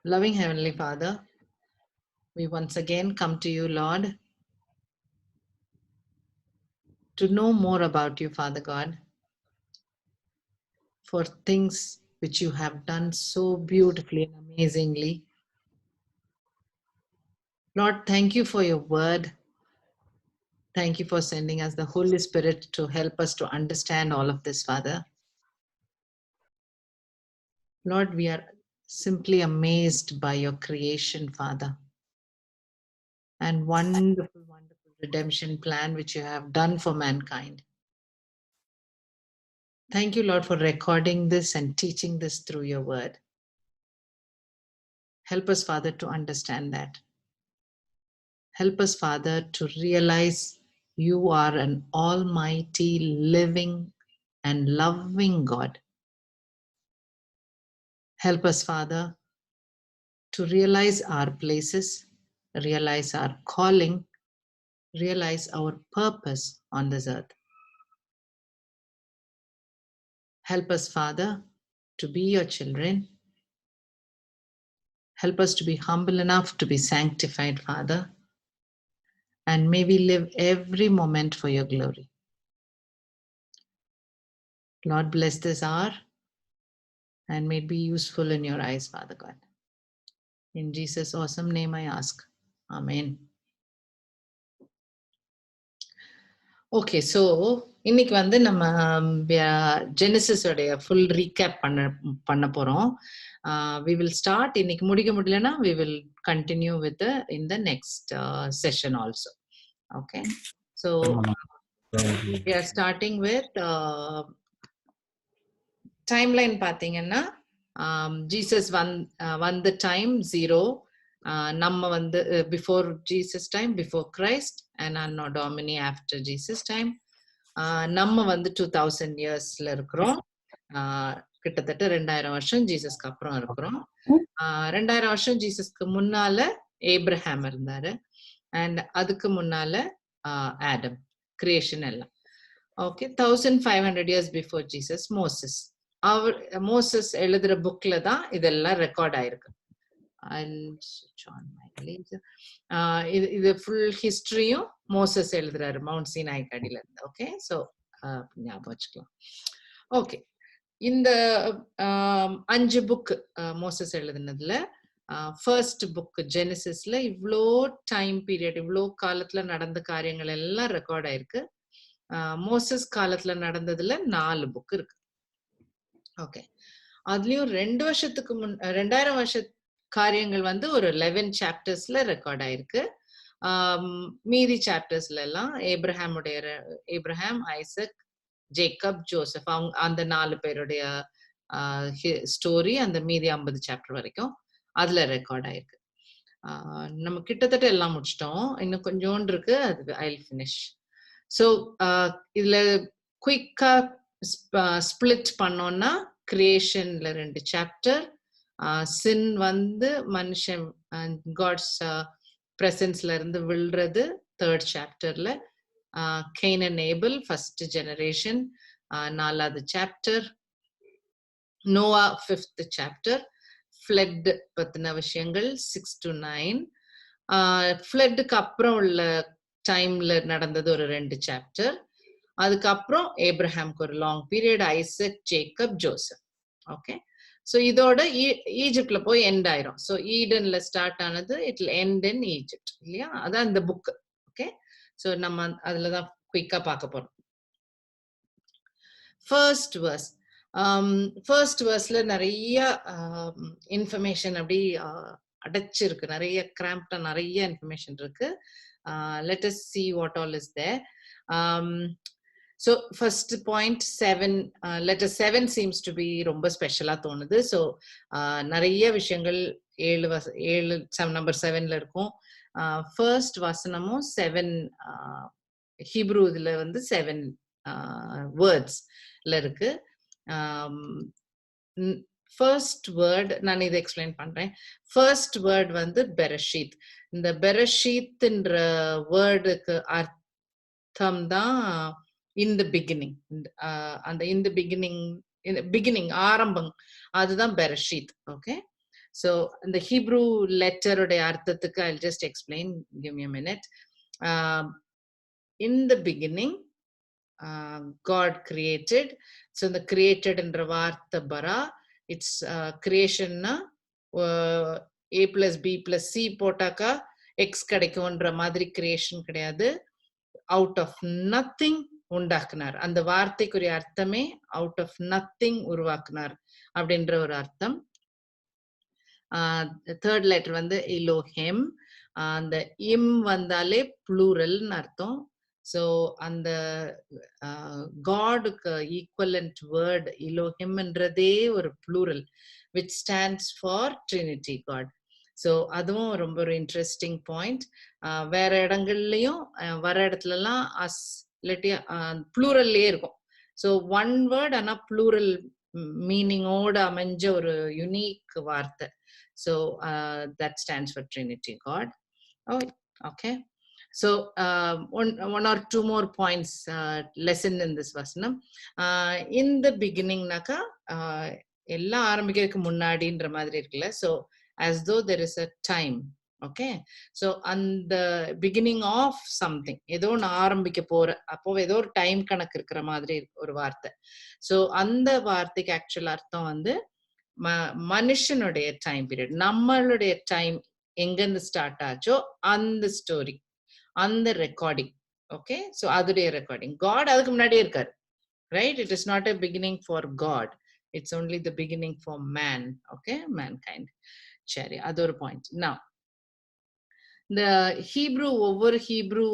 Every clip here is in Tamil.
Loving Heavenly Father, we once again come to you, Lord, to know more about you, Father God, for things which you have done so beautifully and amazingly. Lord, thank you for your word. Thank you for sending us the Holy Spirit to help us to understand all of this, Father. Lord, we are simply amazed by your creation, Father, and wonderful, wonderful redemption plan which you have done for mankind. Thank you, Lord, for recording this and teaching this through your word. Help us, Father, to understand that. Help us, Father, to realize you are an almighty, living, and loving God. Help us, Father, to realize our places, realize our calling, realize our purpose on this earth. Help us, Father, to be your children. Help us to be humble enough to be sanctified, Father. And may we live every moment for your glory. Lord, bless this hour and may it be useful in your eyes, Father God. In Jesus' awesome name I ask. Amen. Okay so இன்னைக்கு வந்து நம்ம ஜெனிசிஸோடைய ஃபுல் ரீகேப் பண்ண போறோம். வி வில் ஸ்டார்ட் இன்னைக்கு முடிக்க முடியலன்னா we will continue with in the next session also. Okay so we are starting with timeline பார்த்தீங்கன்னா ஜீசஸ் வந்த டைம் 0, நம்ம வந்து before Jesus time, before Christ, and Anno Domini after Jesus time. நம்ம வந்து 2000 இயர்ஸ்ல இருக்கிறோம். கிட்டத்தட்ட 2000 வருஷம் ஜீசஸ்க்கு அப்புறம் இருக்கிறோம். 2000 வருஷம் ஜீசஸ்க்கு முன்னால ஏப்ரஹாம் இருந்தாரு, அண்ட் அதுக்கு முன்னால ஆடம், கிரியேஷன் எல்லாம். Okay, 1500 years before Jesus Moses. Moses எழுதுற புக்ல தான் இதெல்லாம் ரெக்கார்ட் ஆயிருக்கு. இது ஃபுல் ஹிஸ்டரியும் மோசஸ் எழுதுறாரு மவுண்ட் சீனாய் அடியில இருந்து. ஓகே, ஸோ ஞாபகம் வச்சுக்கலாம். ஓகே, இந்த 5 புக் மோசஸ் எழுதுனதுல ஃபர்ஸ்ட் புக் ஜெனிசிஸ்ல இவ்வளோ டைம் பீரியட், இவ்வளோ காலத்துல நடந்த காரியங்கள் எல்லாம் ரெக்கார்ட் ஆயிருக்கு. மோசஸ் காலத்துல நடந்ததுல 4 புக் இருக்கு. ஓகே, அதுலயும் 2000 வருஷ காரியங்கள் வந்து ஒரு 11 சாப்டர்ஸ்ல ரெக்கார்ட் ஆயிருக்கு. மீதி சாப்டர்ஸ்ல எல்லாம் ஏப்ரஹாம், ஐசக், ஜேக்கப், ஜோசப், அவங்க அந்த 4 பேருடைய ஸ்டோரி அந்த மீதி 50 சாப்டர் வரைக்கும் அதுல ரெக்கார்ட் ஆயிருக்கு. நம்ம கிட்டத்தட்ட எல்லாம் முடிச்சிட்டோம், இன்னும் கொஞ்சோண்டு இருக்கு, அது ஐ வில் ஃபினிஷ். ஸோ இதுல குயிக்கா ஸ்பிளிட் பண்ணோம்னா கிரியேஷன்ல 2 சாப்டர், சின் வந்து மனுஷன் காட்ஸ் பிரசன்ஸ்ல இருந்து விழுறது 3rd சாப்டர்ல, Cain and Abel first generation 4வது chapter, Noah 5th chapter, flood பத்தின விஷயங்கள் 6 to 9, ஃப்ளட்டுக்கு அப்புறம் உள்ள டைம்ல நடந்தது ஒரு 2 சாப்டர், அதுக்கப்புறம் ஏப்ரஹாம்க்கு ஒரு long period, Isaac, Jacob, Joseph. Okay, so இதோட ஈஜிப்ட்ல போய் எண்ட் ஆயிரும். ஸோ ஈடன்ல ஸ்டார்ட் ஆனது it will end in Egypt, இல்லையா? அதான் இந்த புக். ஓகே, ஸோ நம்ம அதுலதான் குயிக்கா பார்க்க போறோம். ஃபர்ஸ்ட் வேர்ஸ்ல நிறைய இன்ஃபர்மேஷன் அப்படி அடைச்சிருக்கு, நிறைய கிராம்ப்டா நிறைய இன்ஃபர்மேஷன் இருக்கு. Let us see what all is there. So first point 7, letter 7 seems to be ரொம்ப ஸ்பெஷலா தோணுது. ஸோ நிறைய விஷயங்கள் 7 நம்பர் 7ல இருக்கும். ஃபர்ஸ்ட் வசனமும் 7 ஹீப்ரூ இதுல வந்து 7 வேர்ட்ஸ்ல இருக்கு. ஃபர்ஸ்ட் வேர்ட் நான் இதை எக்ஸ்பிளைன் பண்றேன். ஃபர்ஸ்ட் வேர்ட் வந்து பெரஷீத். இந்த பெரஷீத்ன்ற வேர்டுக்கு அர்த்தம் தான் இன் தி பிகினிங். அந்த இன் தி பிகினிங் ஆரம்பம், அதுதான் பெரஷீத். Okay, So the Hebrew letter உடைய அர்த்தத்துக்கு I'll just explain, give me a minute. In the beginning God created. So the created என்ற வார்த்தை bara, it's creation na a plus b plus c போட்டாக்கா x கிடைக்கும்ன்ற மாதிரி கிரியேஷன் கிடையாது. அவுட் ஆஃப் நத்திங் உண்டாக்குனார். அந்த வார்த்தைக்குரிய அர்த்தமே அவுட் ஆஃப் நத்திங் உருவாக்குனார் அப்படின்ற ஒரு அர்த்தம். தேர்ட் லெட்டர் வந்து இலோஹெம். அந்த இம் வந்தாலே ப்ளூரல்னு அர்த்தம். ஸோ அந்த காடுக்கு ஈக்குவலண்ட் வேர்ட் இலோஹெம்ன்றதே ஒரு plural which stands for trinity God. So அதுவும் ரொம்ப ஒரு இன்ட்ரெஸ்டிங் பாயிண்ட். வேற இடங்கள்லையும் வர இடத்துலலாம் அஸ் இல்லாட்டி ப்ளூரல்லே இருக்கும். ஸோ ஒன் வேர்ட் ஆனால் ப்ளூரல் மீனிங்கோட அமைஞ்ச ஒரு யுனிக் வார்த்தை. So that stands for trinity God. Okay. So one or two more points lesson in this vasanam. In the beginning naka எல்லாம் ஆரம்பிக்கிறதுக்கு முன்னாடின்ற மாதிரி இருக்குல்ல. So as though there is a time. Okay, so அந்த beginning of something, ஏதோ ஒன்று ஆரம்பிக்க போற அப்போ ஏதோ ஒரு டைம் கணக்கு இருக்கிற மாதிரி ஒரு வார்த்தை. ஸோ அந்த வார்த்தைக்கு ஆக்சுவல் அர்த்தம் வந்து மனுஷனுடைய டைம் பீரியட், நம்மளுடைய டைம் எங்கேருந்து ஸ்டார்ட் ஆச்சோ அந்த ஸ்டோரி, அந்த ரெக்கார்டிங். ஓகே, ஸோ அதுடைய ரெக்கார்டிங். காட் அதுக்கு முன்னாடியே இருக்காரு, right? It is not a beginning for God, it's only the beginning for man. Okay, mankind. சரி, அது ஒரு பாயிண்ட். நான் இந்த ஹீப்ரூ, ஒவ்வொரு ஹீப்ரூ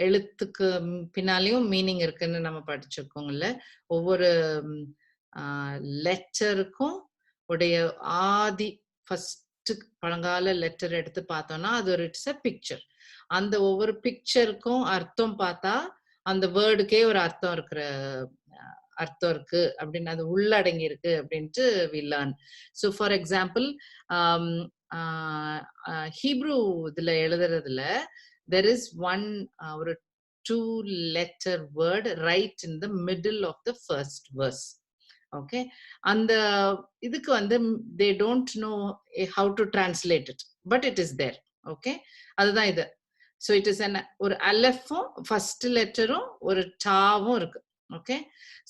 எழுத்துக்கு பின்னாலையும் மீனிங் இருக்குன்னு நம்ம படிச்சிருக்கோங்கல்ல. ஒவ்வொரு லெட்டருக்கும் உடைய ஆதி ஃபர்ஸ்ட் பழங்கால லெட்டர் எடுத்து பார்த்தோம்னா அது ஒரு இட்ஸ் அ பிக்சர். அந்த ஒவ்வொரு பிக்சருக்கும் அர்த்தம் பார்த்தா அந்த வேர்டுக்கே ஒரு அர்த்தம் இருக்கு அப்படின்னு, அது உள்ளடங்கி இருக்கு அப்படின்ட்டு we learn. So for example, Hebrew இதுல எழுதுறதுல there is one ஒரு 2-letter word right in the middle of the first verse. Okay, அந்த இதுக்கு வந்து they don't know how to translate it, but it is there. Okay, அதுதான் இது. ஸோ இட் இஸ் ஒரு அலெஃபும் ஃபர்ஸ்ட் லெட்டரும் ஒரு டாவும் இருக்கு. ஓகே,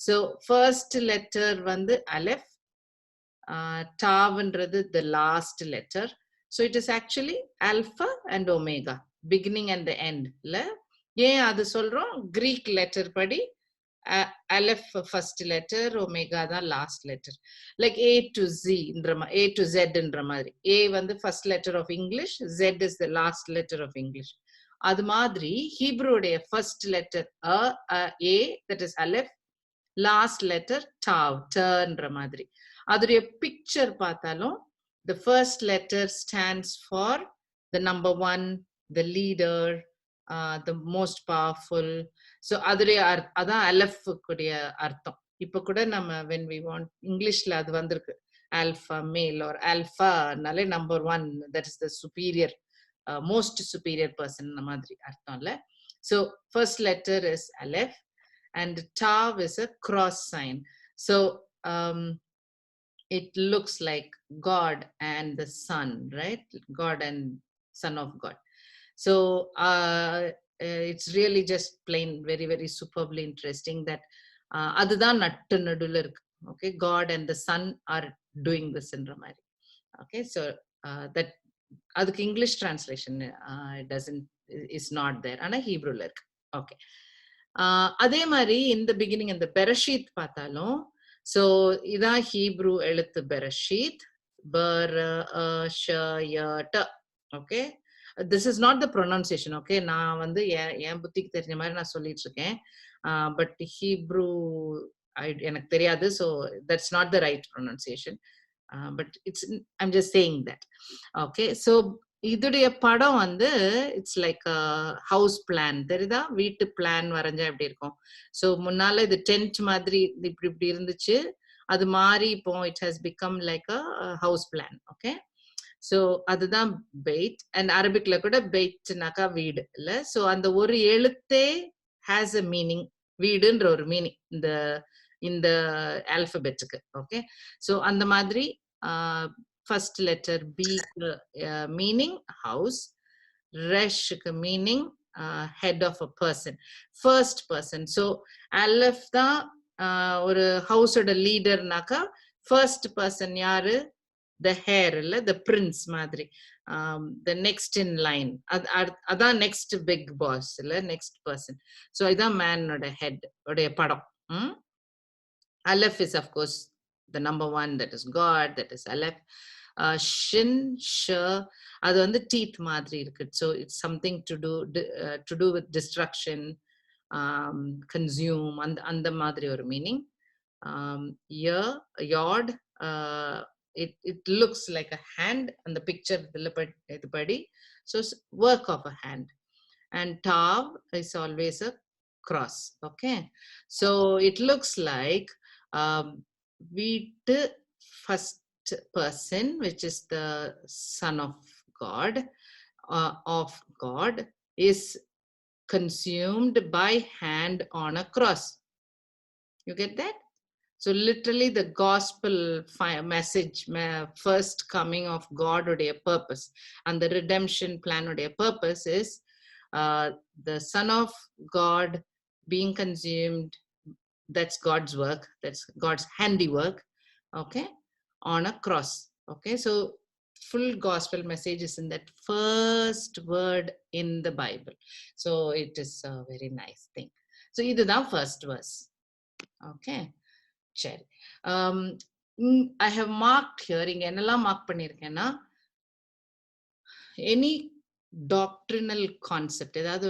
ஸோ ஃபர்ஸ்ட் லெட்டர் வந்து அலெஃப், டாவ்ன்றது the last letter. So it is actually alpha and omega, beginning and the end. இல்லை, ஏன் அது சொல்றோம்? கிரீக் லெட்டர் படி அலெஃப் ஃபர்ஸ்ட் லெட்டர், ஒமேகா தான் last letter. Like A to A to ஜெட்ன்ற மாதிரி. ஏ வந்து first letter of English, zed is the last letter of English. அது மாதிரி ஹீப்ரூடைய first letter A, that is aleph, last letter டாவ், டன்ற மாதிரி. அதோடைய பிக்சர் பார்த்தாலும் the first letter stands for the number one, the leader, the most powerful. So அதுடைய அதான் அலெஃப் கூடிய அர்த்தம். இப்ப கூட நம்ம when we want இங்கிலீஷ்ல அது வந்திருக்கு, alpha male or alpha நாலே number one, that is the superior, most superior person மாதிரி அர்த்தம் இல்ல. So first letter is aleph and tav is a cross sign. So it looks like God and the Son, right? God and Son of God. So it's really just plain very, very superbly interesting that அதுதான் நட்டு நடுல இருக்கு. Okay, God and the Son are doing this in மாதிரி. Okay, so that அதுக்கு English translation is not there, ஆனா ஹீப்ரூல இருக்கு. ஓகே, அதே மாதிரி இந்த பிகினிங் இந்த பெரஷீத் பார்த்தாலும், ஸோ இதான் ஹீப்ரூ எழுத்து பெரஷீத், okay. This is not the pronunciation. Okay, நான் வந்து என் புத்திக்கு தெரிஞ்ச மாதிரி நான் சொல்லிட்டு இருக்கேன், பட் ஹீப்ரூ எனக்கு தெரியாது. So that's not the right pronunciation. But it's, I'm just saying that. Okay, so இதுடைய படம் வந்து இட்ஸ் லைக் ஹவுஸ் பிளான், தெரியுதா? வீட்டு பிளான் வரைஞ்சா எப்படி இருக்கும். ஸோ முன்னால இது டென்ட் மாதிரி இப்படி இப்படி இருந்துச்சு, அது மாதிரி இப்போ it has become like a house plan. Okay, so அதுதான் பெய்ட். அண்ட் அரபிக்ல கூட பெய்ட்னாக்கா வீடு இல்ல. ஸோ அந்த ஒரு எழுத்தே ஹேஸ் அ மீனிங், வீடுன்ற ஒரு மீனிங் இந்த ஆல்பபெட்டுக்கு. ஓகே, ஸோ அந்த மாதிரி first letter B meaning house, Resh meaning head of a person, first person. So Aleph தான் ஒரு ஹவுஸோட லீடர்னாக்கா ஃபர்ஸ்ட் பர்சன் யாரு, த ஹேர் இல்ல, த பிரின்ஸ் மாதிரி, த நெக்ஸ்ட் இன் லைன், அதான் நெக்ஸ்ட் பிக் பாஸ் இல்ல, நெக்ஸ்ட் பர்சன். ஸோ இதான் மேனோட ஹெட் உடைய படம். Aleph is of course the number one, that is God, that is Aleph. Shin, sh, அது வந்து teeth மாதிரி இருக்கு. So it's something to do with destruction, consume, அந்த மாதிரி ஒரு meaning. Yod, it looks like a hand, and the picture இது படி, so work of a hand. And Tav is always a cross. Okay, so it looks like Vit first person, which is the son of God, is consumed by hand on a cross. You get that? So literally the gospel message, first coming of God uடைய purpose, and the redemption plan uடைய purpose is the Son of God being consumed. That's God's work, that's God's handiwork, okay, on a cross. Okay, so full gospel message is in that first word in the Bible. So it is a very nice thing. So இதுதான் first verse. Okay, சரி. I have marked here, இங்க என்னெல்லாம் மார்க் பண்ணியிருக்கேன்னா, any doctrinal concept, ஏதாவது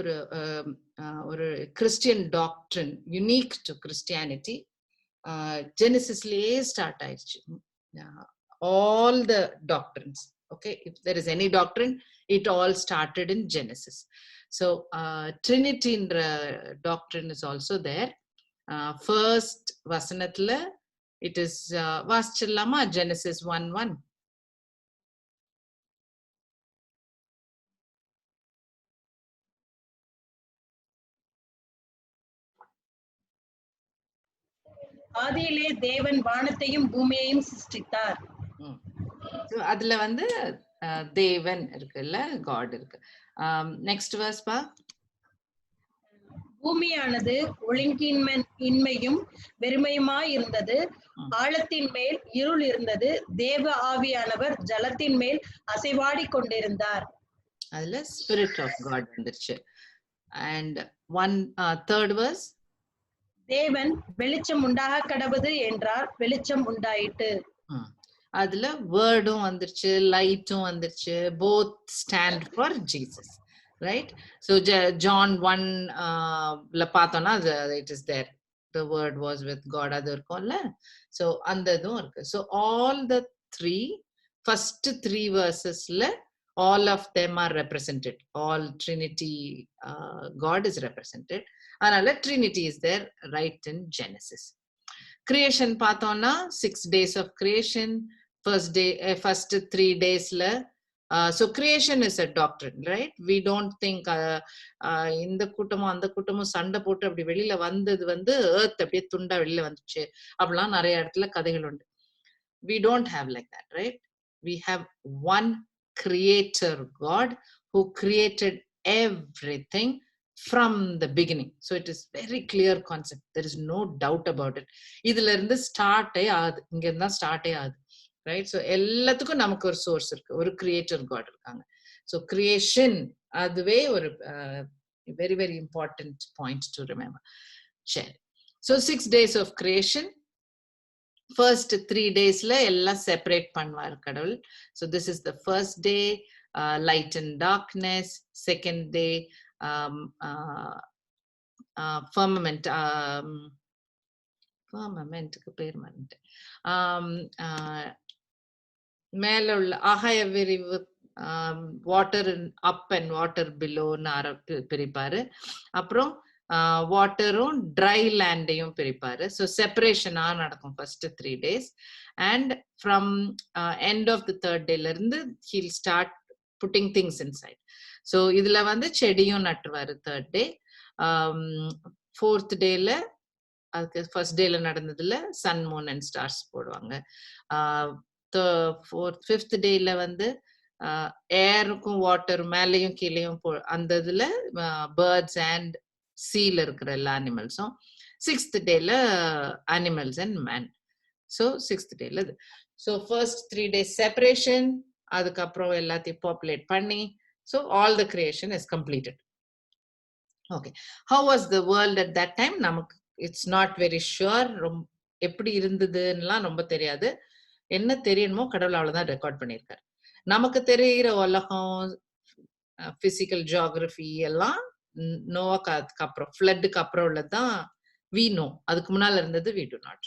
ஒரு Christian doctrine unique to Christianity ஜெனிசிஸ்லயே ஸ்டார்ட் ஆயிடுச்சு. all the doctrines, okay, if there is any doctrine, it all started in Genesis. So Trinity in doctrine is also there. First வசனத்துல it is வாசிச்சிடலாமா? Genesis 1:1. ஆதியிலே தேவன் வானத்தையும் பூமியையும் சிருஷ்டித்தார். அதுல வந்து தேவன் இருக்குல்ல, காட் இருக்கு. நெக்ஸ்ட் வெர்ஸ் பா. பூமியானது ஒழுங்கின்மையும் வெறுமையுமாய் இருந்தது, ஆழத்தின் மேல் இருள் இருந்தது, தேவ ஆவியானவர் ஜலத்தின் மேல் அசைவாடி கொண்டிருந்தார். அதுல ஸ்பிரிட் ஆஃப் காட் வந்துருச்சு. அண்ட் ஒன் தேர்ட் வெர்ஸ், தேவன் வெளிச்சம் உண்டாக கடவுது என்றார், வெளிச்சம் உண்டாயிட்டு. அதுல வேர்டும் வந்துருச்சு, லைட்டும் வந்துருச்சு. Both stand for Jesus, right? So John 1 பார்த்தோம்னா it is there, the word was with God, அது இருக்கும்ல. ஸோ அந்த இதுவும் இருக்கு. So all the three first 3 verses-ல all of them are represented. All Trinity God is represented. அதனால Trinity is there right in Genesis. Creation பார்த்தோம்னா 6 days of creation. First 3 days-ல so creation is a doctrine, right? We don't think இந்த கூட்டமும் அந்த கூட்டமும் சண்டை போட்டு அப்படி வெளியில வந்தது வந்து earth அப்படியே துண்டா வெளியில வந்துச்சு அப்படிலாம் நிறைய இடத்துல கதைகள் உண்டு. We don't have like that, right? We have one creator God who created everything from the beginning. So it is very clear concept. There is no doubt about it. இதுல இருந்து ஸ்டார்ட்டே ஆகுது, இங்க இருந்தா ஸ்டார்ட்டே ஆகுது, ரைட்? ஸோ எல்லாத்துக்கும் நமக்கு ஒரு சோர்ஸ் இருக்கு, ஒரு கிரியேட்டர் காட் இருக்காங்க. ஸோ கிரியேஷன் அதுவே ஒரு very very important point to remember. சரி, so 6 days of creation. First 3 days-ல எல்லாம் செப்பரேட் பண்ணுவார் கடவுள். So this is the first day, light and darkness. Second day, firmament, firmament-க்கு பேர் மறந்துட்டேன். மேல உள்ள ஆகாய விரிவு, வாட்டர் அப் அண்ட் வாட்டர் பிலோன்னு பிரிப்பாரு. அப்புறம் வாட்டரும் ட்ரை லேண்டையும் பிரிப்பாரு. ஸோ செப்பரேஷனா நடக்கும் ஃபர்ஸ்ட் 3 days. And from end of the third டேல இருந்து he'll start putting things inside. So இதுல வந்து செடியும் நட்டுவாரு தேர்ட் டே. ஃபோர்த் டேல, அதுக்கு ஃபர்ஸ்ட் டேல நடந்ததுல சன் மூன் அண்ட் ஸ்டார்ஸ் போடுவாங்க. ஃபிஃப்த் டேல வந்து ஏருக்கும் வாட்டர் மேலேயும் கீழேயும் அந்த இதுல பேர்ட்ஸ் அண்ட் சீல இருக்கிற எல்லா அனிமல்ஸும். சிக்ஸ்த் டேல animals and man. So sixth டேல இது. ஸோ ஃபர்ஸ்ட் 3 days செப்பரேஷன், அதுக்கப்புறம் எல்லாத்தையும் பாப்புலேட் பண்ணி, so all the creation is completed. Okay, how was the world at that time? நமக்கு இட்ஸ் நாட் வெரி ஷுர். எப்படி இருந்ததுன்னெலாம் ரொம்ப தெரியாது. என்ன தெரியணுமோ கடவுள் அவ்வளோதான் ரெக்கார்ட் பண்ணியிருக்காரு. நமக்கு தெரிகிற உலகம், பிசிக்கல் ஜியோகிரபி எல்லாம் நோவாக்கு அப்புறம், ஃப்ளட்டுக்கு அப்புறம் உள்ளதுதான் we know. அதுக்கு முன்னால இருந்தது we do not.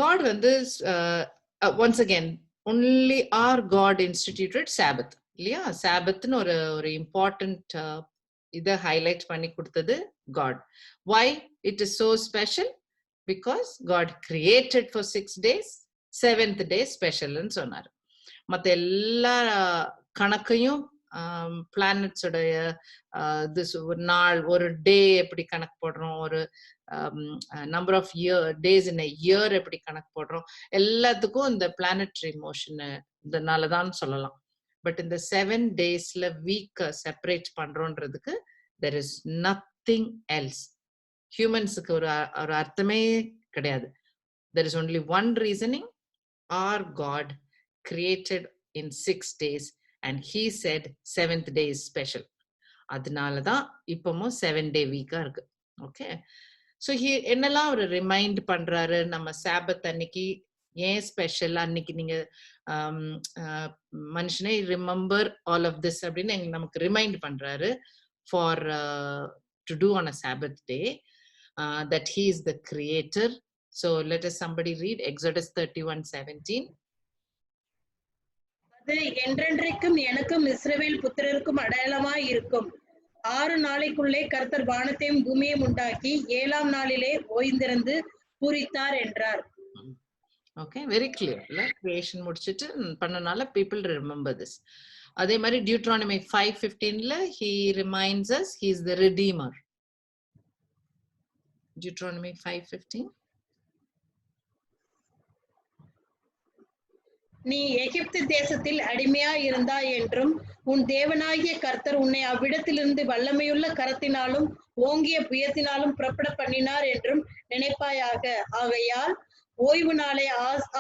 God வந்து once again only our God instituted Sabbath இல்லையா? சாபத்னு ஒரு இம்பார்ட்டன்ட் இதை ஹைலைட் பண்ணி கொடுத்தது God. Why it is so special? Because God created for 6 days, 7th day special ன்னு சொன்னார். மற்ற எல்லா கணக்கையும் பிளானட்ஸோடைய ஒரு நாள், ஒரு டே எப்படி கணக்கு போடுறோம், ஒரு number of days in year எப்படி கணக்கு போடுறோம், எல்லாத்துக்கும் இந்த பிளானட்ரி மோஷன் இதனாலதான் சொல்லலாம். பட் இந்த 7 daysல வீக் செப்பரேட் பண்றோன்றதுக்கு there is nothing else. ஹியூமன்ஸுக்கு ஒரு அர்த்தமே கிடையாது. There is only one reasoning. Our God created in 6 days and he said 7th day is special. அதனாலதான் இப்பவும் 7-day வீக்கா இருக்கு. ஓகே, ஸோ என்னெல்லாம் ஒரு ரிமைண்ட் பண்றாரு, நம்ம சாபத் அன்னைக்கு ஏன் ஸ்பெஷல், அன்னைக்கு நீங்க மனுஷனே ரிமெம்பர் ஆல் ஆஃப் திஸ் அப்படின்னு நமக்கு ரிமைண்ட் பண்றாரு for to do on a Sabbath day, that he is the creator. So let us somebody read Exodus 31:17. அது என்றென்றைக்கும் எனக்கும் இஸ்ரவேல் புத்திரருக்கும் அடையாளமாய் இருக்கும். 6 நாளைக்குள்ளே கர்த்தர் வானத்தையும் பூமியையும் உண்டாக்கி 7ஆம் நாளிலே ஓய்ந்திருந்து பூரித்தார் என்றார். ஓகே, வெரி கிளியர் இல்ல? கிரியேஷன் முடிச்சிட்டு பண்ணனால people remember this. அதே மாதிரி Deuteronomy 5:15ல he reminds us he is the redeemer. Deuteronomy 5:15. நீ எகிப்து தேசத்தில் அடிமையாய் இருந்தாய் என்றும் உன் தேவனாகிய கர்த்தர் உன்னை அவ்விடத்திலிருந்து வல்லமையுள்ள கரத்தினாலும் ஓங்கிய புயத்தினாலும் புறப்பட பண்ணினார் என்றும் நினைப்பாயாக. ஆகையால் ஓய்வு நாளை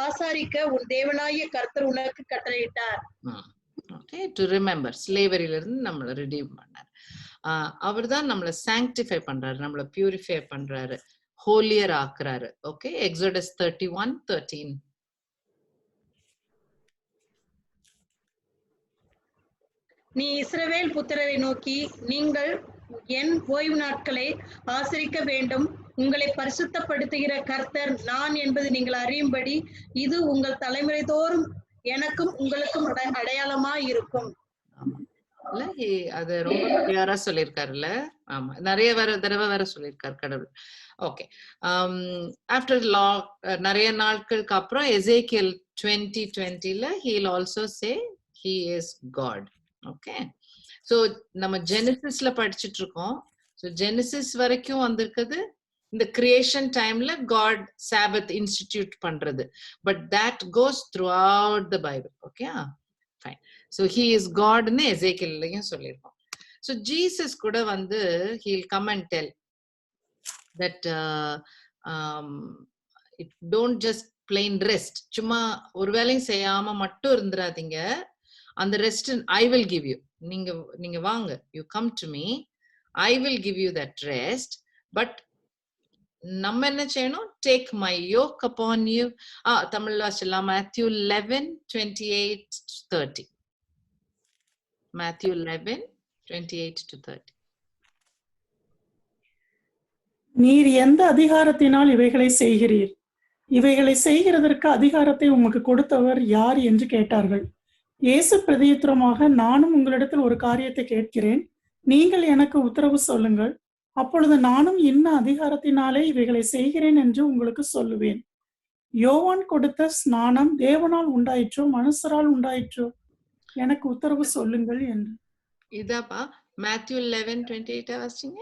ஆசாரிக்க உன் தேவனாகிய கர்த்தர் உனக்கு கட்டளையிட்டார். ஓகே, டு ரிமெம்பர் ஸ்லேவரியில இருந்து நம்மளை ரிடீம் பண்ணார். அவர் தான் நம்மளை சாங்டிஃபை பண்றாரு, நம்மளை பியூரிஃபை பண்றாரு, ஹோலியர் ஆக்குறாரு. Okay, Exodus 31:13. நீ இஸ்ரவேல் புத்திரரை நோக்கி, நீங்கள் என் ஓய்வு நாட்களை ஆசரிக்க வேண்டும், உங்களை பரிசுத்தப்படுத்துகிற கர்த்தர் நான் என்பது நீங்கள் அறியும்படி இது உங்கள் தலைமுறை தோறும் எனக்கும் உங்களுக்கும் அடையாளமாய் இருக்கும். அது ரொம்ப கிளியரா சொல்லியிருக்காருல்ல? ஆமா, நிறைய தடவை வேற சொல்லியிருக்காரு கடவுள். ஓகே, ஆஃப்டர் நிறைய நாட்களுக்கு அப்புறம் எசேக்கியல் 20:20ல he will also say he is God. Okay, so நம்ம ஜெனிசிஸ்ல படிச்சுட்டு இருக்கோம். சோ ஜெனிசிஸ் வரைக்கும் வந்திருக்குது இந்த கிரியேஷன் டைம்ல காட் சாபத் இன்ஸ்டிடியூட் பண்றது. But that goes throughout the Bible. Okay, fine. So he is காட்னு எசேக்கியல்லையும் சொல்லியிருக்கோம். சோ ஜீசஸ் கூட வந்து he will come and tell that it don't just plain rest. சும்மா ஒரு வேலையும் செய்யாம மட்டும் இருந்துராதீங்க, அந்த rest I will give you. நீங்க வாங்க, you come to me, I will give you that rest. But நம்ம என்ன செய்யணும்? Take my yoke upon you. தமிழ்ல சொல்லலாம், Matthew 11:28-30. Matthew 11:28-30. நீர் எந்த அதிகாரத்தினால் இவைகளை செய்கிறீர்? இவைகளை செய்கிறதற்கு அதிகாரத்தை உமக்கு கொடுத்தவர் யார் என்று கேட்டார்கள். இயேசு பிரதியுத்தரமாக, நானும் உங்களிடத்தில் ஒரு காரியத்தை கேட்கிறேன், நீங்கள் எனக்கு உத்தரவு சொல்லுங்கள், அப்பொழுது நானும் இன்ன அதிகாரத்தினாலே இவைகளை செய்கிறேன் என்று உங்களுக்கு சொல்லுவேன். யோவான் கொடுத்த ஸ்நானம் தேவனால் உண்டாயிற்றோ மனுஷரால் உண்டாயிற்றோ? எனக்கு உத்தரவு சொல்லுங்கள் என்று. இதாப்பா Matthew 11:28 வாசிங்க.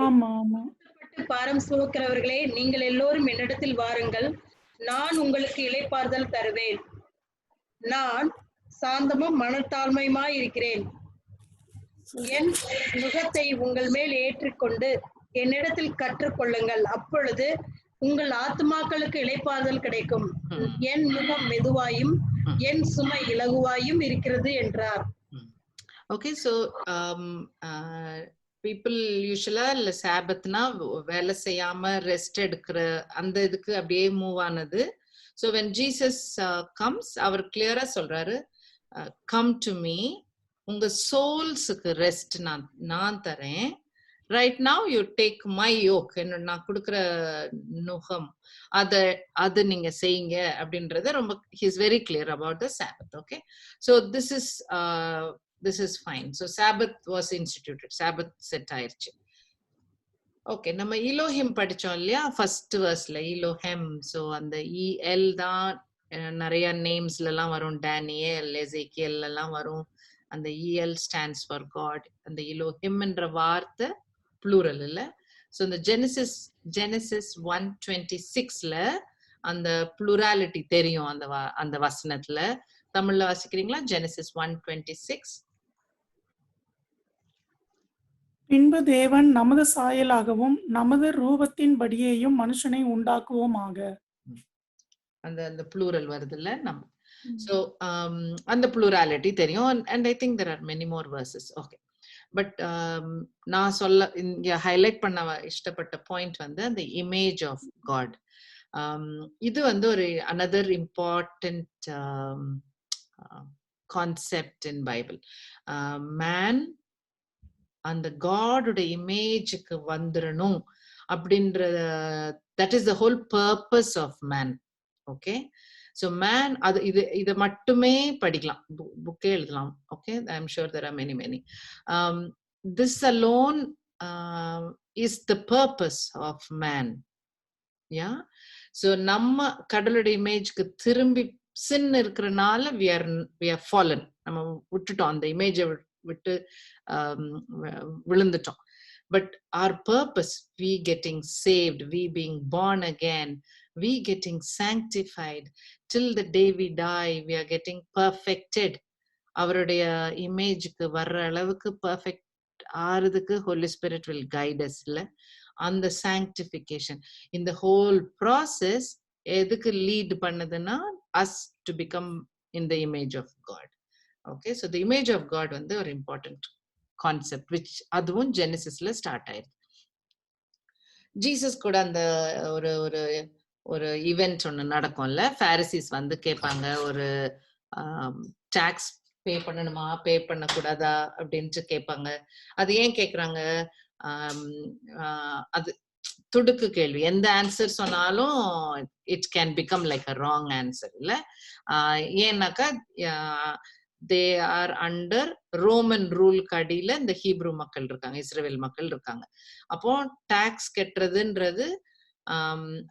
ஆமா ஆமா. பாரம் சுமக்கிறவர்களே, நீங்கள் எல்லோரும் என்னிடத்தில் வாருங்கள், நான் உங்களுக்கு இளைப்பாறுதல் தருவேன். நான் சாந்தமும் மனத்தாழ்மையுமாய் இருக்கிறேன். என் நுகத்தை உங்கள் மேல் ஏற்றிக்கொண்டு என்னிடத்தில் கற்றுக்கொள்ளுங்கள், அப்பொழுது உங்கள் ஆத்துமாக்களுக்கு இளைப்பாறுதல் கிடைக்கும். என் நுகம் மெதுவாயும் என் சுமை இலகுவாயும் இருக்கிறது என்றார். ஓகே, ஸோ பீப்புள் யூஸ்வலா இல்ல சாபத்னா வேலை செய்யாம ரெஸ்ட் எடுக்கிற அந்த இதுக்கு அப்படியே மூவ் ஆனது. ஸோ வென் ஜீசஸ் கம்ஸ், அவர் கிளியரா சொல்றாரு, கம் டு மீ, உங்க சோல்ஸுக்கு ரெஸ்ட் நான் தரேன். Right now you take my yoke, நான் கொடுக்குற நுகம் அது நீங்க செய்யுங்க அப்படின்றத ரொம்ப he is very clear about the Sabbath. Okay, so this is fine. So Sabbath was instituted, Sabbath set ஆயிருச்சு. ஓகே, நம்ம இலோஹிம் படிச்சோம் இல்லையா ஃபர்ஸ்ட் வேர்ஸ்ல, இலோஹெம். ஸோ அந்த இஎல் தான் நிறைய நேம்ஸ்ல எல்லாம் வரும், டேனியல், எசேக்கியல் எல்லாம் வரும். அந்த இஎல் ஸ்டாண்ட்ஸ் ஃபார் காட். அந்த இலோஹிம்ன்ற வார்த்தை ப்ளூரல் இல்ல. ஸோ இந்த ஜெனசிஸ் 1:26ல அந்த ப்ளூராலிட்டி தெரியும் அந்த வசனத்துல. தமிழ்ல வாசிக்கிறீங்களா? ஜெனசிஸ் 1:26. பின்பு தேவன் நமது சாயலாகவும் நமது ரூபத்தின்படியேயும் மனுஷனை உண்டாக்குவோமாக. அந்த ப்ளூரல் வருது இல்ல நம்ம. ஸோ அந்த ப்ளூராலிட்டி தெரியும். And I think there are many more verses. Okay, but நான் சொல்ல இங்க ஹைலைட் பண்ண இஷ்டப்பட்ட பாயிண்ட் வந்து அந்த இமேஜ் ஆஃப் காட். இது வந்து ஒரு another important concept in Bible. Man அந்த காடோட இமேஜுக்கு வந்துடணும் அப்படின்ற, that is the whole purpose of man. Okay, so man அது இதை மட்டுமே படிக்கலாம், புக்கே எழுதலாம். Okay, I am sure there are many. This alone is the purpose of man. Ya, so நம்ம கடவுளோட இமேஜ்க்கு திரும்பி சின் இருக்கிறனால we are fallen. நம்ம விட்டுட்டோம், அந்த இமேஜை விட்டு விழுந்துட்டோம். But our purpose, we getting saved, we being born again, we getting sanctified, till the day we die we are getting perfected. அவருடைய இமேஜுக்கு வர்ற அளவுக்கு perfect ஆறதுக்கு Holy Spirit will guide us. இல்ல, அந்த sanctification, இந்த whole process எதுக்கு லீட் பண்ணுதுன்னா us to become in the image of God. Okay, so the image of God வந்து ஒரு important concept, which அதுவும் ஜெனசிஸ்ல ஸ்டார்ட் ஆயிருக்கு. ஜீசஸ் கூட அந்த ஒரு ஒரு ஒரு ஈவெண்ட் ஒன்று நடக்கும்ல, பாரிசிஸ் வந்து கேட்பாங்க, ஒரு டாக்ஸ் பே பண்ணணுமா பே பண்ணக்கூடாதா அப்படின்ட்டு கேட்பாங்க. அது ஏன் கேட்குறாங்க? அது துடுக்கு கேள்வி. எந்த ஆன்சர் சொன்னாலும் it can become like a wrong answer இல்ல. ஏன்னாக்கா they are under Roman rule கடியில இந்த ஹீப்ரூ மக்கள் இருக்காங்க, இஸ்ரேல் மக்கள் இருக்காங்க. அப்போ டாக்ஸ் கட்டுறதுன்றது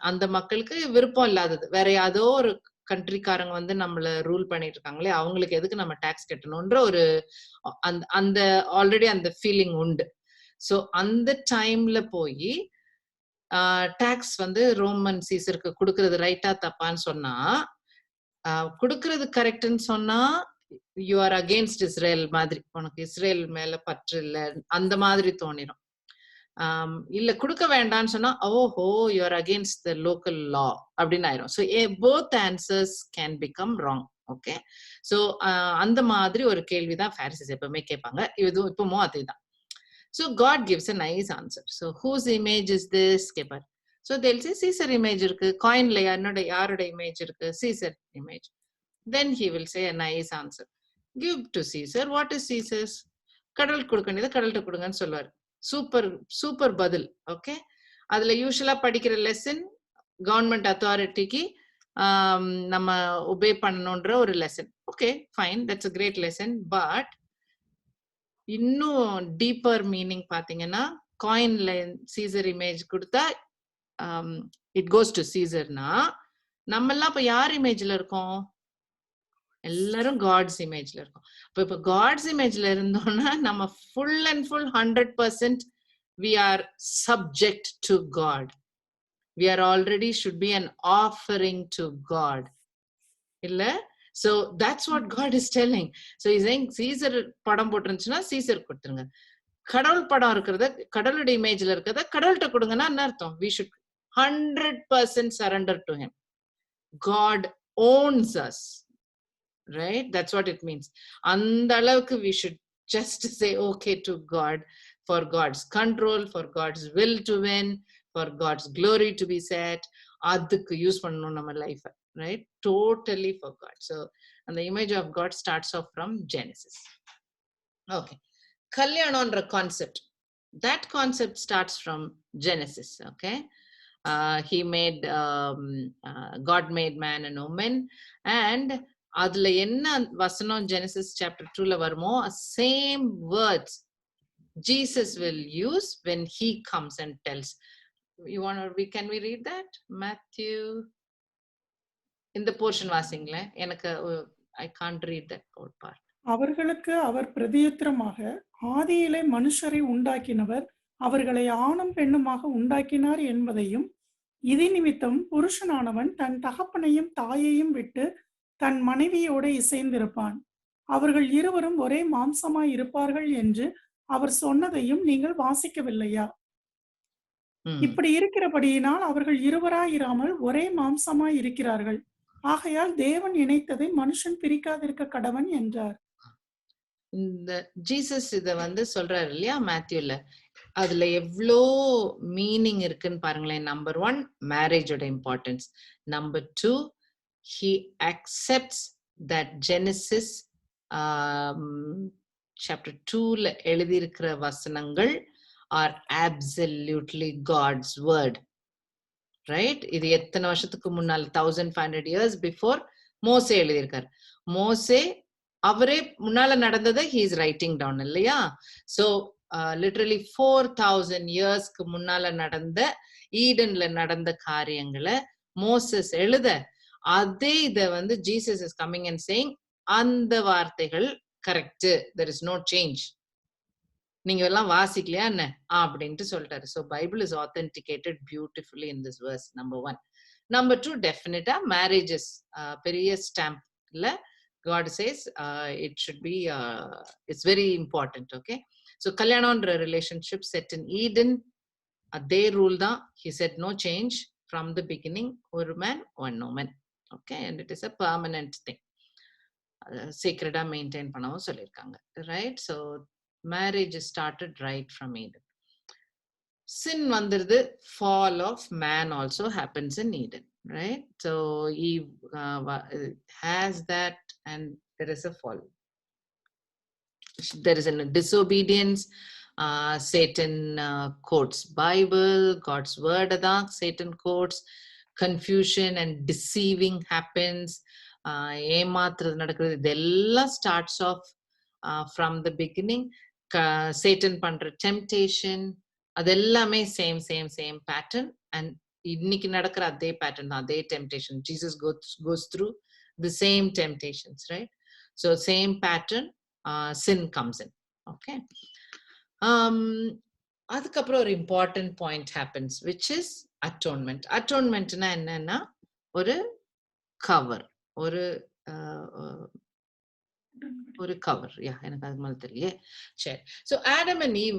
அந்த மக்களுக்கு விருப்பம் இல்லாதது. வேற ஏதோ ஒரு கண்ட்ரிக்காரங்க வந்து நம்மள ரூல் பண்ணிட்டு இருக்காங்களே, அவங்களுக்கு எதுக்கு நம்ம டாக்ஸ் கட்டணும்ன்ற ஒரு அந்த ஆல்ரெடி அந்த ஃபீலிங் உண்டு. ஸோ அந்த டைம்ல போய் டாக்ஸ் வந்து ரோமன் சீசருக்கு கொடுக்கறது ரைட்டா தப்பான்னு சொன்னா, கொடுக்கறது கரெக்ட்னு சொன்னா யூ ஆர் அகெயின்ஸ்ட் இஸ்ரேல் மாதிரி, உனக்கு இஸ்ரேல் மேல பற்று இல்ல அந்த மாதிரி தோணிடும். இல்ல கொடுக்க வேண்டாம்னு சொன்னா ஓஹோ you are against the local law அப்படின்னு ஆயிரும். So both answers can become wrong. Okay, so அந்த மாதிரி ஒரு கேள்விதான் பாரிசிஸ் எப்பவுமே கேட்பாங்க. இதுவும் இப்பவும் அதேதான். So God gives a nice answer. So whose image is this? Keeper. So they'll say Caesar image irukku, coin la yaroda image irukku, Caesar image. Then he will say a nice answer. Give to Caesar what is Caesar's. கடல் கொடுக்கணுது கடல்கிட்ட கொடுங்கன்னு சொல்லுவார். சூப்பர் பதில். ஓகே, அதுல யூஸ்வலா படிக்கிற லெசன் கவர்மெண்ட் அத்தாரிட்டிக்கு நம்ம ஒபே பண்ணணுன்ற ஒரு lesson. Okay fine, that's a great lesson. But இன்னும் டீப்பர் மீனிங் பாத்தீங்கன்னா, காயின்ல சீசர் இமேஜ் கொடுத்தா இட் கோஸ் டு சீசர்னா, நம்ம எல்லாம் இப்ப யார் இமேஜ்ல இருக்கோம்? எல்லாரும் காட்ஸ் இமேஜ்ல இருக்கோம். இப்ப காட்ஸ் இமேஜ்ல இருந்தோம்னா நம்ம full and full 100% we are subject to God. we are already should be an offering to God. Illa? So that's what God is telling. So he's saying Caesar padam போட்டுருந்துச்சுன்னா Caesar கொடுத்துருங்க. கடவுள் படம் இருக்கிறத கடவுளுடைய இமேஜ்ல இருக்கிறத கடவுள்கிட்ட கொடுங்கன்னா என்ன அர்த்தம்? We should 100% surrender to him. God owns us, right? That's what it means. அந்த அளவுக்கு we should just say okay to God, for God's control, for God's will to win, for God's glory to be set. அதுக்கு யூஸ் பண்ணணும் நம்ம life, right? Totally for God. So and the image of God starts off from Genesis. Okay. Kalyanamன்ற concept, that concept starts from Genesis. Okay. He made God made man and woman, and அதுல என்ன வசனம் Genesis chapter 2ல வருமோ same words Jesus will use when he comes and tells. You want to can we read that? Matthew, in the portion வாசிங்களே, எனக்கு I can't read that part. அவர்களுக்கு அவர் பிரதியுத்தரமாக, ஆதியிலே மனுஷரை உண்டாக்கினவர் அவர்களை ஆணும் பெண்ணுமாக உண்டாக்கினார் என்பதையும், இது நிமித்தம் புருஷனானவன் தன் தகப்பனையும் தாயையும் விட்டு தன் மனைவியோடு இசைந்திருப்பான், அவர்கள் இருவரும் ஒரே மாம்சமாய் இருப்பார்கள் என்று அவர் சொன்னதையும் நீங்கள் வாசிக்கவில்லையா? இப்படி இருக்கிறபடியினால் அவர்கள் இருவராயிராமல் ஒரே மாம்சமாய் இருக்கிறார்கள். ஆகையால் தேவன் இணைத்ததை மனுஷன் பிரிக்காதிருக்க கடவன் என்றார். இந்த ஜீசஸ் இத சொல்றாரு இல்லையா மேத்யூல, அதுல எவ்வளோ மீனிங் இருக்குன்னு பாருங்களேன். நம்பர் 1, மேரேஜோட importance. Number 2, he accepts that Genesis chapter 2ல எழுதியிருக்கிற வசனங்கள் are absolutely God's word, right? இது எத்தனை வருஷத்துக்கு முன்னால், 1500 years before மோசே எழுதியிருக்காரு. மோசே அவரே முன்னால நடந்ததை he is writing down இல்லையா? So literally 4000 yearsக்கு முன்னால நடந்த ஈடன்ல நடந்த காரியங்களை மோசஸ் எழுத, அதே இத Jesus is coming and saying அந்த வார்த்தைகள் correct, there is no change, நீங்க எல்லாம் வாசிக்கலையா என்ன அப்படின்ட்டு சொல்லிட்டாரு. So Bible is authenticated beautifully in this verse, number 1. Number 2, definitely marriages பெரிய ஸ்டாம்ப் இல்ல, God says it should be it's very important. Okay, so kalyanamன்ற relationship set in Eden, அதே ரூல் தான். He said no change from the beginning, ஒரு man one woman. Okay, and it is a permanent thing. Sacred maintain பண்ணவும் சொல்லிருக்காங்க, right? So marriage started right from Eden. Sin வந்துருது, fall of man also happens in Eden, right? So Eve has that, and there is a fall. There is a disobedience. Satan quotes Bible, God's word தான் Satan quotes. Confusion and deceiving happens. ஏமாத்துறது நடக்கிறது, இதெல்லாம் starts off from the beginning. Satan பண்ற temptation, அதெல்லாமே same pattern, and இன்னைக்கு நடக்கிற அதே pattern தான், அதே temptation. Jesus goes through the same temptations, right? So same pattern, sin comes in. Okay, அதுக்கப்புறம் ஒரு important point happens, which is atonement. Atonementனா என்னன்னா ஒரு கவர், ஒரு கவர். எனக்கு அது மாதிரி தெரியல. சரி, so Adam and Eve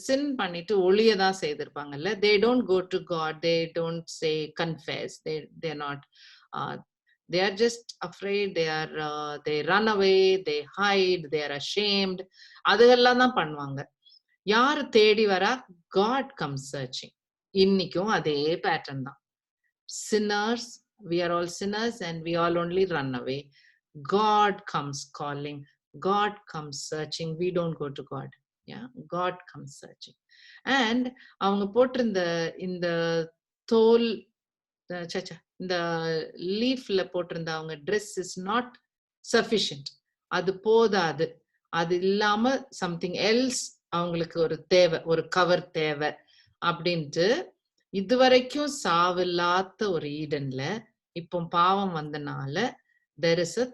sin பண்ணிட்டு ஒளியதான் செய்திருப்பாங்கல்ல. They don't go to God, they don't say confess, they are not, they are just afraid, they run away, they hide, they are ashamed. அதெல்லாம் தான் பண்ணுவாங்க. யாரு தேடி வரா? God comes searching. இன்னைக்கும் அதே பேட்டர்ன் தான். Sinners, we are all sinners and we all only run away. God comes calling, God comes searching. We don't go to God. Yeah, God comes searching. And அவங்க போட்டிருந்த இந்த தோல், இந்த லீஃப்ல போட்டிருந்த அவங்க ட்ரெஸ் இஸ் நாட் சஃபிஷியன்ட், அது போதாது. அது இல்லாம சம்திங் எல்ஸ் அவங்களுக்கு ஒரு தேவை, ஒரு கவர் தேவை அப்படின்ட்டு இதுவரைக்கும் சாவில்லாத ஒரு ஈடன்ல இப்போ பாவம் வந்தனால there is a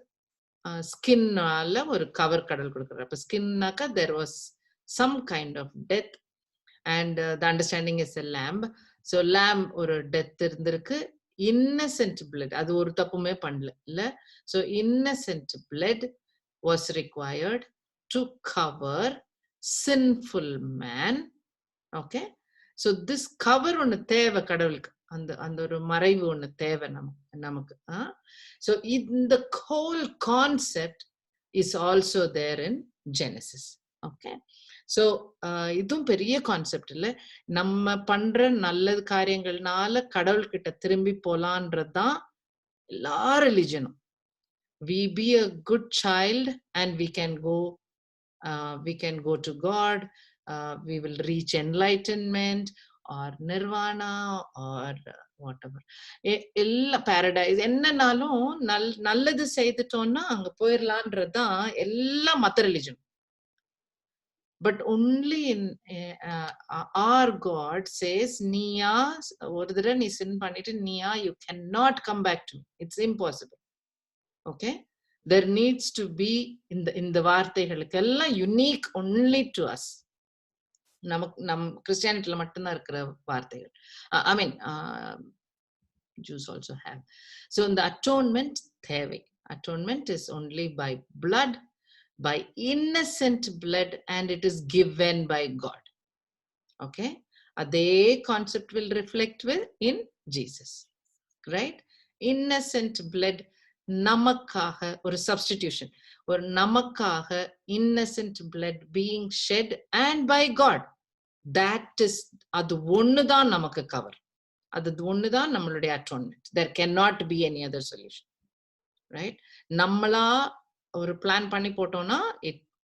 ஸ்கின்னால ஒரு கவர் கடல் கொடுக்குறாரு. அப்ப ஸ்கின்னாக்கா there was some kind of death, and the understanding is a lamb. So lamb ஒரு டெத் இருந்திருக்கு. இன்னசென்ட் blood, அது ஒரு தப்புமே பண்ணல இல்ல. So Innocent blood was required to cover sinful man. Okay, so this cover ஒன்னு தேவை கடவுளுக்கு, அந்த அந்த ஒரு மறைவு ஒன்னு தேவை நமக்கு. So இந்த whole concept is also there in Genesis. Okay, so இதுவும் பெரிய கான்செப்ட் இல்ல. நம்ம பண்ற நல்ல காரியங்கள்னால கடவுள்கிட்ட திரும்பி போலான்றதுதான் எல்லா ரிலிஜனும். We be a good child and we can go to God. We will reach enlightenment or nirvana or whatever. எல்லா paradise என்னன்னாலும் நல்லது செய்துட்டோம்னா அங்க போயிடலான்றதுதான் எல்லா மத்த religion. But only in our God says, Niya, ஒரு தடவை நீ sin பண்ணிட்டு Niya, you cannot come back to me. It's impossible. Okay, there needs to be இந்த வார்த்தைகளுக்கு எல்லாம் unique only to us. நம் கிறிஸ்டியானிட்டில மட்டும்தான் இருக்கிற வார்த்தைகள். I mean Jews also have. So இந்த atonement தேவை. Atonement is only by blood, by innocent blood, and it is given by God. Okay, அதே concept will reflect in Jesus, right? Innocent blood, நமக்காக ஒரு substitution, ஒரு நமக்காக innocent blood being shed and by God. That is, அது ஒண்ணுதான் நமக்கு cover, அது ஒண்ணுதான் நம்மளுடைய atonement. There cannot be any other solution, right? நம்மளா ஒரு பிளான் பண்ணி போட்டோம்னா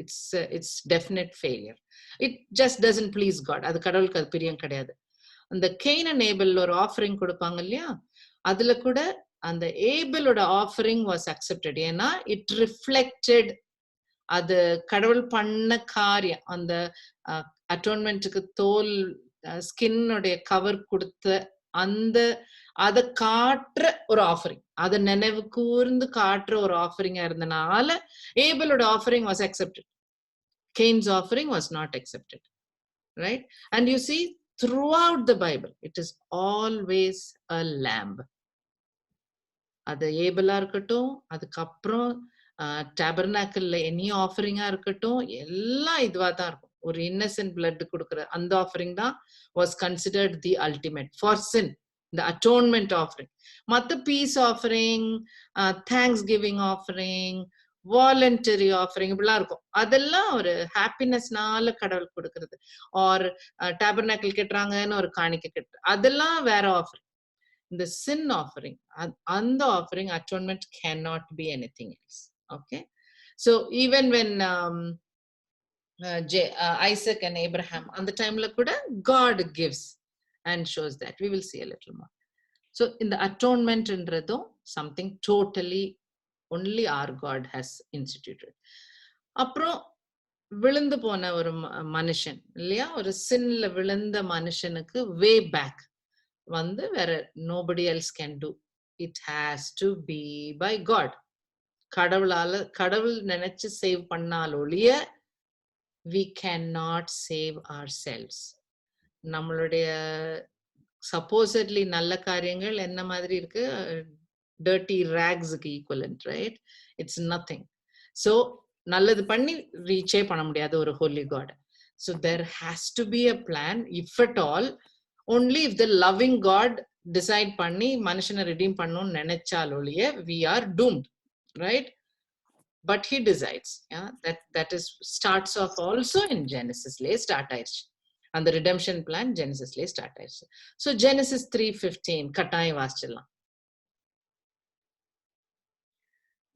it's definite failure. It just doesn't please God. அது கடவுளுக்கு அது பிரியம் கிடையாது. அந்த Cain and Abel ஒரு ஆஃபரிங் கொடுப்பாங்க இல்லையா, அதுல கூட அந்த ஏபலோட ஆஃபரிங் வாஸ் அக்செப்டட். ஏன்னா இட் ரிஃப்ளெக்டட் அது கடவுள் பண்ண காரியம். அந்த அட்டோன்மெண்ட்டுக்கு தோல் ஸ்கின்னுடைய கவர் கொடுத்த அந்த அதை காட்டுற ஒரு ஆஃபரிங், அதை நினைவு கூர்ந்து காட்டுற ஒரு ஆஃபரிங்கா இருந்தனால ஏபலோட offering was accepted. Cain's offering was not accepted, right? And you see throughout the Bible it is always a lamb. அது ஏபலா இருக்கட்டும், அதுக்கப்புறம் டேபர்னாக்கிள்ல எனி ஆஃபரிங்கா இருக்கட்டும், எல்லாம் இதுவா தான் இருக்கும். ஒரு இன்னசென்ட் பிளட் கொடுக்குற அந்த ஆஃபரிங் தான் was considered the ultimate for sin, இந்த அட்டோன்மெண்ட் ஆஃபரிங். மற்ற peace offering, thanksgiving offering, voluntary offering இப்படிலாம் இருக்கும். அதெல்லாம் ஒரு ஹாப்பினஸ்னால கடவுள் கொடுக்கறது. ஆர் டேபர்னாக்கிள் கட்டுறாங்கன்னு ஒரு காணிக்கை கட்டு, அதெல்லாம் வேற ஆஃபரிங். இந்த sin offering, அந்த offering atonement cannot be anything else. Okay, so even when Isaac and Abraham on the time la kuda God gives and shows that. We will see a little more. So in the atonement endradho something totally only our God has instituted. அப்புறம் விழுந்து போன ஒரு மனுஷன் இல்லையா, ஒரு சின்ல விழுந்த மனுஷனுக்கு வே பேக் வந்து வேற nobody else can do. It has to be by God. கடவுள் நினைச்சு சேவ் பண்ணால் ஒழிய we cannot save ourselves. நம்மளுடைய supposedly நல்ல காரியங்கள் என்ன மாதிரி இருக்கு, dirty ragsக்கு equivalent, right? It's nothing. So நல்லது பண்ணி ரீச்சே பண்ண முடியாது ஒரு holy God. So there has to be a plan, if at all, only if the loving God decide பண்ணி மனுஷனை redeem பண்ணணும்னு நினைச்சால் ஒழிய we are doomed, right? But he decides. Yeah, that is starts off also in Genesis லே ஸ்டார்ட் ஆயிடுச்சு. அந்த redemption plan Genesis லே ஸ்டார்ட் ஆயிடுச்சு. So Genesis 3:15 கட்டாயம் வாசிச்சிடலாம்.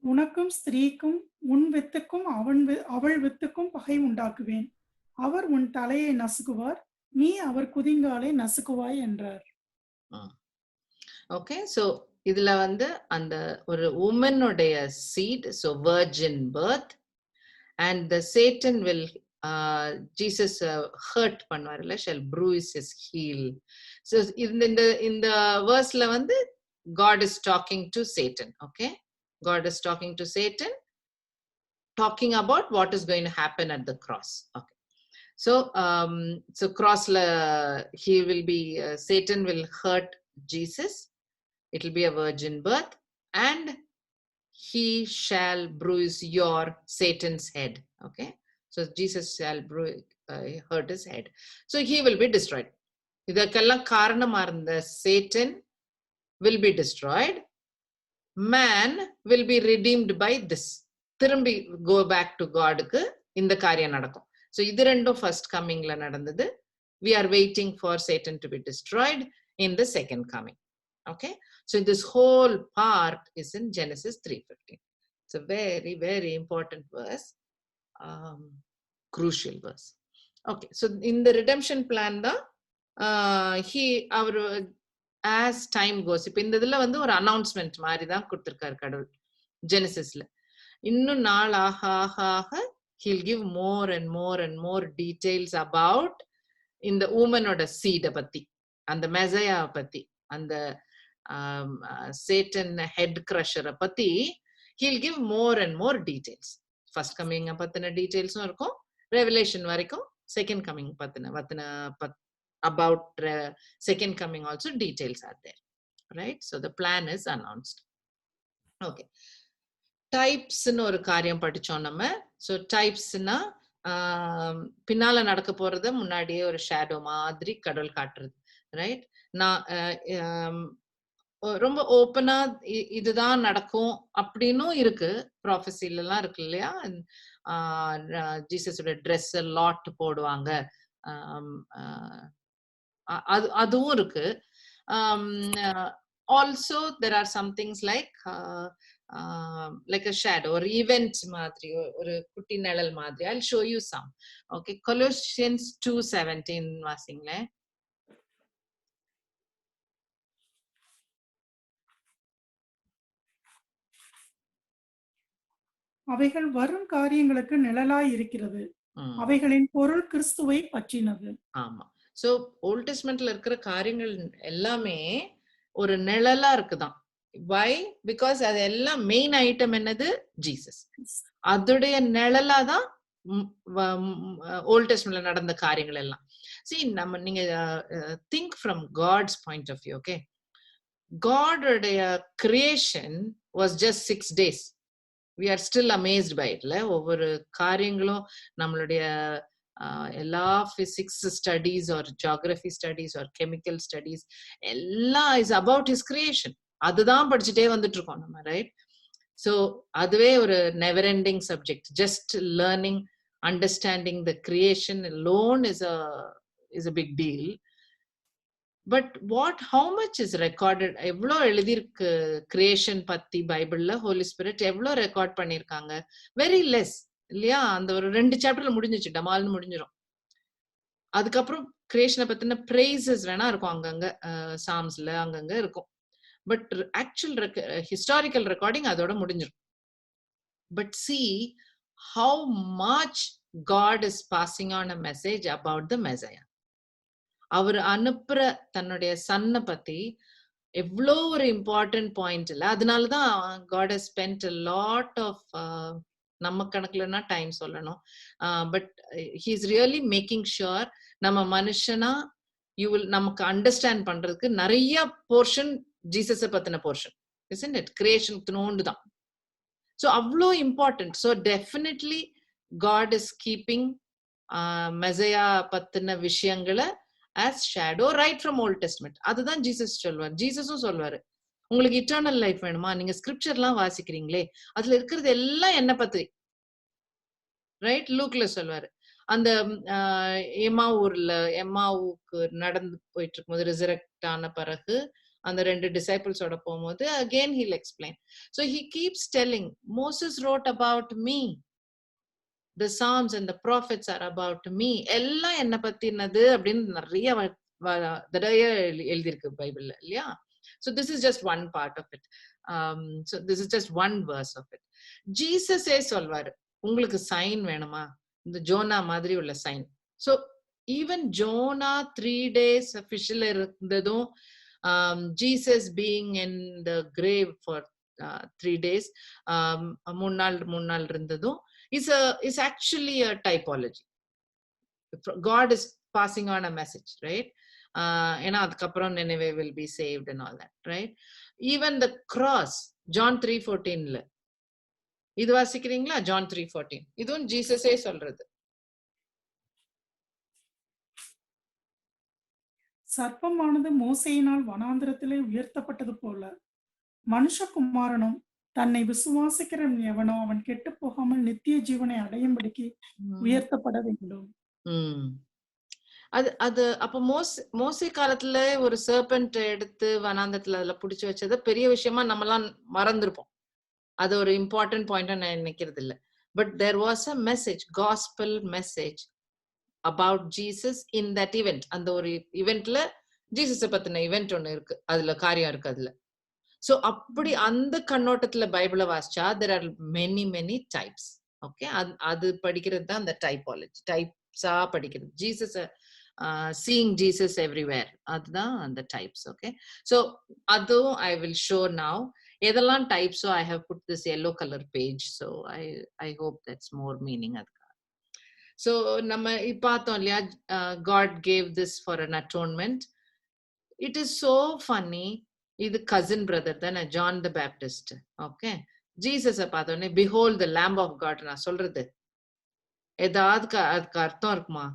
உனக்கும் ஸ்திரீக்கும் உன் வித்துக்கும் அவள் வித்துக்கும் பகை உண்டாக்குவேன். அவர் உன் தலையை நசுக்குவார், நீ அவர் குதிங்காலை நசுக்குவாய் என்றார். ஓகே, சோ இதுல வந்து அந்த ஒரு உமனுடைய seed, so virgin birth, and the Satan will Jesus hurt பண்ணுவார்ல, shall bruise his heel. So இந்த வேர்ஸ்ல வந்து God is talking to Satan. Okay, God is talking to Satan, talking about what is going to happen at the cross. Okay, So so crossla he will be Satan will hurt Jesus. It will be a virgin birth, and he shall bruise your Satan's head. Okay, so Jesus shall hurt his head, so he will be destroyed. இதற்கெல்லாம் காரணமா இருந்த Satan will be destroyed. Man will be redeemed by this. திரும்பி go back to Godக்கு இந்த காரியம் நடக்கும். So இது ரெண்டும் first comingல நடந்தது. We are waiting for Satan to be destroyed in the second coming. Okay, so this whole part is in Genesis 3:15. It's a very, very important verse, crucial verse. Okay, so in the redemption plan our as time goes, இப்ப இந்த இதுல வந்து ஒரு அனௌன்ஸ்மெண்ட் மாதிரி தான் கொடுத்திருக்காரு கடவுள் ஜெனசிஸ்ல. இன்னும் நாள் ஆக ஆக ஆக he'll give more and more and more details about இந்த ஊமனோட சீட பத்தி, அந்த மெசையா பத்தி, அந்த Satan head crusher பத்தி he'll give more and more details. First coming பத்தின டீடைல்ஸும் இருக்கும், ரெவலேஷன் வரைக்கும் second coming பத்தின about second coming also details are there, right? So the plan is announced. Okay, types னு ஒரு காரியம் படிச்சோம் நம்ம. So types னா பின்னால நடக்க போறத முன்னாடியே ஒரு ஷேடோ மாதிரி கடவுள் காட்டுறது, ரைட்? நான் ரொம்ப ஓப்பனா இதுதான் நடக்கும் அப்படின்னும் இருக்கு, ப்ராஃபஸில எல்லாம் இருக்கு இல்லையா? ஜீசஸோட ட்ரெஸ் லாட் போடுவாங்க, அதுவும் இருக்கு. Also there are some things like a shadow or event மாதிரி, ஒரு குட்டி நிழல் மாதிரி. I'll show you some. Okay, Colossians 2:17 வாசிங்களேன். அவைகள் வரும் காரியங்களுக்கு நிழலாய் இருக்கிறது, அவைகளின் பொருள் கிறிஸ்துவை பற்றினது. ஆமா, சோ ஓல்ட் டெஸ்ட்மென்ட்ல இருக்கிற காரியங்கள் எல்லாமே ஒரு நிழலா இருக்குதான். Why? Because அது எல்லாம் மெயின் ஐட்டம் என்னது? ஜீசஸ். அதோடைய நிழலா தான் ஓல்ட் டெஸ்ட்மென்ட்ல நடந்த காரியங்கள் எல்லாம். See, நீங்க think from God's point of view. Okay, God உடைய creation was just 6 days. We are still amazed by it. ஒவ்வொரு காரியங்களும் நம்மளுடைய எல்லா physics studies or geography studies or chemical studies எல்லாம் இஸ் அபவுட் ஹிஸ் கிரியேஷன். அதுதான் படிச்சுட்டே வந்துட்டு இருக்கோம் நம்ம, ரைட்? ஸோ அதுவே ஒரு never ending subject. Just learning, understanding the creation alone is a big deal. பட் how much is recorded? எவ்வளோ எழுதியிருக்கு கிரியேஷன் பத்தி பைபிள்ல? ஹோலி ஸ்பிரிட் எவ்வளோ ரெக்கார்ட் பண்ணிருக்காங்க? வெரி லெஸ் இல்லையா? அந்த ஒரு 2 சாப்டர்ல முடிஞ்சிச்சு, டமால்னு முடிஞ்சிடும். அதுக்கப்புறம் கிரியேஷனை பத்தின பிரைசஸ் வேணா இருக்கும், அங்கங்க சாம்ஸ்ல அங்கங்க இருக்கும். பட் ஆக்சுவல் ஹிஸ்டாரிக்கல் ரெக்கார்டிங் அதோட முடிஞ்சிடும். But see how much God is passing on a message about the Messiah. அவர் அனுப்புற தன்னுடைய சன்னை பத்தி எவ்வளோ ஒரு இம்பார்ட்டன்ட் பாயிண்ட் இல்ல. அதனாலதான் God has spent a lot of நம்ம கணக்குலன்னா டைம் சொல்லணும், but he is really making sure நம்ம மனுஷனா நமக்கு அண்டர்ஸ்டாண்ட் பண்றதுக்கு நிறைய போர்ஷன் ஜீசஸ பத்தின போர்ஷன், isn't it? கிரியேஷன் நோண்டு தான். ஸோ அவ்வளோ important. So definitely God is keeping மெசையா பத்தின விஷயங்களை as shadow right from Old Testament. அதுதான் ஜீசஸ் சொல்வார். ஜீசஸும் சொல்வாரு, உங்களுக்கு இட்டர்னல் லைஃப் வேணுமா? நீங்க ஸ்கிரிப்சர்லாம் வாசிக்கிறீங்களே, அதுல இருக்கிறது எல்லாம் என்ன பத்தி, ரைட்? லூக்ல சொல்வாரு. அந்த எம்மாவுக்கு நடந்து போயிட்டு இருக்கும்போது, ரிசரெக்ட் ஆன பிறகு அந்த 2 டிசைபிள்ஸோட போகும்போது again he'll explain. So he keeps telling, Moses wrote about me, the Psalms and the prophets are about me. எல்லாம் என்ன பத்தினது அப்படின்னு நிறைய தடவை எழுதியிருக்கு பைபிள்ல இல்லையா? So this is just one part of it. So this is just one verse of it. ஜீசஸே சொல்வாரு, உங்களுக்கு சைன் வேணுமா? இந்த ஜோனா மாதிரி உள்ள சைன். So even ஜோனா 3 days official இருந்ததும், Jesus being in the grave for 3 days, 3 நாள் இருந்ததும் is actually a typology. God is passing on a message, right? ஏன்னா அதுக்கப்புறம் Nineveh will be saved and all that, right? Even the cross, John 3:14 இது வாசிக்கிறீங்களா? John 3:14 இதுவும் ஜீசஸே சொல்றது. சர்ப்பமானது மோசேயினால் வனாந்திரத்திலே உயர்த்தப்பட்டது போல மனுஷகுமாரனும் தன்னை விசுவாசிக்கிற எவனோ அவன் கெட்டு போகாமல் நித்திய ஜீவனை அடையும்படிக்கு உயர்த்தப்பட வேண்டும். அது அப்ப மோசே காலத்துல ஒரு சர்பென்ட் எடுத்து வனாந்தத்துல அதுல புடிச்சு வச்சது பெரிய விஷயமா நம்மலாம் மறந்துருப்போம். அது ஒரு இம்பார்ட்டன்ட் பாயிண்டா நான் நினைக்கிறது இல்ல. But there was a message, gospel message about Jesus in that event. அந்த ஒரு இவெண்ட்ல ஜீசஸ பத்தின இவெண்ட் ஒண்ணு இருக்கு, அதுல காரியம் இருக்கு அதுல. சோ அப்படி அந்த கண்ணோட்டத்துல பைபிள வாசிச்சா there are many types. Okay, அது படிக்கிறது தான் அந்த டைப்பாலஜி, டைப்ஸா படிக்கிறது. ஜீசஸ் seeing Jesus everywhere, அதுதான் அந்த டைப்ஸ். ஓகே, சோ அதுவும் I will show now. எதெல்லாம் டைப்ஸோ I have put this yellow color page, so I hope that's more meaning. So நம்ம பார்த்தோம் இல்லையா, God gave this for an atonement. It is so funny. இது cousin brother தானே, John the Baptist. ஓகே, ஜீசஸ பார்த்தோன்னே behold the lamb of God நான் சொல்றது ஏதாவது அதுக்கு அர்த்தம் இருக்குமா?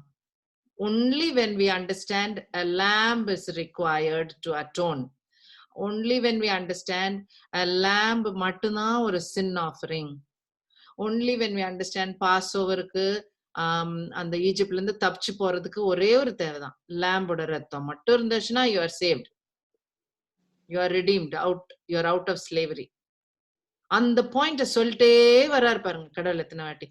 Only when we understand a lamb is required to atone, only when we understand a lamb மட்டும்தான் ஒரு sin offering, only when we understand Passoverக்கு அந்த ஈஜிப்ட்ல இருந்து தப்பிச்சு போறதுக்கு ஒரே ஒரு தேவைதான், lamb ஓட ரத்தம் மட்டும் இருந்துச்சுன்னா you are saved, you are redeemed, you are out of slavery. அந்த பாயிண்ட சொல்லிட்டே வர்றாரு பாருங்க கடவுள் எத்தனை வாட்டி.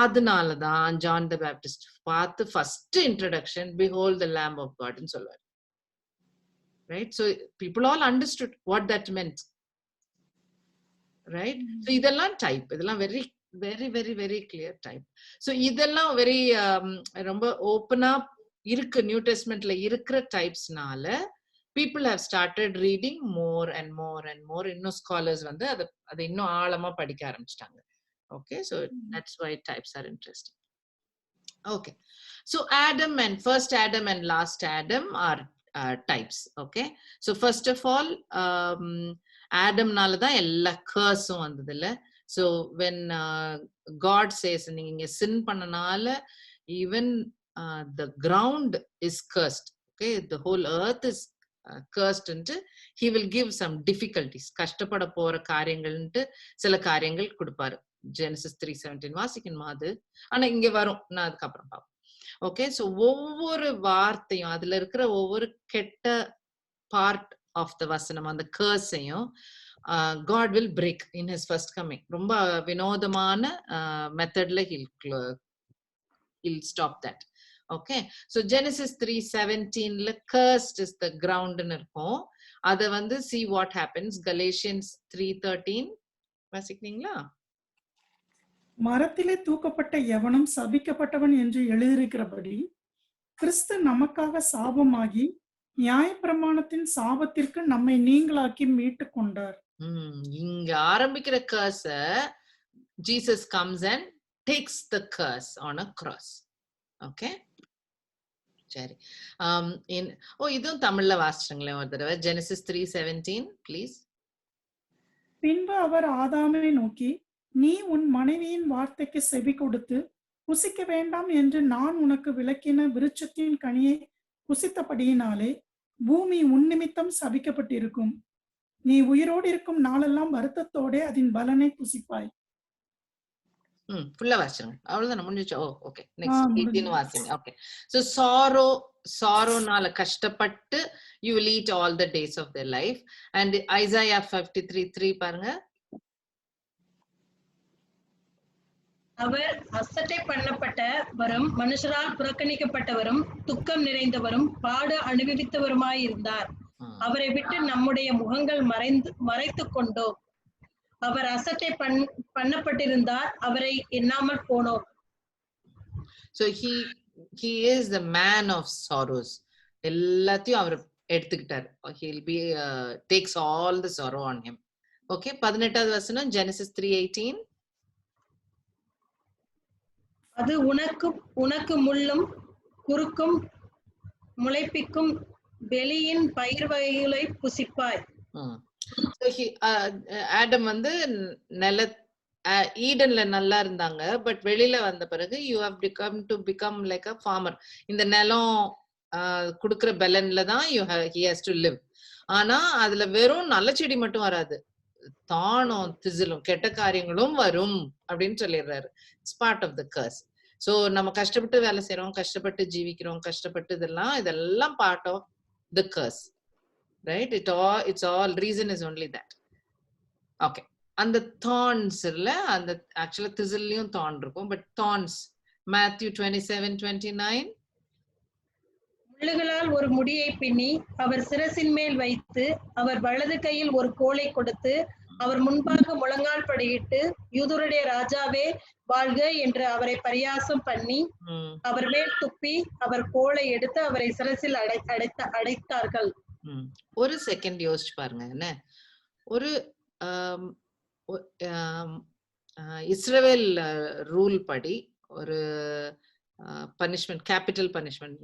அதனாலதான் ஜான் த பேப்டிஸ்ட் பார்த்து first introduction behold the lamb of God ன்னு சொல்லுவார். Right? So people all understood what that meant. Right? So இதெல்லாம் டைப், இதெல்லாம் very very very very clear type. So இதெல்லாம் very ரொம்ப ஓப்பனா இருக்கு நியூ டெஸ்ட்மென்ட்ல இருக்கிற டைப்ஸ்னால people have started reading more and more and more. இன்னும் scholars வந்து அதை இன்னும் ஆழமா படிக்க ஆரம்பிச்சிட்டாங்க. Okay, so that's why types are interesting. Okay, so Adam and first Adam and last Adam are types. Okay, so first of all Adam நால தான் எல்லா curseம் வந்தது இல்ல. So when God says நீங்க sin பண்ணனால even the ground is cursed. Okay, the whole earth is cursed and he will give some difficulties. கஷ்டப்பட போற காரியங்கள்ட்டு சில காரியங்கள் கொடுப்பாரு. Genesis 3:17 வாசிக்கணுமா அது? ஆனா இங்க வரும், நான் அதுக்கப்புறம் பார்ப்போம். ஓகே, சோ ஒவ்வொரு வார்த்தையும் அதுல இருக்கிற ஒவ்வொரு கெட்ட பார்ட் ஆஃப் த வசனம் அந்த கர்ஸையும் God will break in his first coming. ரொம்ப வினோதமான மெத்தட்ல he'll stop that. Okay, so Genesis 3:17 cursed is the ground ன்னு இருக்கும். அத வந்து see what happens. Galatians 3:13 வாசிக்கிறீங்களா? மரத்திலே தூக்கப்பட்ட எவனும் சபிக்கப்பட்டவன் என்று எழுதியிருக்கிறபடி கிறிஸ்து நமக்காக சாபமாகி நியாயப்பிரமாணத்தின் சாபத்திற்கு நம்மை நீங்களாக்கி மீட்டு கொண்டார். இங்க ஆரம்பிக்கிற curse Jesus comes and takes the curse on a cross. Okay, சரி. இதுவும் தமிழ்ல வாசிச்சுங்களேன் ஒரு தடவை. Genesis 3:17 please. பின்பு அவர் ஆதாமை நோக்கி, நீ உன் மனைவியின் வார்த்தைக்கு செவி கொடுத்து புசிக்க வேண்டாம் என்று நான் உனக்கு விலக்கின விருட்சத்தின் கனியை புசித்தபடியினாலே பூமி உன் நிமித்தம் சபிக்கப்பட்டிருக்கும். நீ உயிரோடு இருக்கும் நாளெல்லாம் வருத்தத்தோட அதன் பலனை புசிப்பாய். ஃபுல்லா வாசிங்க, அவ்வளவுதான் முடிஞ்சிச்சு. ஓகே, நெக்ஸ்ட் 18 வாசிங்க. ஓகே, சோ sorrowனால கஷ்டப்பட்டு you will eat all the days of their life. And Isaiah 53:3 பாருங்க. அவர் அசட்டை பண்ணப்பட்டவரும் மனுஷரால் புறக்கணிக்கப்பட்டவரும் துக்கம் நிறைந்தவரும் பாடு அனுபவித்தவருமாயிருந்தார். அவரை விட்டு நம்முடைய முகங்கள் மறைத்து கொண்டோம். அவர் அசட்டை பண்ணப்பட்டிருந்தார், அவரை எண்ணாமல் போனோம். So he is the man of sorrows. எல்லாத்தையும் அவர் எடுத்துக்கிட்டார். He'll be takes all the sorrow on him. Okay, 18வது வசனம் Genesis 3:18. அது உனக்கு முள்ளும் குறுக்கும் முளைப்பிக்கும் வெளியின் பயிர் வகைகளை புசிப்பாய். ஆடம் வந்து ஈடன்ல நல்லா இருந்தாங்க, பட் வெளியில வந்த பிறகு you have become like a farmer. இந்த நிலம் குடுக்கிற பெலன்ல தான் he has to live. ஆனா அதுல வெறும் நல்ல செடி மட்டும் வராது, தானும் திசிலும் கெட்ட காரியங்களும் வரும் அப்படின்னு சொல்லிடுறாரு. It's part of the curse. So நம்ம கஷ்டப்பட்டு வேலை செய்யறோம், கஷ்டப்பட்டு ஜீவிக்கிறோம், கஷ்டப்பட்டு இதெல்லாம் part of the curse, right? It's all reason is only that. Okay, அந்த தான்ஸ்ல அந்த ஆக்சுவலா திசில்லையும் தான் இருக்கும், பட் தான்ஸ் Matthew 27:29 முள்ளுகளால் ஒரு முடியை பின்னி அவர் சிரசின் மேல் வைத்து அவர் வலது கையில் ஒரு கோலை கொடுத்து அவர் முன்பாக முழங்கால் படியிட்டு யூதருடைய ராஜாவே வாழ்க என்று அவரை பரியாசம் பண்ணி அவர் மேல் துப்பி அவர் கோலை எடுத்து அவரை சிரசில் அடைத்தார்கள். ஒரு செகண்ட் யோசிச்சு பாருங்க. என்ன ஒரு இஸ்ரவேல் ரூல் படி ஒரு பனிஷ்மெண்ட், கேபிட்டல் பனிஷ்மெண்ட்,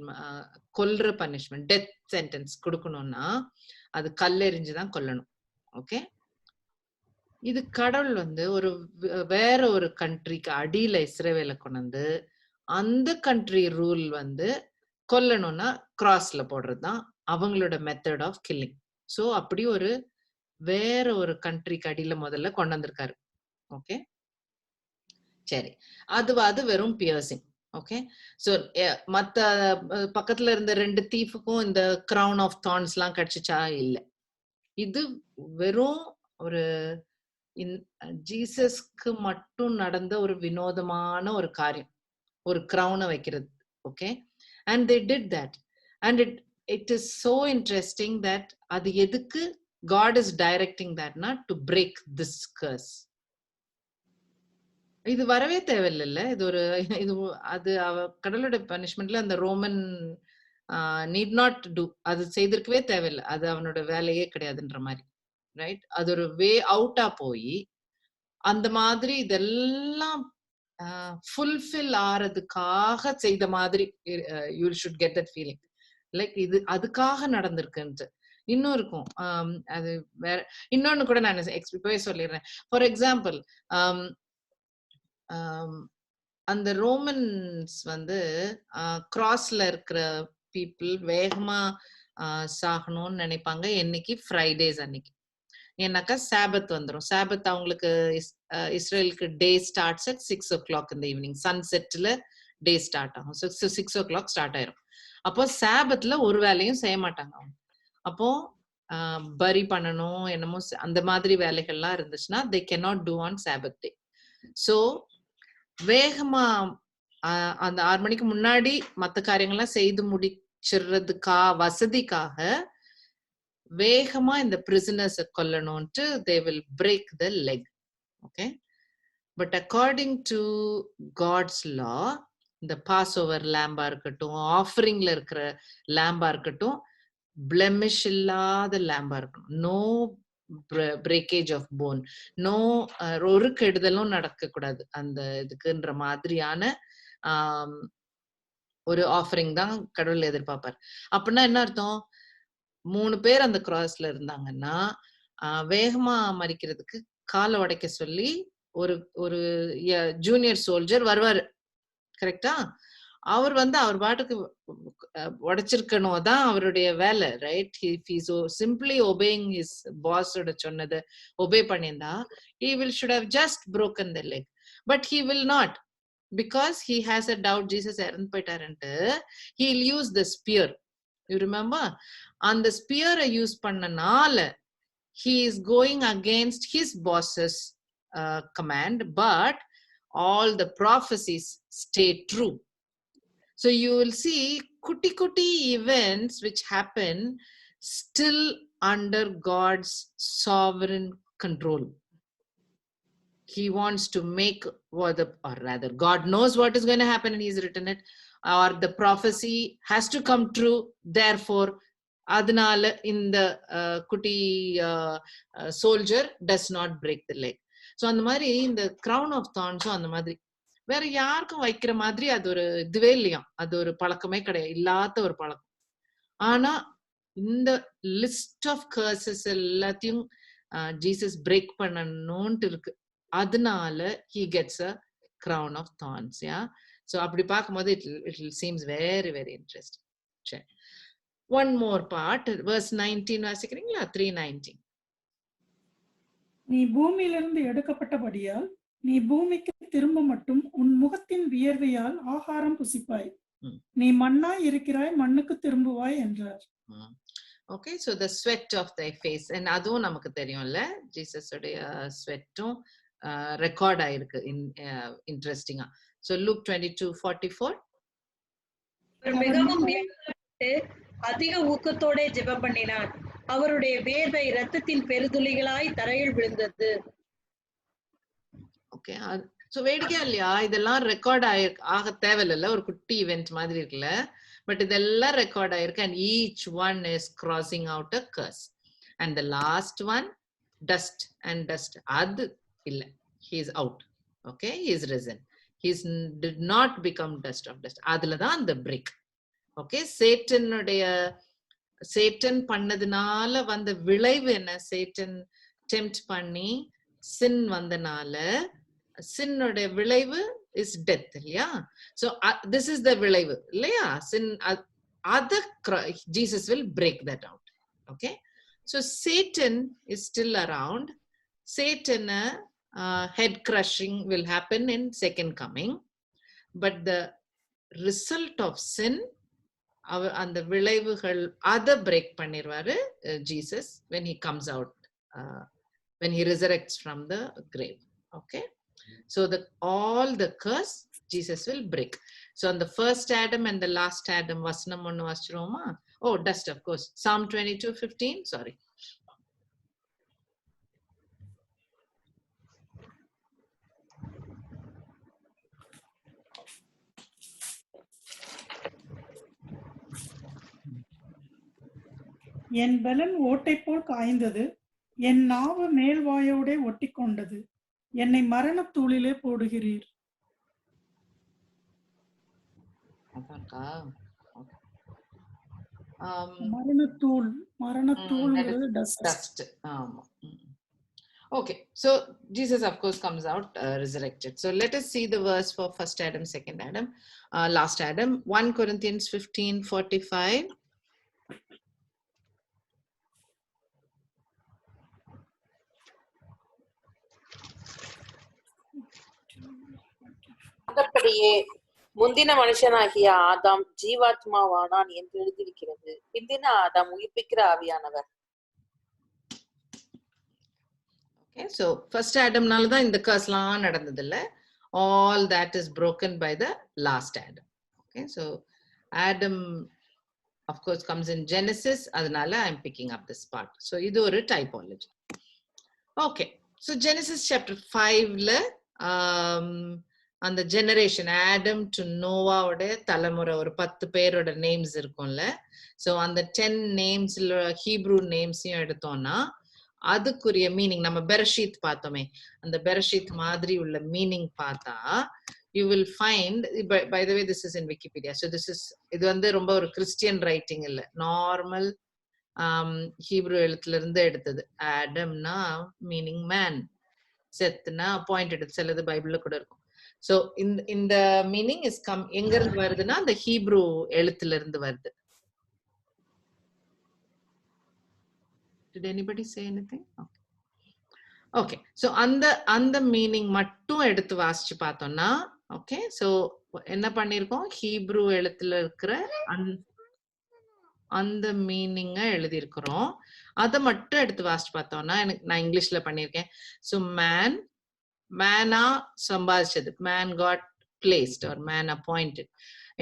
கொல்ற பனிஷ்மெண்ட், டெத் சென்டென்ஸ் கொடுக்கணும்னா அது கல்லெறிஞ்சுதான் கொல்லணும். ஓகே, இது கடவுள் வந்து ஒரு வேற ஒரு கண்ட்ரிக்கு அடியில இஸ்ரவேலை கொண்டு வந்து அந்த கண்ட்ரி ரூல் வந்து கொல்லணும்னா கிராஸ்ல போடுறதுதான் அவங்களோட மெத்தட் ஆஃப் கில்லிங். சோ அப்படி ஒரு வேற ஒரு கண்ட்ரிக்கு அடியில முதல்ல கொண்டு வந்திருக்காரு. ஓகே, சரி, அது வெறும் பியர்சிங். ஓகே, சோ மத்த பக்கத்துல இருந்த 2 தீஃபுக்கும் இந்த கிரவுன் ஆஃப் தார்ன்ஸ் எல்லாம் கிடைச்சிச்சா? இல்ல. இது வெறும் ஒரு ஜீசஸ்க்கு மட்டும் நடந்த ஒரு வினோதமான ஒரு காரியம், ஒரு கிரவுனை வைக்கிறது. Okay, and they did that and it is so interesting that அது எதுக்கு God is directing that not to break this curse. இது வரவே தேவையில்ல. இது அது கடவுளோட பனிஷ்மெண்ட்ல அந்த ரோமன் நீட் நாட் டூ, அது செய்திருக்கவே தேவையில்லை, அது அவனோட வேலையே கிடையாதுன்ற மாதிரி, ரைட்? அது ஒரு வே அவுட்டா போய் அந்த மாதிரி இதெல்லாம் ஃபுல்ஃபில் ஆறதுக்காக செய்த மாதிரி you should get that feeling, like இது அதுக்காக நடந்திருக்குன்ட்டு. இன்னும் இருக்கும், அது வேற இன்னொன்னு கூட நான் இப்பவே சொல்லிடுறேன். ஃபார் எக்ஸாம்பிள், அந்த ரோமன்ஸ் வந்து கிராஸ்ல இருக்கிற பீப்புள் வேகமா சாகணும்னு நினைப்பாங்க என்னைக்கு? ஃப்ரைடேஸ் அன்னைக்கு. ஏன்னாக்கா சாபத் வந்துடும். சாபத் அவங்களுக்கு இஸ்ரேலுக்கு டே ஸ்டார்ட்ஸ் அட் 6 o'clock இந்த ஈவினிங், சன்செட்ல டே ஸ்டார்ட் ஆகும். 6 o'clock ஸ்டார்ட் ஆயிரும். அப்போ சாபத்துல ஒரு வேலையும் செய்ய மாட்டாங்க அவங்க. அப்போ பரி பண்ணணும் என்னமோ அந்த மாதிரி வேலைகள்லாம் இருந்துச்சுன்னா they cannot do on Sabbath day. So வேகமா அந்த 6 மணிக்கு முன்னாடி மத்த காரியங்கள்லாம் செய்து முடிச்சிடுறதுக்கா வசதிக்காக வேகமா இந்த prisoners கொல்லணும்ட்டு they will break the leg. Okay, but according to God's law, இந்த Passover lamb-ஆ இருக்கட்டும், ஆஃபரிங்ல இருக்கிற lamb-ஆ இருக்கட்டும், blemish இல்லாத lamb-ஆ இருக்கணும். No breakage of bone, no ஒரு கெடுதலும் நடக்க கூடாது அந்த இதுக்குன்ற மாதிரியான ஒரு ஆஃபரிங் தான் கடவுள் எதிர்பார்ப்பார். அப்படின்னா என்ன அர்த்தம்? 3 பேர் அந்த கிராஸ்ல இருந்தாங்கன்னா வேகமா மறிக்கிறதுக்கு காலை உடைக்க சொல்லி ஒரு ஜூனியர் சோல்ஜர் வருவாரு, கரெக்டா? அவர் வந்து அவர் பாட்டுக்கு உடைச்சிருக்கணும் தான் அவருடைய வேலை, ரைட்? சிம்பிளி ஒபேயிங் ஹிஸ் பாஸோட சொன்னதை ஒபே பண்ணியிருந்தா he should have just broken the leg, but he will not, because he has a doubt Jesus இறந்து போயிட்டாருன்ட்டு he'll use the spear. You remember? அந்த ஸ்பியரை யூஸ் பண்ணனால he is going against his boss's command, but all the prophecies stay true. So you will see kuti events which happen still under God's sovereign control. He wants to make or rather God knows what is going to happen and he's written it, or the prophecy has to come true, therefore அதனால இந்த குட்டி soldier does not break the leg. So அந்த மாதிரி இந்த crown of thorns அந்த மாதிரி வேற யாருக்கும் வைக்கிற மாதிரி அது ஒரு இதுவே இல்லையாம். அது ஒரு பழக்கமே கிடையாது, இல்லாத ஒரு பழக்கம். ஆனா இந்த லிஸ்ட் ஆஃப் கர்சஸ் எல்லாத்தையும் ஜீசஸ் பிரேக் பண்ணணும்ட்டு இருக்கு. அதனால he gets a crown of thorns. Yeah, so அப்படி பார்க்கும்போது it seems very very interesting. சரி, one more part, verse 19 வாசிக்கிறீங்களா? 3:19. நீ பூமியிலிருந்து எடுக்கப்பட்டபடியால் நீ பூமிக்கு திரும்ப மட்டும் உன் முகத்தின் வியர்வையால் ஆகாரம் புசிப்பாய். நீ மண்ணாய் இருக்கிறாய், மண்ணுக்கு திரும்புவாய் என்றார். Okay, so the sweat of thy face, and அதுவும் நமக்கு தெரியும்ல, ஜீசஸ் உடைய ஸ்வெட்டும் ரெக்கார்ட் ஆயிருக்கு இன்ட்ரெஸ்டிங்கா. So Luke 22:44. மிகவும் வேதனைப்பட்டு அதிக ஊக்கத்தோட ஜெபம் பண்ணினார். அவருடைய வேர்வை இரத்தத்தின் பெருதுளிகளாய் தரையில் விழுந்தது. ஓகே, சோ வேடிக்கையா இல்லையா? இதெல்லாம் ரெக்கார்ட் ஆக தேவையில்ல, ஒரு குட்டி இவெண்ட் மாதிரி இருக்குல்ல, பட் இதெல்லாம் ரெக்கார்ட் ஆயிருக்கு. and each one is crossing out a curse, and the last one dust and dust, அது இல்ல, he is out. Okay, he is risen, he did not become dust of dust. அதுல தான் அந்த break. Okay, சேட்டன் பண்ணதுனால வந்த விளைவு என்ன? சேட்டன் டெம்ப்ட் பண்ணி சின் வந்தனால சின்னுடைய விளைவு is death, இல்லையா? So this is the விளைவு, இல்லையா? sin other Jesus will break that out. Okay, so Satan is still around. Satan head crushing will happen in second coming, but the result of sin, அந்த விளைவுகள் அதை பிரேக் பண்ணிடுவாரு Jesus when he comes out, when he resurrects from the grave. Okay, so all the curse Jesus will break. So on the first Adam and the last Adam, vasanam onnu vastroma. Oh, dust, of course, Psalm 22:15. Sorry. என் பலன் ஓட்டை போல் காய்ந்தது, என் நாவு மேல்வாயோட ஒட்டி கொண்டது, என்னை மரணத்தூளிலே போடுகிறீர். மரணத்தூள் dust. Okay, so Jesus of course comes out resurrected. So let us see the verse for first Adam, second Adam, last Adam. 1 Corinthians 15:45. அப்படியே முந்தின மனுஷனாகிய ஆதாம் ஜீவாத்மாவானான் என்று எழுதியிருக்கிறது. பிந்தின ஆதாம் உயிர்ப்பிக்கிற ஆவியானவர். Okay, so first Adamனால தான் இந்த கர்ஸ்லாம் நடந்தது இல்ல. All that is broken by the last Adam. Okay, so Adam of course comes in Genesis, அதனால I'm picking up this part. So இது ஒரு typology. Okay, so Genesis chapter 5ல அந்த ஜெனரேஷன் ஆடம் டு நோவாவோட தலைமுறை ஒரு 10 பேரோட நேம்ஸ் இருக்கும்ல. ஸோ அந்த 10 நேம்ஸ்ல ஹீப்ரூ நேம்ஸையும் எடுத்தோம்னா அதுக்குரிய மீனிங் நம்ம பெரஷீத் பார்த்தோமே, அந்த பெரஷீத் மாதிரி உள்ள மீனிங் பார்த்தா you will find, by the way this is in Wikipedia, so இது வந்து ரொம்ப ஒரு கிறிஸ்டியன் ரைட்டிங் இல்ல, நார்மல் ஹீப்ரூ எழுத்துல இருந்து எடுத்தது. ஆடம்னா மீனிங் மேன், செத்னா அப்பாயிண்டட், சிலது பைபிள்ல கூட இருக்கும். So இந்த மீனிங் இஸ் எங்க இருந்து வருதுன்னா அந்த ஹீப்ரூ எழுத்துல இருந்து வருது. Did anybody say anything? Okay. Okay, so அந்த மீனிங் மட்டும் எடுத்து வாசிச்சு பார்த்தோம்னா, ஓகே, சோ என்ன பண்ணிருக்கோம், ஹீப்ரூ எழுத்துல இருக்கிற அந்த மீனிங்க எழுதி இருக்கிறோம். அதை மட்டும் எடுத்து வாசிச்சு பார்த்தோம்னா, நான் இங்கிலீஷ்ல பண்ணிருக்கேன். ஸோ மேனா சம்பாதிச்சது, man God placed or man appointed.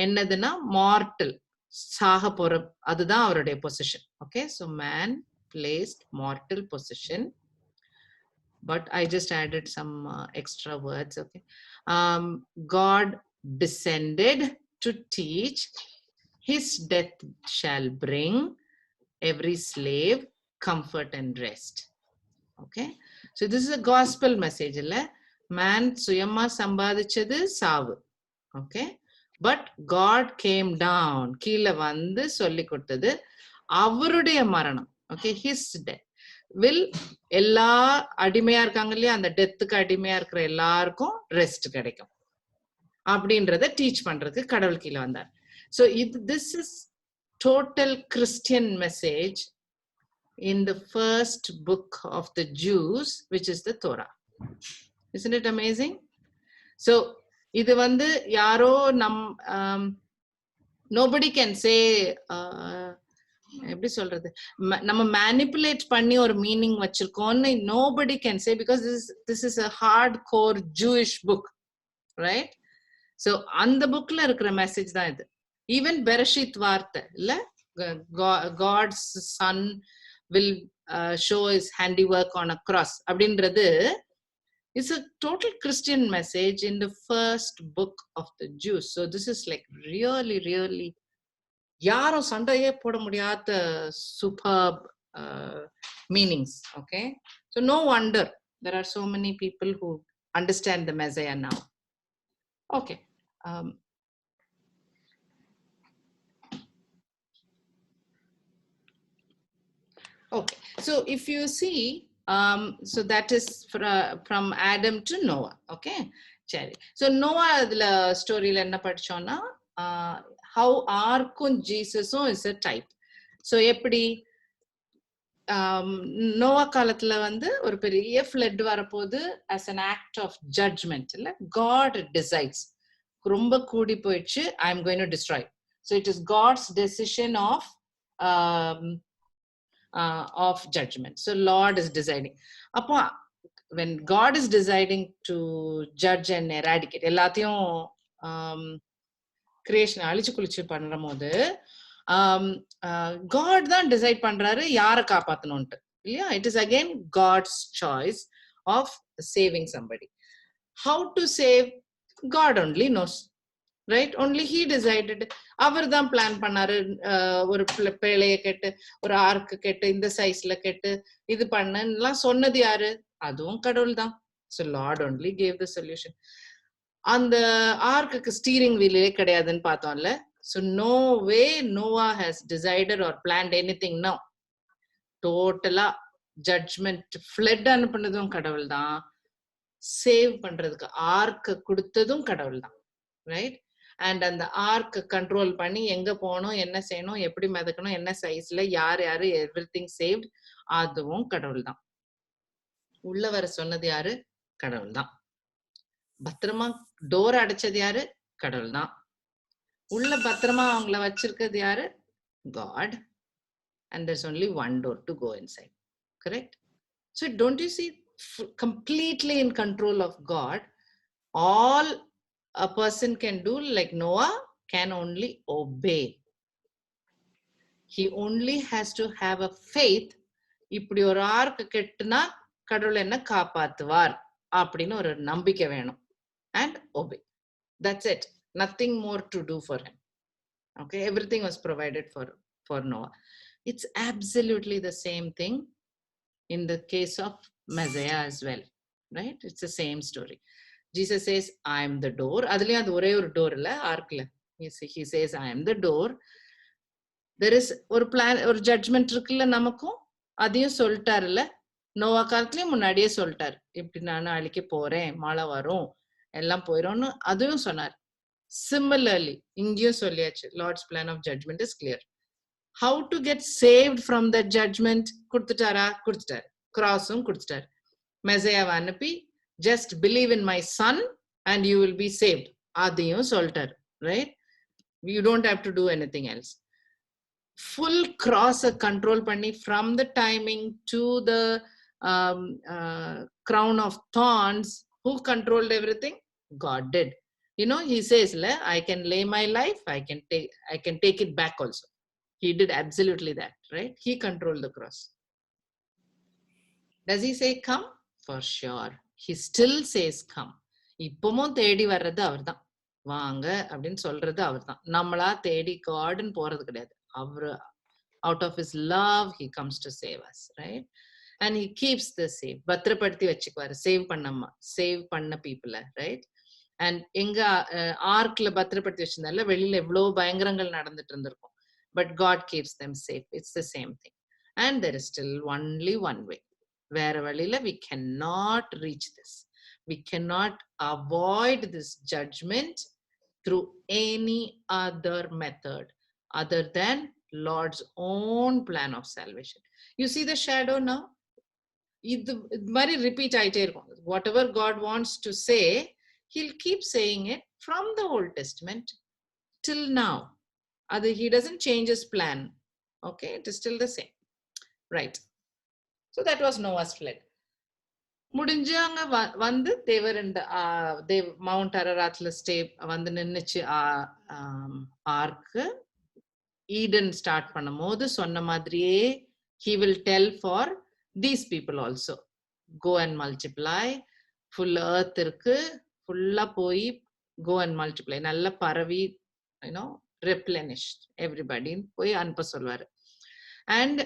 என்னதுன்னா மார்டல், சாக போற, அதுதான் அவருடைய position. Okay, so man placed mortal position. But I just added some extra words. Okay, God descended to teach, his death shall bring every slave comfort and rest. Okay, so this is a gospel message. Man சுயமா சம்பாதிச்சது சாவு. Okay, but God came down, கீழே வந்து சொல்லி கொடுத்தது அவருடைய மரணம். ஓகே, ஹிஸ் டெத் வில் எல்லா அடிமையா இருக்காங்க இல்லையா, அந்த டெத்துக்கு அடிமையா இருக்கிற எல்லாருக்கும் ரெஸ்ட் கிடைக்கும் அப்படின்றத டீச் பண்றதுக்கு கடவுள் கீழே வந்தார். So this is total Christian message in the first book of the Jews, which is the Torah. Isn't it amazing? So இது வந்து யாரோ nobody can say எப்படி சொல்றது, நம்ம மேனிப்புலேட் பண்ணி ஒரு meaning வச்சிருக்கோம்னு nobody can say, because this is a hardcore Jewish book, right? So அந்த புக்ல இருக்கிற மெசேஜ் தான் இது. ஈவன் பெரஷித் வார்த்தை இல்ல, God's son will show his handiwork on a cross அப்படின்றது is a total Christian message in the first book of the Jews. So this is like really really யாரும் சண்டையே போட முடியாத superb meanings. Okay, so no wonder there are so many people who understand the Messiah now. Okay, okay, so if you see, so that is from Adam to Noah. Okay, சரி. So Noah அதுல ஸ்டோரியில என்ன படிச்சோம்னா, how ஆர்க்கும் ஜீசஸும் is a type. So எப்படி நோவா காலத்துல வந்து ஒரு பெரிய ஃப்ளட் வரப்போது as an act of judgment இல்ல, God decides, ரொம்ப கூடி போயிடுச்சு, I am going to destroy. So it is God's decision of judgment. So Lord is deciding. அப்போ when God is deciding to judge and eradicate எல்லாத்தையும் கிரியேஷன் அழிச்சு குளிச்சு பண்ற போது God தான் டிசைட் பண்றாரு யாரை காப்பாத்தணும்ட்டு இல்லையா. It is again God's choice of saving somebody. How to save, God only knows, right? Only he decided. அவர் தான் பிளான் பண்ணாரு, ஒரு பிள்ளைய கேட்டு ஒரு ஆர்க்கு கேட்டு இந்த சைஸ்ல கேட்டு இது பண்ணலாம் சொன்னது யாரு, அதுவும் கடவுள் தான். So Lord only gave the solution. அந்த ஆர்க்குக்கு ஸ்டீரிங் வீலே கிடையாதுன்னு பார்த்தோம்ல. So no way Noah has decided or planned anything now. டோட்டலா ஜட்ஜ்மெண்ட் ஃப்ளட் அனுப்புனதும் கடவுள் தான், சேவ் பண்றதுக்கு ஆர்க்க கொடுத்ததும் கடவுள் தான், ரைட்? அண்ட் அந்த ஆர்க் கண்ட்ரோல் பண்ணி எங்க போகணும், என்ன செய்யணும், எப்படி மிதக்கணும், என்ன சைஸ்ல, யார் யாரு, எவ்ரிதிங் சேவ்ட், அதுவும் கடவுள் தான். உள்ள வர சொன்னது யாரு, கடவுள் தான். பத்திரமா டோர் அடைச்சது யாரு, கடவுள் தான். உள்ள பத்திரமா அவங்கள வச்சிருக்கிறது யாரு, God. And there's only one door to go inside, correct? So don't you see, completely in control of God, all a person can do, like Noah, can only obey. He only has to have a faith. இப்படி ஒரு ஆர்க் கெட்டுனா கடவுள் என்ன காப்பாத்துவார் அப்படின்னு ஒரு நம்பிக்கை வேணும். And obey. That's it. Nothing more to do for him. Okay, everything was provided for Noah. It's absolutely the same thing in the case of Messiah as well, right? It's the same story. Jesus says, I am the door. அதுலயும் அது ஒரே ஒரு டோர் இல்ல, ஆர்க்ல. He says, I am the door. There is ஒரு பிளான், ஒரு ஜட்ஜ்மெண்ட் இருக்குல்ல நமக்கும், அதையும் சொல்லிட்டாருல்ல. நோவா காலத்துலயும் முன்னாடியே சொல்லிட்டாரு, இப்படி நான் அழிக்க போறேன், மழை வரும், எல்லாம் போயிடும்னு அதுவும் சொன்னார். Similarly, இங்கேயும் சொல்லியாச்சு, Lord's plan of judgment is clear. How to get saved from that judgment? கொடுத்துட்டாரா, கொடுத்துட்டாரு. கிராஸும் கொடுத்துட்டாரு. மெசையாவை அனுப்பி just believe in my son and you will be saved, அதையும் சொல்லிட்டாரு, right? You don't have to do anything else. Full cross control பண்ணி from the timing to the crown of thorns, who controlled everything? God did. You know, he says, I can lay my life, I can take it back also. He did absolutely that, right? He controlled the cross. Does he say come? For sure. He still says come. இப்பவும் தேடி வர்றது அவர் தான், வாங்க அப்படின்னு சொல்றது அவர் தான். நம்மளா தேடி காடுன்னு போறது கிடையாது. அவரு out of his love he comes to save us, right? and he keeps the save. பத்திரப்படுத்தி வச்சுக்குவாரு, சேவ் பண்ண பீப்புள, ரைட்? அண்ட் எங்க ஆர்க்ல பத்திரப்படுத்தி வச்சிருந்தால வெளியில எவ்வளவு பயங்கரங்கள் நடந்துட்டு இருந்திருக்கும். But God keeps them safe. It's the same thing. And there is still only one way. வேற வழியில we cannot reach this. We cannot avoid this judgment through any other method other than Lord's own plan of salvation. You see the shadow now? இது மாதிரி repeat ஆயிட்டே இருக்கும். Whatever God wants to say, he'll keep saying it from the Old Testament till now. He doesn't change his plan. Okay, it is still the same. Right. So that was Noah's flood. முடிஞ்சு அங்க வந்து தேவர் இந்த மவுண்ட் அரராத்ல ஸ்டே வந்து நின்னுச்சு ஆர்க்கு. ஈடன் ஸ்டார்ட் பண்ணும் போது சொன்ன மாதிரியே he will tell for these people also, go and multiply, full earth இருக்கு, ஃபுல்லா போய் go and multiply, நல்ல பரவி, replenish everybody போய் அனுப்ப சொல்வாரு. அண்ட்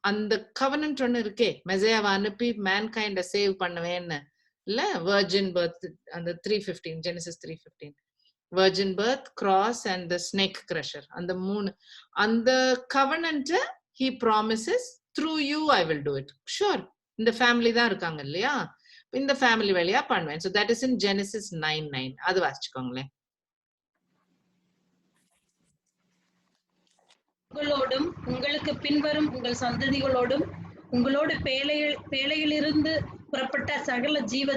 அந்த கவனன்ட் ஒண்ணு இருக்கே, மெசையாவை அனுப்பி மேன்கைண்ட சேவ் பண்ணுவேன்னு இல்ல, வர்ஜின் பர்த், அந்த 3:15 Genesis 3:15, virgin birth, cross and the snake crusher, அந்த 3, அந்த covenant he promises through you I will do it. Sure, இந்த ஃபேமிலி தான் இருக்காங்க இல்லையா, இந்த ஃபேமிலி வழியா பண்ணுவேன். So that is in Genesis 9:9. அது வாசிச்சுக்கோங்களேன். உங்களோடும் உங்களுக்கு பின்வரும் உங்கள் சந்ததிகளோடும் உங்களோடு பேழையிலிருந்து புறப்பட்ட சகல ஜீவ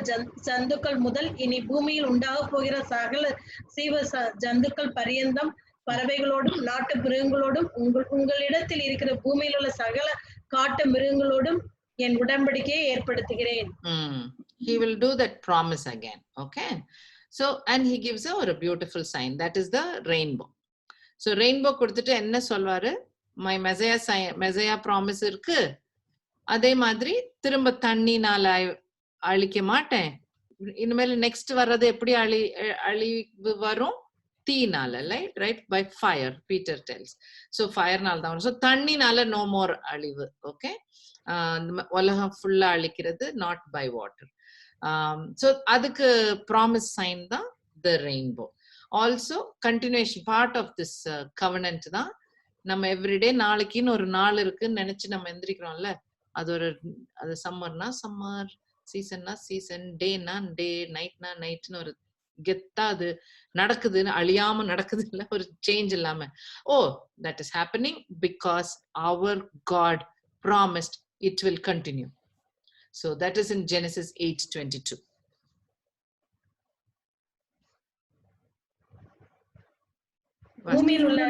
ஜந்துக்கள் முதல் இனி பூமியில் உண்டாக போகிற சகல ஜீவ ஜந்துக்கள் பரியந்தம் பறவைகளோடும் நாட்டு மிருகங்களோடும் உங்களிடத்தில் இருக்கிற பூமியில் உள்ள சகல காட்டு மிருகங்களோடும் என் உடன்படிக்கையை ஏற்படுத்துகிறேன். He will do that promise again. Okay, so and he gives a beautiful sign, that is the rainbow. So rainbow கொடுத்துட்டு என்ன சொல்வாரு, மை மெசையா ப்ராமிஸ் இருக்கு, அதே மாதிரி திரும்ப தண்ணினால அழிக்க மாட்டேன், இனிமேல் நெக்ஸ்ட் வர்றது எப்படி அழிவு வரும், தீனால, right, by fire Peter tells. So ஃபயர்னால தான் வரும். ஸோ தண்ணினால நோ மோர் அழிவு. ஓகே, உலகம் ஃபுல்லா அழிக்கிறது, நாட் பை வாட்டர். ஸோ அதுக்கு ப்ராமிஸ் சைன் தான் the rainbow. Also continuation part of this covenant தான். நம்ம எவ்ரிடே நாளைக்குன்னு ஒரு நாள் இருக்குன்னு நினைச்சு நம்ம எந்திரிக்கிறோம்ல, அது சம்மர்னா சம்மர், சீசன்னா சீசன், டேனா டே, நைட்னா நைட்னு ஒரு கெத்தா அது நடக்குதுன்னு, அழியாம நடக்குது இல்ல, ஒரு சேஞ்ச் இல்லாம. Oh, that is happening because அவர் God promised it will continue. So that is in Genesis 8:22. பூமியில் உள்ள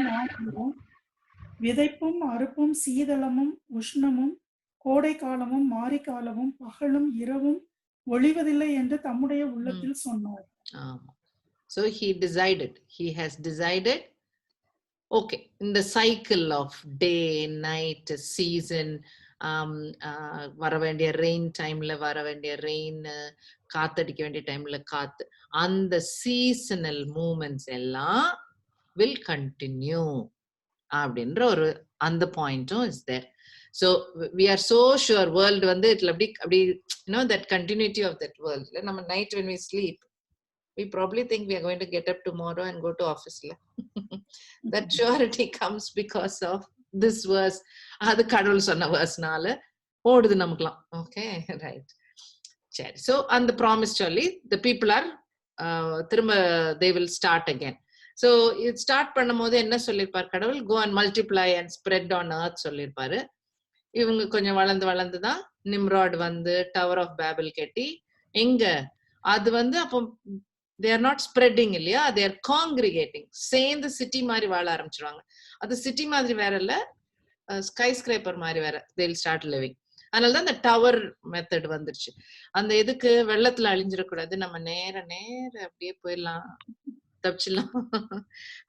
விதைப்பும் அறுப்பும் சீதளமும் உஷ்ணமும் கோடை காலமும் மாரி காலமும் பகலும் இரவும் ஒளிவதில்லை என்று தம்முடைய உள்ளத்தில் சொன்னார். So he has decided, okay, in the cycle of day, night, season, வர வேண்டிய ரெயின் டைம்ல வர வேண்டிய ரெயின், காத்தடிக்க வேண்டிய டைம்ல காத்து, அந்த சீசனல் மூமெண்ட்ஸ் எல்லாம் will continue அப்படின்ற ஒரு அந்த பாயிண்ட்டும் is there. So we are so sure world வந்து it'll அப்படி that continuity of that world. நம்ம night when we sleep, we probably think we are going to get up tomorrow and go to office. That surety comes because of this verse. அது கடவுள் சொன்ன verseனால ஓடுது நமக்குலாம். Okay, right. சரி, so அந்த promise சொல்லி the people are திரும்ப they will start again. So it start பண்ணும்போது என்ன சொல்லிருப்பார் கடவுள், go and multiply and spread on earth சொல்லிருப்பாரு. இவங்க கொஞ்சம் வளர்ந்து தான் நிம்ராட் வந்து டவர் ஆஃப் பேபிள் கட்டி, எங்க அது வந்து அப்போ they are not spreading இல்லையா, they are congregating, சேர்ந்து சிட்டி மாதிரி வாழ ஆரம்பிச்சிருவாங்க. அது சிட்டி மாதிரி வேற இல்ல, ஸ்கை ஸ்கிரேப்பர் மாதிரி வேற, they will start living. அதனாலதான் இந்த டவர் மெத்தட் வந்துருச்சு. அந்த எதுக்கு, வெள்ளத்துல அழிஞ்சிடக்கூடாது, நம்ம நேர அப்படியே போயிடலாம், தப்பிச்சிடலாம்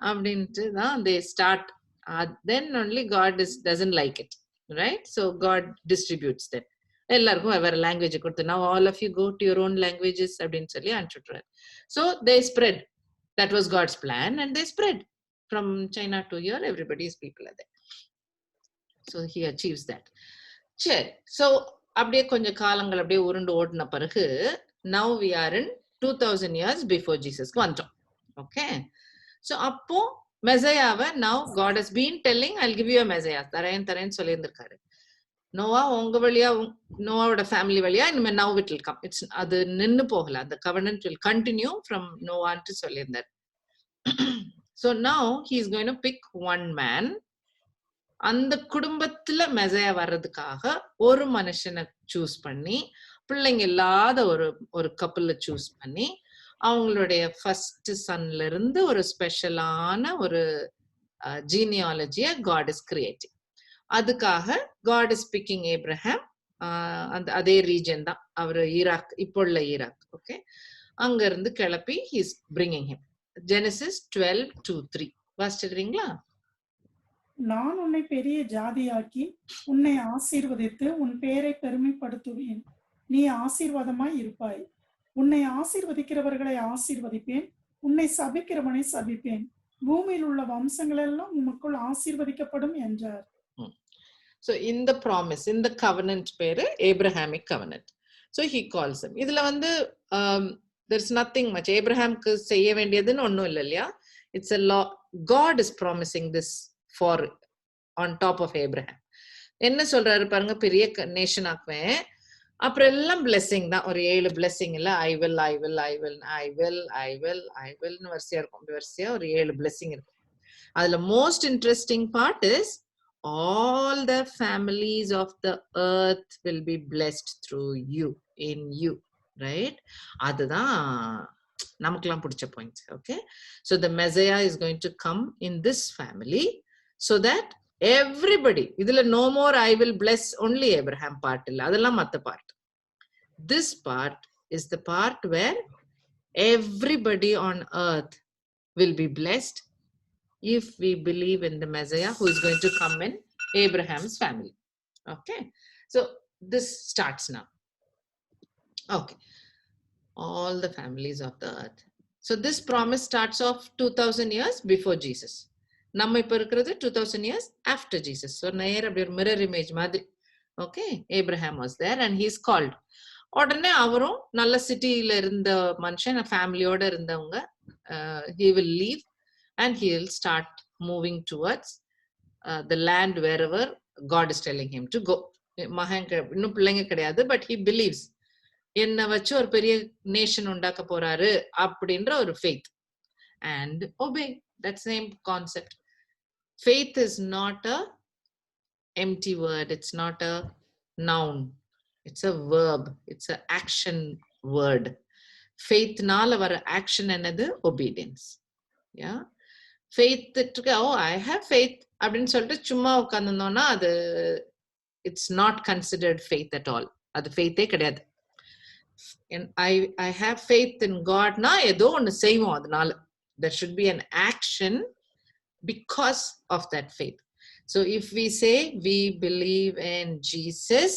அப்படின்ட்டு தான் they start. Then only God doesn't like it, right? So God distributes them. எல்லாருக்கும் வேற லாங்குவேஜ் கொடுத்து, now all of you go to your own languages அப்படின்னு சொல்லி அனுப்பிச்சுட்றாரு. So they spread. That was God's plan, and they spread from China to here. Everybody's people are there. So he achieves that. சரி. ஸோ அப்படியே கொஞ்சம் காலங்கள் அப்படியே உருண்டு ஓடின பிறகு now we are in 2000 years before ஜீசஸ்க்கு வந்துட்டோம். ஓகே. ஸோ அப்போ மெசையாவை now God has been telling I'll give you a Messiah தரேன்னு சொல்லியிருந்திருக்காரு. நோவா உங்க வழியா நோவாவோட ஃபேமிலி வழியா இனிமே now it will come. It's அது நின்னு போகல. அந்த covenant will continue from நோவான்ட்டு சொல்லியிருந்தார். So now he is going to pick one man. அந்த குடும்பத்துல மெசையா வர்றதுக்காக ஒரு மனுஷனை சூஸ் பண்ணி, பிள்ளைங்க இல்லாத ஒரு கப்பல்ல சூஸ் பண்ணி, அவங்களுடைய ஃபர்ஸ்ட் சன்ல இருந்து ஒரு ஸ்பெஷலான ஒரு ஜீனியாலஜிய காட் இஸ் கிரியேட்டிங். அதுக்காக காட் இஸ் பிக்கிங் ஏப்ரஹாம். அந்த அதே ரீஜன் தான் அவரு, ஈராக், இப்போ உள்ள ஈராக். ஓகே. அங்க இருந்து கிளப்பி ஹீஸ் பிரிங்கிங் ஹிம். ஜெனசிஸ் 12:2-3 வாசிச்சிடுறீங்களா? நான் உன்னை பெரிய ஜாதியாக்கி உன்னை ஆசீர்வதித்து உன் பேரை பெருமைப்படுத்துவேன். நீ ஆசீர்வாதமாய் இருப்பாய். உன்னை ஆசீர்வதிக்கிறவர்களை ஆசீர்வதிப்பேன், உன்னை சபிக்கிறவனை சபிப்பேன். பூமியில் உள்ள வம்சங்கள் எல்லாம் உமக்குள் ஆசீர்வதிக்கப்படும் என்றார். So in the promise, in the covenant பேரு Abrahamic covenant. So he calls him. இதுல வந்து there's nothing much. ஏப்ரஹாம்க்கு செய்ய வேண்டியதுன்னு ஒன்னும் இல்லை இல்லையா? It's a law. God is promising this for on top of Abraham. என்ன சொல்றாரு பாருங்க, பெரிய நேஷன் ஆக்குவேன், அப்புறம் எல்லாம் பிளெஸிங் தான். ஒரு 7 பிளெஸிங் இல்ல, I will I will I will I will I will I வில்னு வரிசையா இருக்கும். வரிசையா ஒரு 7 பிளெஸிங் இருக்கும். அதுல most interesting part is all the families of the earth will be blessed through you, in you, right? அதுதான் நமக்கெல்லாம் பிடிச்ச point. Okay. So the Messiah is going to come in this family so that everybody, இதுல no more I will bless only Abraham part இல்ல, அதெல்லாம் மத்த part. This part is the part where everybody on earth will be blessed if we believe in the Messiah who is going to come in Abraham's family. Okay. So this starts now. Okay. All the families of the earth. So this promise starts off 2000 years before Jesus. நம்ம இப்ப இருக்கிறது 2000 years after Jesus. So நேர அப்படி ஒரு மிரர் இமேஜ் மாதிரி. Okay. Abraham was there and he is called. உடனே அவரும் நல்ல சிட்டியில இருந்த மனுஷன், ஃபேமிலியோட இருந்தவங்க, he will leave and he will start moving towards the land wherever God is telling him to go. மகன் இன்னும் பிள்ளைங்க கிடையாது, but he believes என்ன வச்சு ஒரு பெரிய நேஷன் உண்டாக்க போறாரு அப்படின்ற ஒரு faith and obey. That same concept. Faith is not a empty word. It's not a noun. It's a verb. It's a action word. Faith நால வர action என்னது? Obedience. Yeah. Faith, oh, I have faith அப்படின்னு சொல்லிட்டு சும்மா உட்கார்ந்துருந்தோம்னா அது it's not considered faith at all. அது faith-ஏ கிடையாது. I have faith in God-னா ஏதோ ஒன்று செய்வோம் அதனால. There should be an action because of that faith. So if we say we believe in Jesus,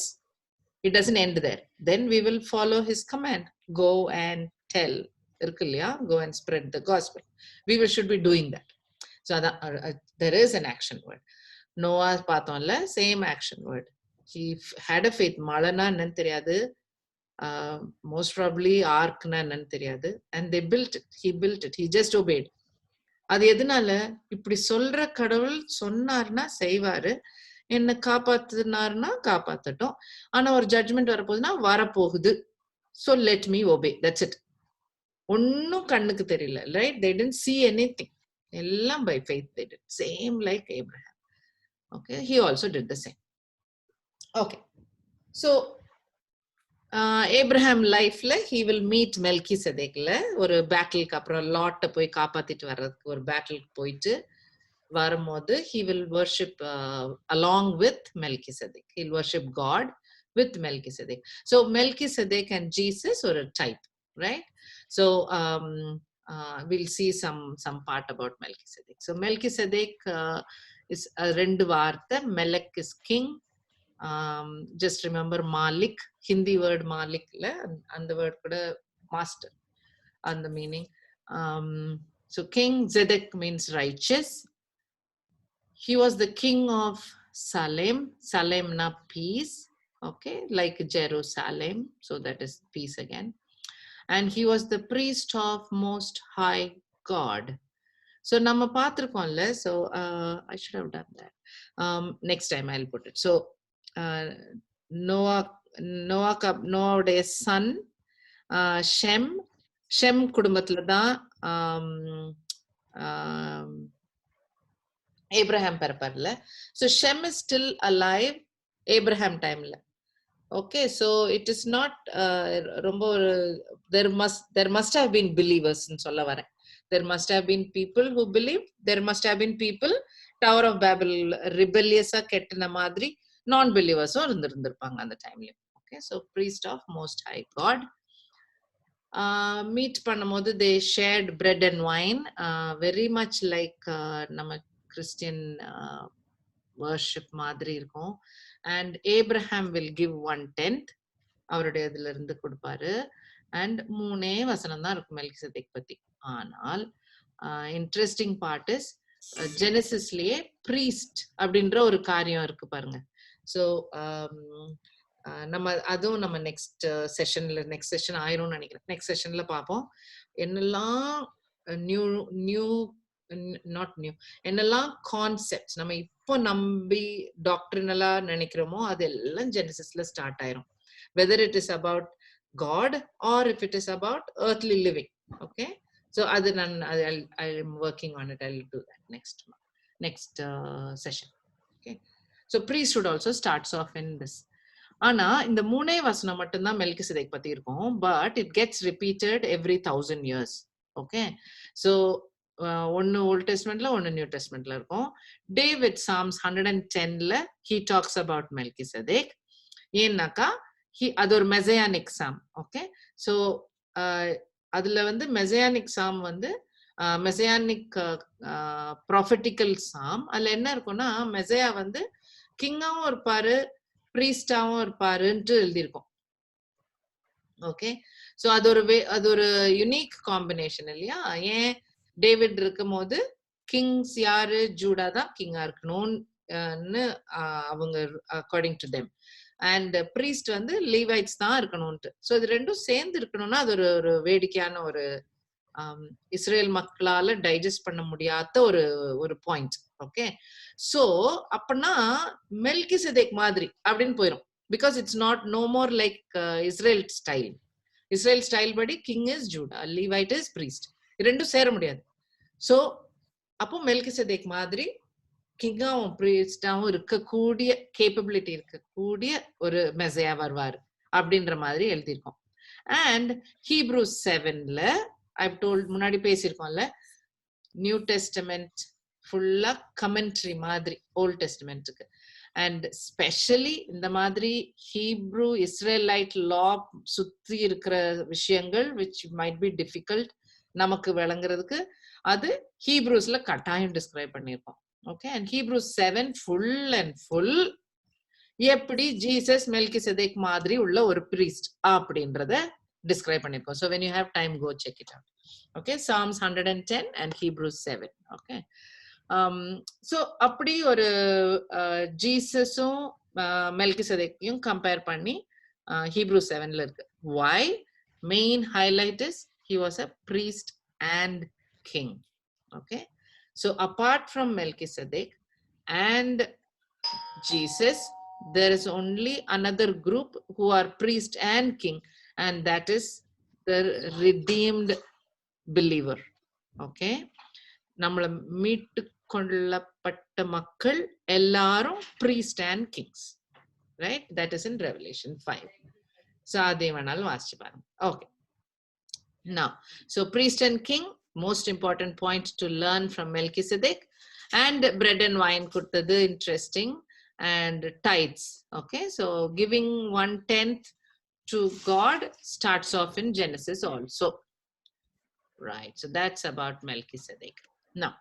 it doesn't end there. Then we will follow his command. Go and tell. இருக்கு இல்லையா? Go and spread the gospel. We should be doing that. So there is an action word. Noah பார்த்தோம்ல, same action word. He had a faith. மழைனா என்னன்னு தெரியாது, most probably ark-னா என்னன்னு தெரியாது, and they built it. He built it. He just obeyed. அது எதனால? இப்படி சொல்ற கடவுள் சொன்னார்னா செய்வாரு, என்ன காப்பாத்துனாருன்னா காப்பாத்தட்டும், ஆனா ஒரு ஜட்ஜ்மெண்ட் வரப்போகுதுன்னா வரப்போகுது. So let me obey. That's it. ஒன்னும் கண்ணுக்கு தெரியல, right? They didn't see anything. எல்லாம் by faith they did. Same like Abraham. Okay. He also did the same. Okay. So Abraham லைஃப்ல he will meet மெல்கிசேதேக்ல ஒரு பேட்டிலுக்கு அப்புறம் லாட்டை போய் காப்பாத்திட்டு வர்றதுக்கு ஒரு பேட்டிலுக்கு போயிட்டு வரும்போது he will worship along with Melchizedek. He'll worship God with Melchizedek. So Melchizedek and Jesus are a type, right? So we'll see some part about Melchizedek. So Melchizedek is ரெண்டு வார்த்தை. Melech is king. Just remember Malik, Hindi word Malik la, and the word kuda master and the meaning. So King Zedek means righteous. He was the king of Salem. Salem na peace. okay, like Jerusalem. So that is peace again. And he was the priest of Most High God. So நம்ம பார்த்திருக்கோம்ல. So I should have done that. Next time I'll put it. So நோவாவுடைய சன் ஷெம் குடும்பத்துல தான் ஏப்ரஹாம் பிறப்பார்ல. So Shem is still alive Abraham timeல. Okay, so it is not ரொம்ப there must have been believers ன்னு சொல்ல வரேன். There must have been people who believed. There must have been people Tower of Babel rebelliousா கெட்டின மாதிரி non-believers-உம் இருந்திருப்பாங்க அந்த டைம்ல. Okay, so priest of Most High God. Meet பண்ணும்போது they shared bread and wine, very much like நம்ம Christian worship மாதிரி இருக்கும். And Abraham will give 1/10 அவருடைய இதுல இருந்து கொடுப்பாரு. And 3 வசனம் தான் இருக்கும் மெல்கிசேதேக் பத்தி. ஆனால் இன்ட்ரெஸ்டிங் பார்ட் இஸ் ஜெனசிஸ்லயே priest அப்படின்ற ஒரு காரியம் இருக்கு பாருங்க. ஸோ நம்ம அதுவும் நம்ம நெக்ஸ்ட் செஷன் ஆயிரும்னு நினைக்கிறேன். நெக்ஸ்ட் செஷன்ல பார்ப்போம் என்னெல்லாம் என்னெல்லாம் கான்செப்ட்ஸ் நம்ம இப்போ நம்பி டாக்டரினலா நினைக்கிறோமோ அதெல்லாம் ஜெனசிஸ்ல ஸ்டார்ட் ஆயிரும். Whether it is about God or if it is about earthly living. Okay, so other than I am working on it. I'll do that next session. Okay, so priesthood also starts off in this. ஆனா இந்த 3 வசனம் மட்டும் தான் மெல்கிசேதேக் பத்தி இருக்கும். But it gets repeated every 1000 years. Okay, so ஒன்னு ஓல்ட் டெஸ்ட்மெண்ட்ல ஒன்னு நியூ டெஸ்ட்மெண்ட்ல இருக்கும். David Psalms 110ல he talks about Melchizedek. ஏன்னாக்கா அது ஒரு மெசையானிக் சாம். ஓகே, ஸோ அதுல வந்து மெசையானிக் சாம் வந்து மெசையானிக் ப்ராஃபெட்டிக்கல் சாம். அதுல என்ன இருக்கும்னா மெசையா வந்து கிங்காவும் இருப்பாரு ப்ரீஸ்டாவும் இருப்பாருன்ட்டு எழுதியிருக்கோம். ஓகே, ஸோ அது ஒரு யுனிக் காம்பினேஷன் இல்லையா? ஏன் டேவிட் இருக்கும் போது கிங்ஸ் யாரு? ஜூடா தான் கிங்கா இருக்கணும்னு அவங்க according to them. And priest வந்து லீவைட்ஸ் தான் இருக்கணும்ட்டு. ஸோ இது ரெண்டும் சேர்ந்து இருக்கணும்னா அது ஒரு வேடிக்கையான ஒரு இஸ்ரேல் மக்களால டைஜஸ்ட் பண்ண முடியாத ஒரு பாயிண்ட். ஓகே, ஸோ அப்பனா மெல்கிசேதேக் மாதிரி அப்படின்னு போயிடும். Because it's not no more like Israel style. Israel style படி king is Judah, Levite is priest. ரெண்டும் சேர முடியாது. ஸோ அப்போ மெல்கிசேதேக் மாதிரி கிங்காவும் பிரீஸ்டாவும் இருக்கக்கூடிய கேப்பபிலிட்டி இருக்கக்கூடிய ஒரு மெசையா வருவார் அப்படின்ற மாதிரி எழுதியிருக்கோம். அண்ட் Hebrews 7ல I've told முன்னாடி பேசியிருக்கோம்ல, நியூ டெஸ்டமெண்ட் ஃபுல்லா கமெண்ட்ரி மாதிரி ஓல்ட் டெஸ்டமெண்ட்டுக்கு. அண்ட் ஸ்பெஷலி இந்த மாதிரி ஹீப்ரூ இஸ்ரேலைட் லா சுத்தி இருக்கிற விஷயங்கள் which might be difficult நமக்கு விளங்குறதுக்கு அது ஹீப்ரூஸ்ல கட்டாயம் டிஸ்கிரைப் பண்ணியிருக்கோம். Okay, and Hebrews 7 full எப்படி ஜீசஸ் மெல்கிசேதேக் மாதிரி உள்ள ஒரு priest அப்படின்றத டிஸ்கிரைப் பண்ணிருக்கோம். So when you have time, go check it out. Okay, Psalms 110 and Hebrews 7. Okay, so அப்படி ஒரு ஜீசஸும் மெல்கிசேதேக்கையும் கம்பேர் பண்ணி Hebrews 7ல இருக்கு. Why? Main highlight is he was a priest and king. Okay, so apart from Melchizedek and Jesus, there is only another group who are priest and king, and that is the redeemed believer. Okay, நம்மள மீட்டு கொள்ளப்பட்ட மக்கள் எல்லாரும் priest and kings, right? That is in Revelation 5. So அதே வேணாலும் வாசிச்சு பாருங்க. Okay, now so priest and king, most important point to learn from Melchizedek. And bread and wine கொடுத்தது interesting. And tithes. Okay, so giving 1/10 to God starts off in Genesis also. Right, so that's about Melchizedek. Now,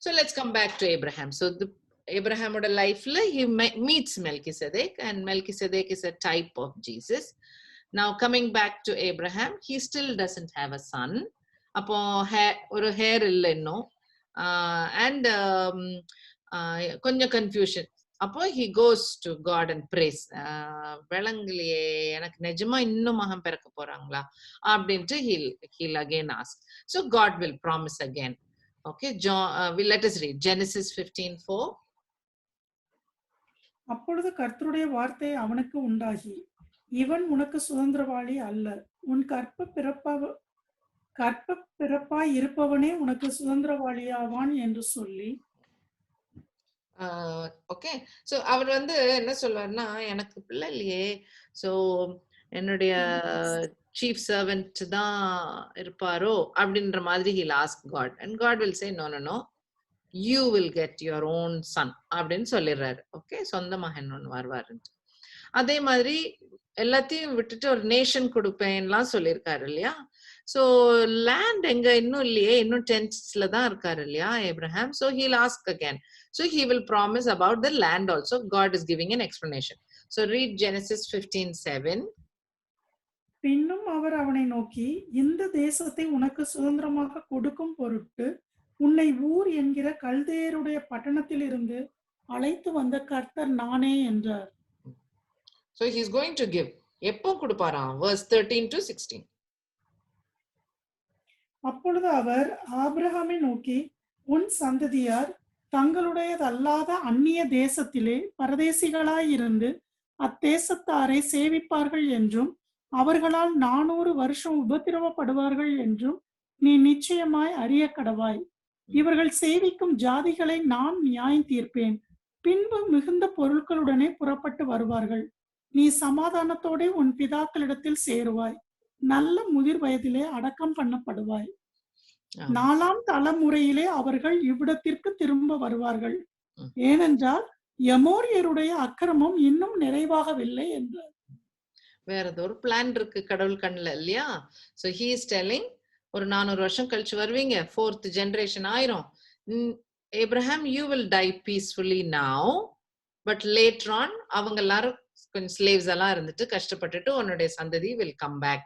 so let's come back to Abraham. So the Abraham oda life la he meets Melchizedek, and Melchizedek is a type of Jesus. Now coming back to Abraham, he still doesn't have a son. அப்போ ஒரு ஹேர் இல்லை இன்னும். அண்ட் கொஞ்சம் கன்ஃபியூஷன். அப்போ he goes to God and prays. விளங்கலையே, எனக்கு நிஜமா இன்னும் மகன் பிறக்க போறாங்களா அப்படின்ட்டு he'll again ask. So God will promise again. Okay, let us read Genesis 15:4. அப்பொழுது கர்த்தருடைய வார்த்தை அவனுக்கு உண்டாகி, இவன் உனக்கு சுதந்திரவாளி அல்ல, உன் கற்ப பிறப்பாய் இருப்பவனே உனக்கு சுதந்திரவாளியாவான் என்று சொல்லி. ஓகே, ஸோ அவர் வந்து என்ன சொல்வார்னா, எனக்கு பிள்ளை இல்லையே, ஸோ என்னுடைய சீஃப் சர்வெண்ட் தான் இருப்பாரோ அப்படின்ற மாதிரி he'll ask God and God will say no no no, you will get your own son அப்படின்னு சொல்லிடுறாரு. ஓகே, சொந்த மகன் ஒன்று வருவாருன்ட்டு. அதே மாதிரி எல்லாத்தையும் விட்டுட்டு ஒரு நேஷன் கொடுப்பேன்லாம் சொல்லியிருக்காரு இல்லையா. ஸோ லேண்ட் எங்க இன்னும் இல்லையே, இன்னும் டென்ஸ்ல தான் இருக்காரு இல்லையா Abraham. So he'll ask again. So he will promise about the land also. God is giving an explanation. So read Genesis 15:7. பின்னும் அவர் அவனை நோக்கி, இந்த தேசத்தை உனக்கு சுதந்திரமாக கொடுக்கும் பொருட்டு உன்னை ஊர் என்கிற கல்தேயருடைய பட்டணத்தில் இருந்து அழைத்து வந்த கர்த்தர் நானே என்றார். So he is going to give. எப்போ கொடுப்பாராம்? Verse 13 to 16. அப்பொழுது அவர் ஆபிரகாமை நோக்கி, உன் சந்ததியார் தங்களுடையதல்லாத அந்நிய தேசத்திலே பரதேசிகளாயிருந்து அத்தேசத்தாரை சேவிப்பார்கள் என்றும் அவர்களால் 400 வருஷம் உபத்திரவப்படுவார்கள் என்றும் நீ நிச்சயமாய் அறிய கடவாய். இவர்கள் சேவிக்கும் ஜாதிகளை நான் நியாயம் தீர்ப்பேன். பின்பு மிகுந்த பொருட்களுடனே புறப்பட்டு வருவார்கள். நீ சமாதானத்தோட உன் பிதாக்களிடத்தில் சேருவாய். நல்ல முதிர் வயதிலே அடக்கம் பண்ணப்படுவாய். 4ஆம் தலைமுறையிலே அவர்கள் இவ்விடத்திற்கு திரும்ப வருவார்கள். ஏனென்றால் எமோரியருடைய அக்கிரமம் இன்னும் நிறைவாகவில்லை என்றார். வேற ஏதோ ஒரு பிளான் இருக்கு கடவுள் கண்ணுல இல்லையா. So he is telling, ஒரு 400 வருஷம் கழிச்சு வருவீங்க, 4th generation ஆயிரும். Abraham, you will die peacefully now, but later on அவங்க எல்லாரும் கொஞ்சம் slaves எல்லாம் இருந்துட்டு கஷ்டப்பட்டுட்டு உன்னுடைய சந்ததி will come back.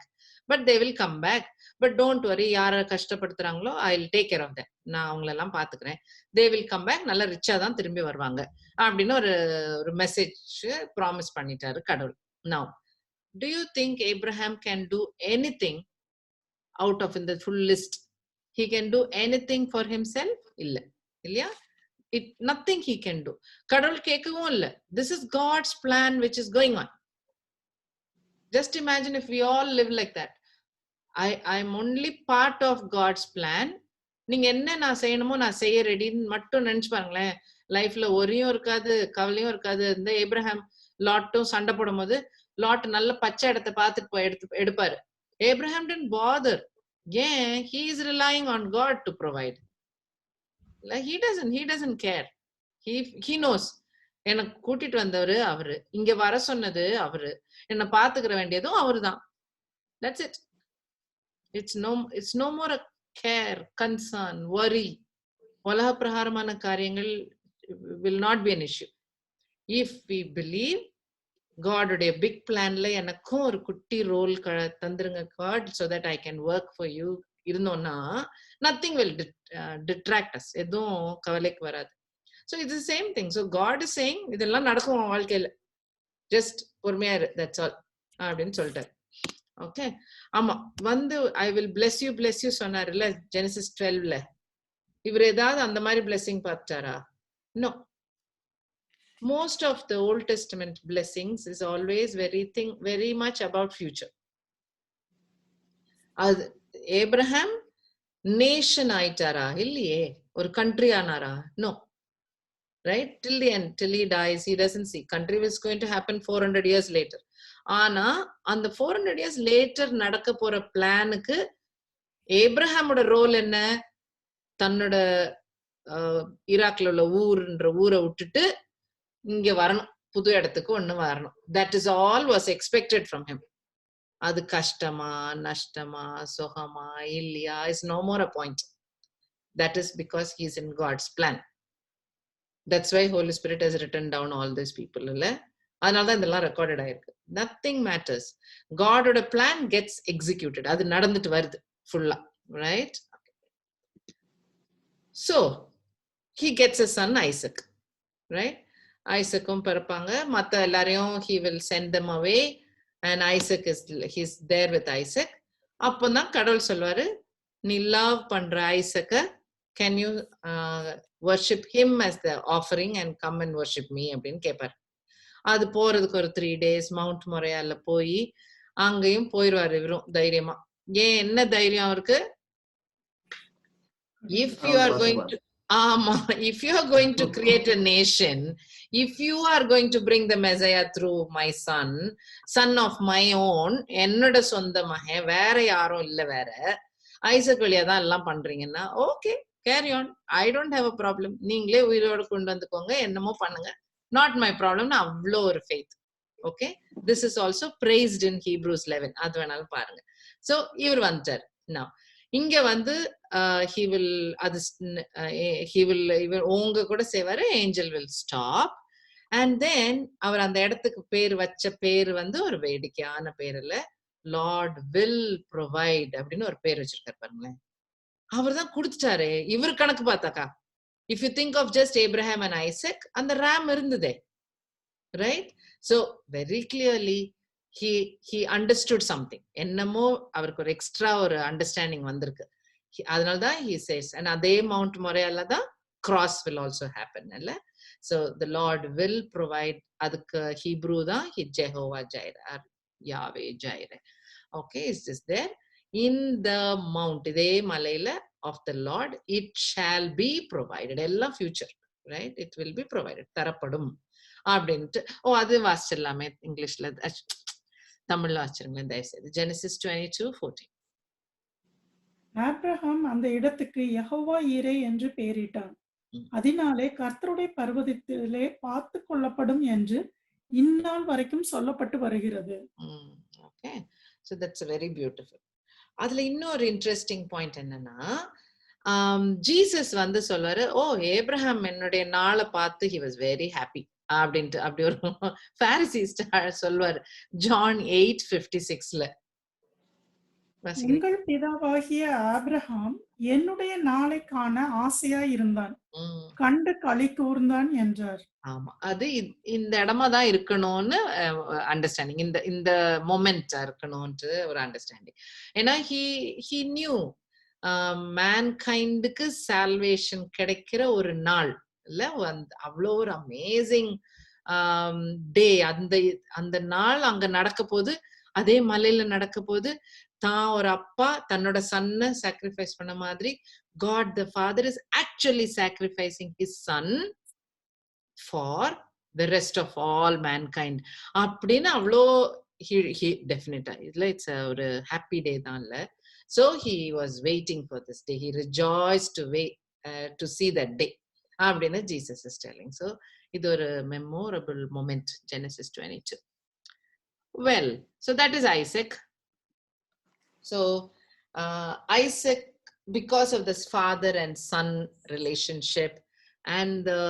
But they will come back. But don't worry, யார கஷ்டப்படுத்துறாங்களோ I will take care of them. நான் அவங்களெல்லாம் பாத்துக்கிறேன். They will come back. நல்ல ரிச்சா தான் திரும்பி வருவாங்க அப்படின்னு ஒரு மெசேஜ் ப்ராமிஸ் பண்ணிட்டாரு கடவுள். Now, do you think Abraham can do anything out of in the full list? He can do anything for himself? இல்லையா? Nothing he can do. கடவுள் கேட்கவும் இல்ல. This is God's plan which is going on. Just imagine if we all live like that. I'm only part of God's plan. நீங்க என்ன நான் செய்யணுமோ நான் செய்ய ரெடின்னு மட்டும் நினைச்சு பாருங்களேன். லைஃப்ல ஒரையும் இருக்காது, கவலையும் இருக்காது. இந்த ஏப்ரஹாம் லாட்டும் சண்டை போடும் போது லாட் நல்ல பச்சை இடத்தை பார்த்துட்டு போய் எடுப்பாரு. Abraham didn't bother. ஏன்? He is relying on God to provide. Like he doesn't care. He knows. எனக்கு கூட்டிட்டு வந்தவரு அவரு, இங்க வர சொன்னது அவரு, என்ன பாத்துக்கிற வேண்டியதும் அவருதான். That's it. It's no more a care, concern, worry. உலக பிரகாரமான காரியங்கள் will not be an issue. If we believe God உடைய பிக் பிளான்ல எனக்கும் ஒரு குட்டி role தந்துருங்க God, so that I can work for you இருந்தோம்னா nothing will detract us. எதுவும் கவலைக்கு வராது. So it's the same thing. So God is saying இதெல்லாம் நடக்கும் வாழ்க்கையில, ஜஸ்ட் பொறுமையா இரு, that's all அப்படின்னு சொல்லிட்டாரு. ஓகே, ஆமா வந்து I will bless you சொன்னாருல்ல ஜெனசிஸ் 12ல. இவர் ஏதாவது அந்த மாதிரி blessing பார்த்தாரா? No. Most of the Old Testament blessings is always very much about future. அது ஏப்ரஹாம் நேஷன் ஆயிட்டாரா? இல்லையே. ஒரு country ஆனாரா? No. Right? Till the end, till he dies, he doesn't see. Country is going to happen 400 years later. ஆனா அந்த 400 years later நடக்க போற பிளானுக்கு ஏப்ரஹாமோட ரோல் என்ன? தன்னோட ஈராக்ல உள்ள ஊரை விட்டுட்டு இங்க வரணும், புது இடத்துக்கு ஒண்ணு வரணும். That is all was expected from him. அது கஷ்டமா நஷ்டமா சுகமா இல்லையா is no more a point. That is because he is in God's plan. That's why Holy Spirit has written down all these people. அதனாலதான் இதெல்லாம் ரெக்கார்டட் ஆயிருக்கு. Nothing matters. Godோட plan gets executed. அது நடந்துட்டு வருது ஃபுல்லா, right? So he gets a son Isaac, right? ஐசக்கும் பிறப்பாங்க. மத்த எல்லாரையும் he will send them away and Isaac he's there with Isaac. அப்பதான் கடவுள் சொல்வாரு, நீ லவ் பண்ற ஐசக்க can you worship him as the offering and come and worship me அப்படின்னு கேட்பாரு. அது போறதுக்கு ஒரு 3 days மவுண்ட் மொரையால போய் அங்கேயும் போயிடுவாரு இவரும் தைரியமா. ஏன் என்ன தைரியம் அவருக்கு? if you are going to if you are going to create a nation, if you are going to bring the Messiah through my son of my own, என்னோட சொந்த மகன், வேற யாரும் இல்ல, வேற ஐசக் வழியா தான் எல்லாம் பண்றீங்கன்னா okay carry on, I don't have a problem, நீங்களே உயிரோடு கொண்டு வந்துக்கோங்க, என்னமோ பண்ணுங்க, நாட் மை ப்ராப்ளம். அவ்வளோ ஒரு faith. Okay, this is also praised in Hebrews 11. அது வேணாலும் பாருங்க. சோ இவர் வந்துட்டார். நான் இங்க வந்து he will அது இவர் உங்க கூட செய்வாரு, angel will stop and then அவர் அந்த இடத்துக்கு பேர் வச்ச பேர் வந்து ஒரு வேடிக்கையான பேர் இல்ல, லார்ட் வில் ப்ரொவைட் அப்படின்னு ஒரு பேர் வச்சிருக்காரு பாருங்களேன். அவர் தான் கொடுத்துட்டாரு. இவர் கணக்கு பார்த்தாக்கா, if you think of just Abraham and Isaac, அந்த ராம் இருந்ததே, right? So very clearly he understood something. என்னமோ அவருக்கு ஒரு எக்ஸ்ட்ரா ஒரு அண்டர்ஸ்டாண்டிங் வந்திருக்கு. அதனாலதான் he says, and அதே மவுண்ட் மொரையால தான் cross will also happen இல்ல. So the Lord will provide. அதுக்கு ஹீப்ரூ தான் Jehovah Jireh or Yahweh Jireh. Okay, is this there in the mount, இதே மலையில of the Lord it shall be provided. எல்லாம் future, right? It will be provided, தரப்படும் அப்படின்ட்டு. அது வாசிச்சிடலாமே இங்கிலீஷ்ல, தமிழ்ல வாசிச்சிருங்களேன் தயவுசெய்து. Genesis 22:14. ஆபிரகாம் அந்த இடத்துக்கு யெகோவா ஈரே என்று பெயரிட்டான். அதனாலே கர்த்தருடைய பர்வதத்திலே பார்த்து கொள்ளப்படும் என்று இந்நாள் வரைக்கும் சொல்லப்பட்டு வருகிறது. Okay, so that's very beautiful. அதுல இன்னொரு இன்ட்ரெஸ்டிங் பாயிண்ட் என்னன்னா, ஜீசஸ் வந்து சொல்வாரு, ஓ ஏப்ரஹாம் என்னுடைய நாளை பார்த்து he was very happy அப்படின்ட்டு அப்படி ஒரு பாரிசிஸ்ட் சொல்வாரு ஜான் 8:56ல. உங்கள் பிதாவாகிய ஆபிரகாம் என்னுடைய நாளை காண ஆசையா இருந்தான், கண்டு களி கூர்ந்தான் என்றார். ஆமா, அது இந்த இடமா தான் இருக்கணும்னு அண்டர்ஸ்டாண்டிங், இந்த மொமெண்டா இருக்கணும்னு ஒரு அண்டர்ஸ்டாண்டிங். ஏன்னா he knew மேன்கைண்டுக்கு சால்வேஷன் கிடைக்கிற ஒரு நாள் இல்ல, அவ்வளோ ஒரு அமேசிங் டே. அந்த நாள் அங்க நடக்க போது, அதே மலையில நடக்க போது, தான் ஒரு அப்பா தன்னோட சன்னை சாக்ரிஃபைஸ் பண்ண மாதிரி God the Father is actually sacrificing his son for the rest of all mankind. அப்படின்னு அவ்வளோ he definitely it's ஒரு happy day தான் இல்ல. So he was waiting for this day. He rejoiced to wait to see that day அப்படின்னு Jesus is telling. So இது ஒரு memorable moment, Genesis 22. Well, so that is Isaac. So Isaac, because of this father and son relationship and the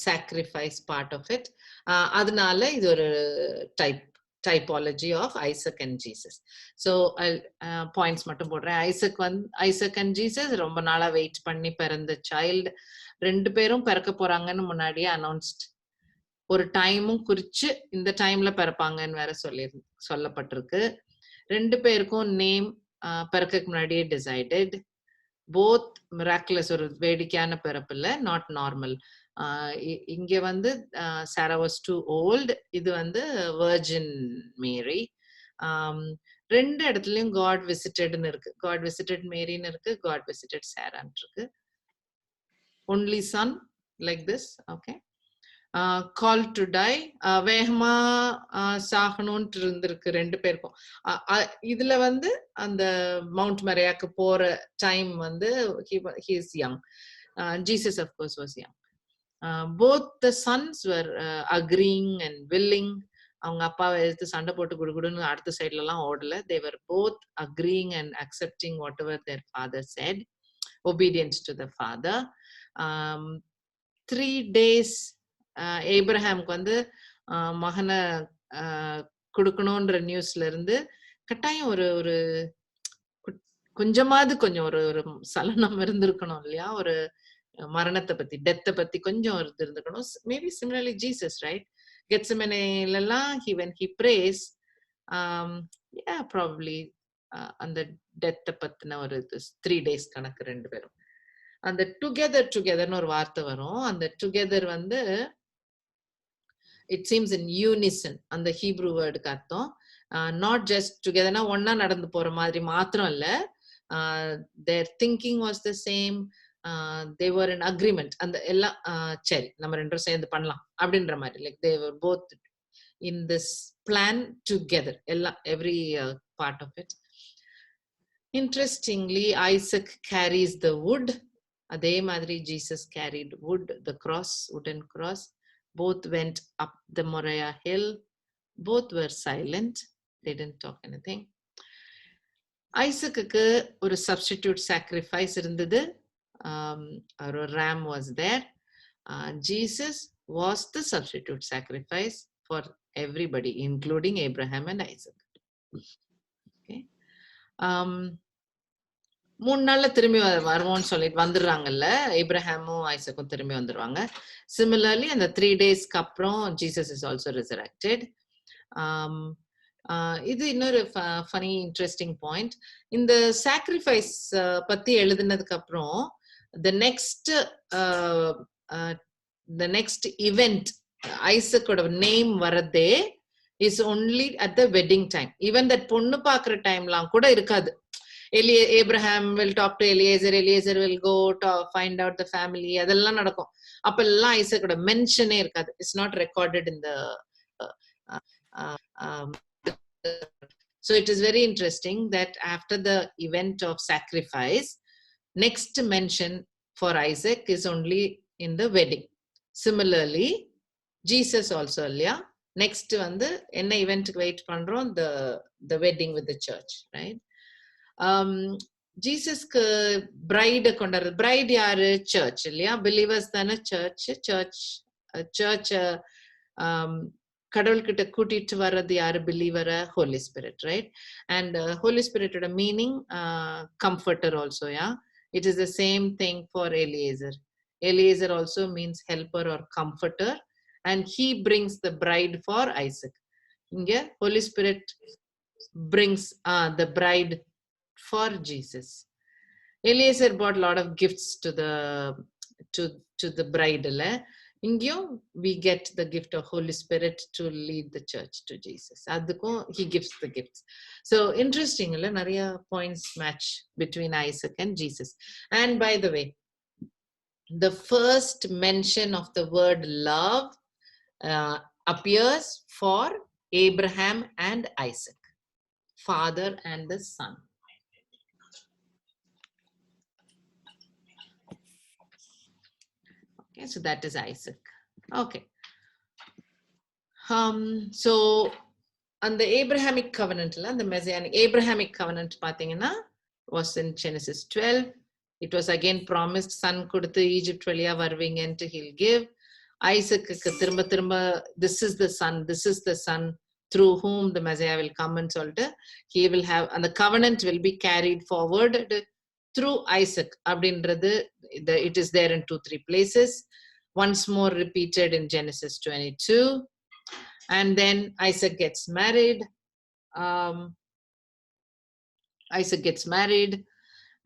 sacrifice part of it, அதனால இது ஒரு typology of Isaac and Jesus. So points மட்டும் போடுறேன். Isaac and Jesus ரொம்ப நாளா வெயிட் பண்ணி பிறந்த சைல்டு. 2 பேரும் பிறக்க போறாங்கன்னு முன்னாடியே அனௌன்ஸ்ட், ஒரு டைமும் குறிச்சு இந்த டைம்ல பிறப்பாங்கன்னு வேற சொல்லப்பட்டிருக்கு. 2 பேருக்கும் நேம் பிறக்க முன்னாடியே டிசைடட். போத் மிராக்குலஸ், ஒரு வேடிக்கையான பிறப்பு இல்ல, நாட் நார்மல். இங்க வந்து சாரா வாஸ் டூ ஓல்ட், இது வந்து வர்ஜின் மேரி. 2 இடத்துலயும் காட் விசிட்டட்னு இருக்கு. காட் விசிட்டட் மேரின்னு இருக்கு, காட் விசிட்டட் சாரான்னு இருக்கு. Only Sun like this. Okay, call to tie, வேகமா சாகணும்னு இருந்திருக்கு 2 பேருக்கும். இதுல வந்து அந்த மவுண்ட் மரியாக்கு போற டைம் வந்து he is young. Jesus of course was young. Both the sons were agreeing and willing. அவங்க அப்பாவை எடுத்து சண்டை போட்டு குடுகுடுன்னு அடுத்த சைட்ல எல்லாம் ஓடல. They were both agreeing and accepting whatever their father said, obedient to the father. 3 days ஏப்ரஹாமுக்கு வந்து மகனை கொடுக்கணும்ன்ற நியூஸ்ல இருந்து கட்டாயம் ஒரு கொஞ்சமாவது கொஞ்சம் ஒரு சலனம் இருந்திருக்கணும் இல்லையா? ஒரு மரணத்தை பத்தி டெத்தை பத்தி கொஞ்சம் இருந்திருக்கணும். Maybe similarly Jesus, right? கெத்செமனேலலாம் when he prays, yeah, probably அந்த டெத்தை பத்தின ஒரு 3 days கணக்கு ரெண்டு பேரும். அந்த டுகெதர்னு ஒரு வார்த்தை வரும். அந்த டுகெதர் வந்து it seems in unison, அந்த ஹீப்ரூ வேர்டுக்கு அர்த்தம். நாட் ஜஸ்ட் டுகெதர்னா ஒன்னா நடந்து போற மாதிரி மாத்திரம் இல்ல, their thinking was the same, they were in agreement. அந்த எல்லாம் சரி நம்ம ரெண்டும் சேர்ந்து பண்ணலாம் அப்படின்ற மாதிரி, like they were both in this plan together, எல்லாம் every part of it. Interestingly, Isaac carries the wood. அதே மாதிரி Jesus carried wood, the cross, wooden cross. Both went up the Moriah hill. Both were silent. They didn't talk anything. ஐசக்குக்கு ஒரு substitute sacrifice இருந்தது. A ram was there. Jesus was the substitute sacrifice for everybody, including Abraham and Isaac. Okay. 3 நாள்ல திரும்பி வருவோம்னு சொல்லிட்டு வந்துடுறாங்கல்ல, ஏப்ரஹாமும் ஐசக்கும் திரும்பி வந்துருவாங்க. சிமிலர்லி அந்த 3 daysக்கு அப்புறம் ஜீசஸ் இஸ் ஆல்சோ ரிசரக்டட். இது இன்னொரு ஃபனி இன்ட்ரெஸ்டிங் பாயிண்ட். இந்த சாக்ரிஃபைஸ் பத்தி எழுதினதுக்கு அப்புறம் the next event, ஐசக்கோட நேம் வரதே is only at the wedding time. Even that பொண்ணு பாக்குற டைம்லாம் கூட இருக்காது. Abraham will talk to Eliezer will go to find out the family, அதெல்லாம் நடக்கும். அப்பெல்லாம் ஐசக்கோட மென்ஷனே இருக்காது. It's not recorded in the so it is very interesting that after the event of sacrifice, next mention for Isaac is only in the wedding. Similarly, Jesus also இல்லையா, next வந்து என்ன eventக்கு வெயிட் பண்றோம், the wedding with the church, right? ஜீசஸ்க்கு பிரைட கொண்டாரு. பிரைட் யாரு? சர்ச் இல்லையா? பிலீவர்ஸ் தானே சர்ச் கடவுள்கிட்ட கூட்டிட்டு வர்றது யாரு? பிலீவரை, Holy Spirit, right? And Holy ஸ்பிரிட்டோட meaning comforter also, yeah? It is the same thing for Eliezer. Eliezer also means helper or comforter, and he brings the bride for Isaac. இங்க Holy Spirit brings the bride for Jesus. Eliezer brought a lot of gifts to the bride. இங்கேயும் we get the gift of Holy Spirit to lead the church to Jesus. அதுக்கும் he gives the gifts. So interesting இல்ல, நிறைய points match between Isaac and Jesus. And by the way, the first mention of the word love appears for Abraham and Isaac, father and the son. Okay, so that is Isaac. Okay. So on the Abrahamic covenant, the Messianic Abrahamic covenant pathina was in Genesis 12. It was again promised, son koduthu Egypt valiya varvingenu he'll give. Isaac thirumba this is the son through whom the Messiah will come and sollte he will have, and the covenant will be carried forward through Isaac. Abindrathu it is there in 2-3 places, once more repeated in Genesis 22. And then Isaac gets married. Isaac gets married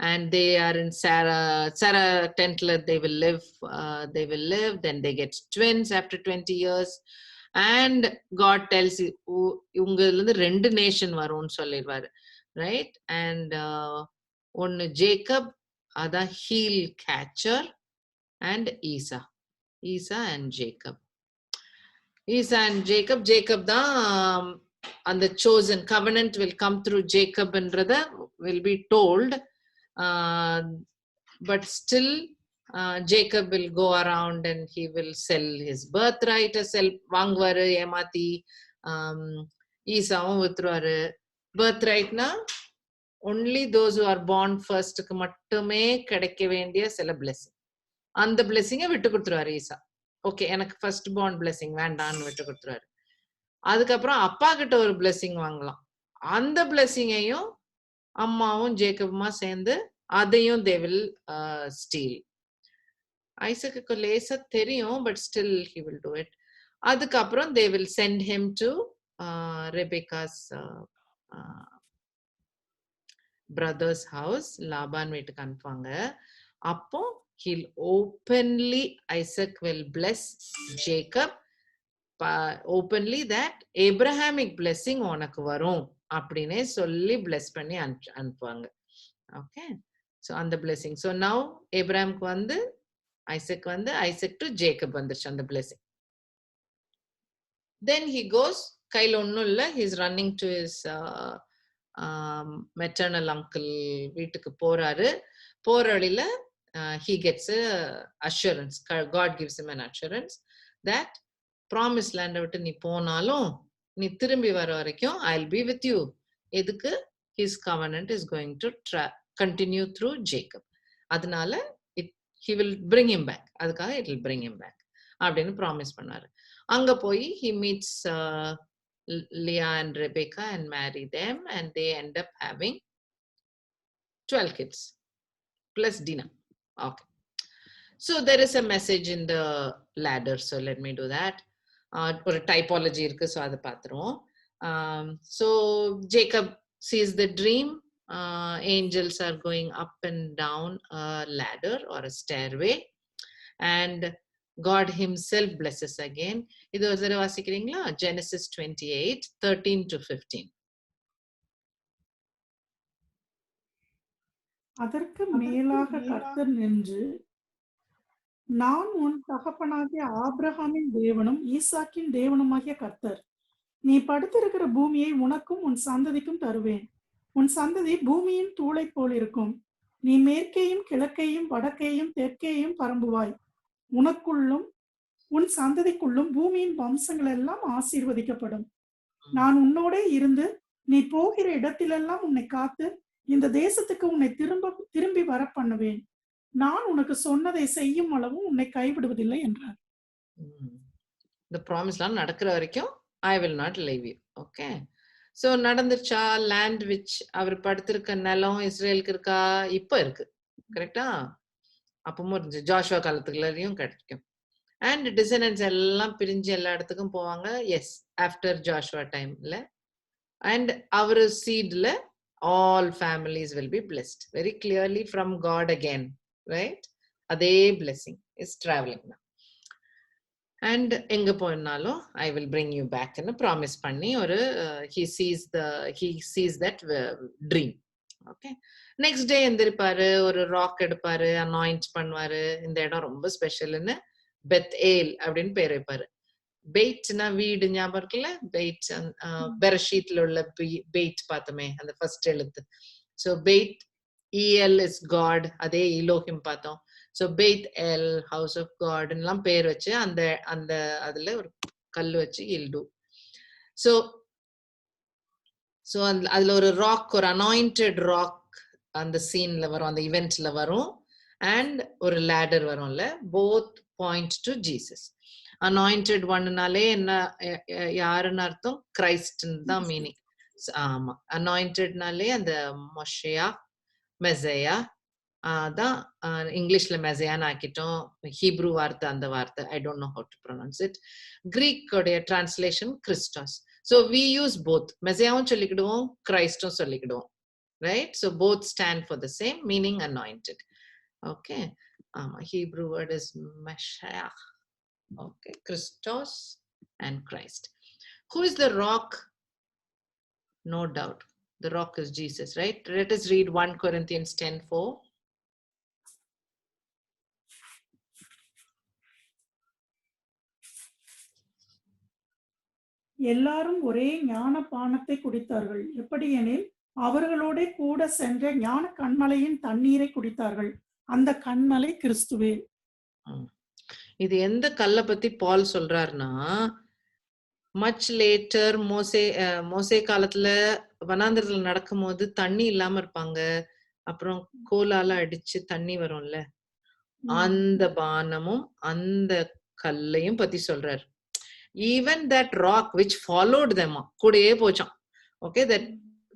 and they are in Sarah Tentler. They will live, then they get twins after 20 years. And God tells you இவங்கல ரெண்டு நேஷன் வரும்னு சொல்லிடுவாரு, right? And ஒன்னு ஜேக்கப், அதான் heel catcher, and Esau and Jacob. Jacob தான் அந்த chosen covenant will come through Jacob என்றத will be told, but still Jacob will go around and he will sell his birthright, வாங்குவாரு ஏமாத்தி. ஈசாவும் வித்துருவாரு. birthrightனா only those who are born first க்கு மட்டுமே கிடைக்க வேண்டிய சில blessing. அந்த blessing-ஐ விட்டு கொடுத்துருவாரு ஈசா. ஓகே, எனக்கு ஃபர்ஸ்ட் born blessing வேண்டான்னு விட்டு கொடுத்துருவாரு. அதுக்கப்புறம் அப்பா கிட்ட ஒரு blessing வாங்கலாம். அந்த blessing-ஐயும் அம்மாவும் ஜேக்கபுமா சேர்ந்து அதையும் they will steal. ஐசக்கு லேசா தெரியும், but still he will do it. அதுக்கப்புறம் they will send him to Rebecca's brother's house. Laban வீட்டுக்கு அனுப்புவாங்க. அப்போ he'll openly, Isaac will bless Jacob openly that Abrahamic blessing உனக்கு வரும் அப்படின்னே சொல்லி bless பண்ணி அனுப்புவாங்க. ஓகே, ஸோ அந்த blessing. ஸோ now ஏப்ரஹாமுக்கு வந்து ஐசக் வந்து ஐசக் டு ஜேக்கப் வந்துருச்சு அந்த blessing. Then he goes, கையில் ஒன்றும் இல்லை, he is running to his maternal uncle வீட்டுக்கு போறாரு. போற வழியில he gets a assurance. God gives him an assurance that promised land விட்டு நீ போனாலும் நீ திரும்பி வர வரைக்கும் I'll be with you. எதுக்கு? His covenant is going to continue through Jacob. அதனால he will bring him back. அதுக்காக it will bring him back அப்படின்னு ப்ராமிஸ் பண்ணாரு. அங்க போய் he meets Leah and Rebecca and marry them, and they end up having 12 kids plus Dinah. Okay, so there is a message in the ladder, so let me do that. ஒரு typology இருக்கு, so அதை பார்த்துருவோம். So Jacob sees the dream. Angels are going up and down a ladder or a stairway, and God himself blesses again. இது ஒரு தடவை வாசிக்கிறீங்களா? Genesis 28:13-15. அதற்கு மேலாக கர்த்தர் நின்று, நான் உன் தகப்பனாகிய ஆபிரகாமின் தேவனும் ஈசாக்கின் தேவனுமாகிய கர்த்தர். நீ படுத்திருக்கிற பூமியை உனக்கும் உன் சந்ததிக்கும் தருவேன். உன் சந்ததி பூமியின் தூளை போல் இருக்கும். நீ மேற்கேயும் கிழக்கையும் வடக்கேயும் தெற்கேயும் பரம்புவாய். உனக்குள்ளும் உன் சந்ததிக்குள்ளும் பூமியின் வம்சங்கள் எல்லாம் ஆசீர்வதிக்கப்படும். நான் உன்னோட இருந்து நீ போகிற இடத்திலெல்லாம் உன்னை காத்து இந்த தேசத்துக்கு உன்னை திரும்பி வர பண்ணுவேன். நான் உனக்கு சொன்னதை செய்யும் அளவும் உன்னை கைவிடுவதில்லை என்றார். இந்த ப்ராமிஸ்லாம் நடக்கிற வரைக்கும் I will not leave you. Okay, so நடந்துச்சா? லேண்ட் விச் அவர் படுத்திருக்க நிலம் இஸ்ரேலுக்கு இருக்கா? இப்ப இருக்கு, கரெக்டா? அப்பவும் இருந்துச்சு, ஜாஷுவா காலத்துக்குள்ளயும் கிடைக்கும். அண்ட் டிசனன்ஸ் எல்லாம் பிரிஞ்சு எல்லா இடத்துக்கும் போவாங்க. எஸ், ஆஃப்டர் ஜாஷுவா டைம்ல. அண்ட் அவர் சீட்ல all families will be blessed very clearly from God again, right? அதே blessing is traveling now. And எங்க போனாலும் I will bring you back ன்னு promise பண்ணி ஒரு he sees that dream. Okay, next day எந்திரிப்பாரு, ஒரு ராக் எடுப்பாரு, அனாயிண்ட் பண்ணுவாரு. இந்த இடம் ரொம்ப ஸ்பெஷல்னு பெத்ஏல் அப்படின்னு பேர் வைப்பாரு. பெய்ட்னா வீடு ஞாபகம் இருக்குல்ல? பெய்ட் பெரஷீட்ல உள்ள பெய்ட் பார்த்தோமே, அந்த ஃபர்ஸ்ட் எழுத்து. So Beit El is God, அதே இலோஹிம் பார்த்தோம். So Beth El house of God எல்லாம் பேர் வச்சு அந்த அந்த அதுல ஒரு கல் வச்சு இல்டு. ஸோ ஸோ அதுல ஒரு ராக், ஒரு அனாயிண்டட் ராக் அந்த சீன்ல வரும், அந்த இவெண்ட்ல வரும். அண்ட் ஒரு லேடர் வரும்ல, both point to Jesus. Anointed ஒன்னுனாலே என்ன யாருன்னு அர்த்தம்? கிரைஸ்ட்ன்னு தான் மீனிங். ஆமா, அனாயிண்டட்னாலே அந்த மொஷையா மெசையா தான். இங்கிலீஷ்ல மெசையான்னு ஆக்கிட்டோம், ஹீப்ரூ வார்த்தை அந்த வார்த்தை. I don't know how to pronounce it. Greek உடைய translation Christos. So we use both, மெசையாவும் சொல்லிக்கிடுவோம், கிரைஸ்டும் சொல்லிக்கிடுவோம், right? So both stand for the same meaning, anointed. Okay, ஆமா, Hebrew word is Messiah. Okay, Christos and Christ. Who is the rock? No doubt, the rock is Jesus, right? Let us read 1 Corinthians 10:4. எல்லாரும் ஒரே ஞான பானத்தை குடித்தார்கள். எப்படியெனில் அவர்களோட கூட சென்ற ஞான கண்மலையின் தண்ணீரை குடித்தார்கள். அந்த கண்மலை கிறிஸ்துவே. இது எந்த கல்லை பத்தி பால் சொல்றாருன்னா, மச் லேட்டர் மோசே காலத்துல வனாந்திரத்துல நடக்கும் போது தண்ணி இல்லாம இருப்பாங்க, அப்புறம் கோலால அடிச்சு தண்ணி வரும்ல, அந்த பானமும் அந்த கல்லையும் பத்தி சொல்றாரு. Even that rock which followed them, கூடயே போச்சான். Okay, that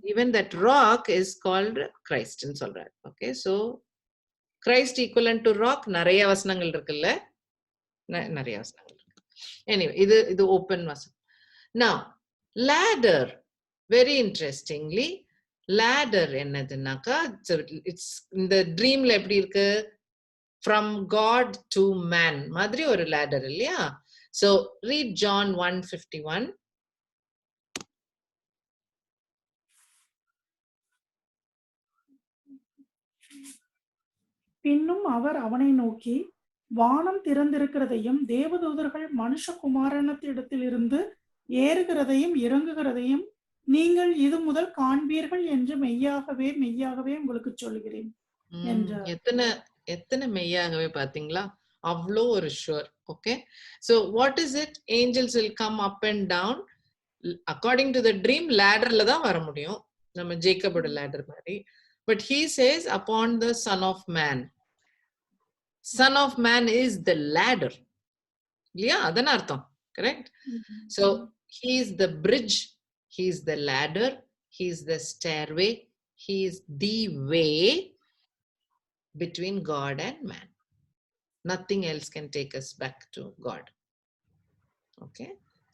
even that rock is called கிரைஸ்ட்னு சொல்றாரு. Okay, so Christ equivalent to rock நிறைய வசனங்கள் இருக்குல்ல, நிறைய வசனங்கள் இருக்கு. எனிவே இது ஓப்பன் வசனம். Now ladder, very interestingly, ladder என்னதுன்னாக்கா இட்ஸ் இந்த ட்ரீம்ல எப்படி இருக்கு, from God to man மாதிரி ஒரு ladder இல்லையா? So read John 1:51. பின்னும் அவர் அவனை நோக்கி, வானம் திறந்திருக்கிறதையும் தேவதூதர்கள் மனுஷகுமாரனிடத்திலிருந்து ஏறுகிறதையும் இறங்குகிறதையும் நீங்கள் இது முதல் காண்பீர்கள் என்று மெய்யாகவே மெய்யாகவே உங்களுக்கு சொல்கிறேன் என்றார். எத்தனை மெய்யாகவே பாத்தீங்களா, அவ்வளோ ஒரு sure. Okay, so what is it? Angels will come up and down according to the dream. ladderல தான் வர முடியும், நம்ம ஜேக்கபோட ladder மாதிரி. But he says upon the son of man. Son of man is the ladder. இல்லையா? அதான் அர்த்தம். Correct? So he is the bridge, he is the ladder, he is the stairway, he is the way between God and man. Nothing else can take us back to God. Okay,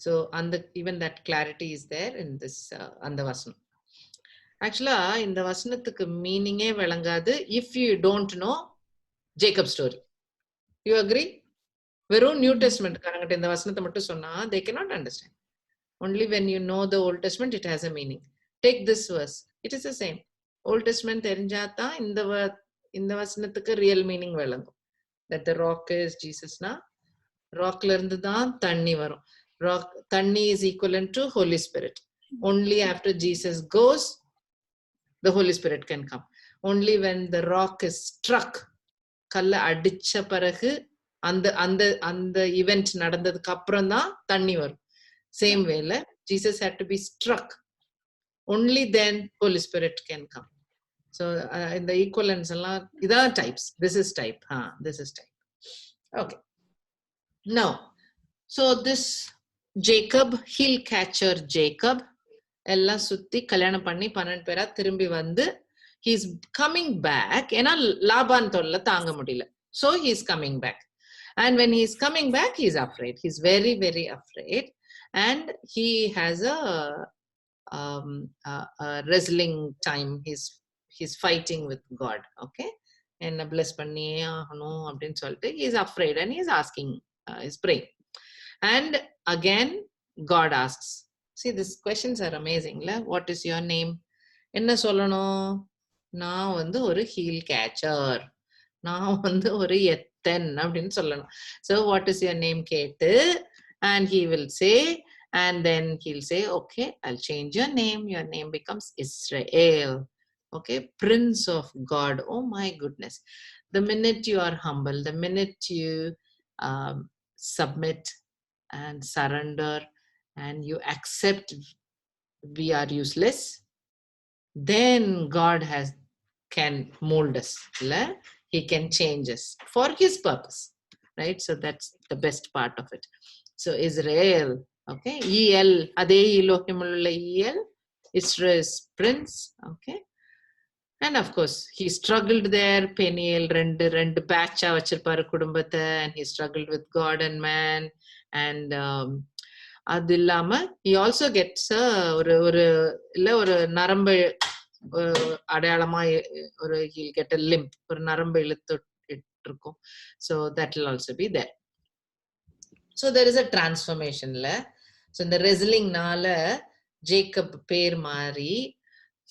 so even that clarity is there in this அந்த வசனம். ஆக்சுவலா இந்த வசனத்துக்கு மீனிங்கே விளங்காது if you don't know Jacob story. You agree? வெறும் நியூ டெஸ்ட்மெண்ட் காரங்கிட்ட இந்த வசனத்தை மட்டும் சொன்னா they cannot understand. Only when you know the Old Testament it has a meaning. Take this verse, it is the same. Old Testament தெரிஞ்சாதான் இந்த வசனத்துக்கு ரியல் மீனிங் விளங்கும். That the rock is Jesus na, rockல இருந்து தான் தண்ணி வரும். Rock தண்ணி is equivalent to Holy Spirit. Only after Jesus goes the Holy Spirit can come. Only when the rock is struck, கல்ல அடிச்ச பிறகு அந்த event நடந்ததுக்கு அப்புறம் தான் தண்ணி வரும். Same way la Jesus had to be struck, only then Holy Spirit can come. So in the equivalence எல்லாம் இதான் types. This is type. This is type. Okay. Now, so this Jacob, heel catcher Jacob, எல்லாம் சுத்தி கல்யாணம் பண்ணி 12 பேரா திரும்பி வந்து he is coming back. ஏன்னா லாபான் தொல்லை தாங்க முடியல. So he is coming back. And when he is coming back, he is afraid. He is very, very afraid. And he has a wrestling time. He's fighting with God. Okay, and bless panniye aagano appdin sollittu he is afraid and he is asking, is praying. And again God asks, see these questions are amazing la. What is your name? enna sollano, na vandu oru heel catcher, na vandu oru etten appdin sollano. So what is your name kettu, and he will say, and then he'll say, okay, I'll change your name. Your name becomes Israel. Okay, Prince of God. Oh my goodness. The minute you are humble, the minute you submit and surrender and you accept we are useless, then God can mold us. He can change us for his purpose, right? So that's the best part of it. So Israel, okay, El, adhe Elohim ulla El, Israel is prince. Okay, and of course he struggled there. Peniel rendu batch vachirparu kudumbatha, and he struggled with God and man. And adu illama he also gets oru narambu adayalama oru he'll get a limp, oru narambu iluttu irukum. So that will also be there. So there is a transformation la. So in the wrestling nala Jacob பேர் மாறி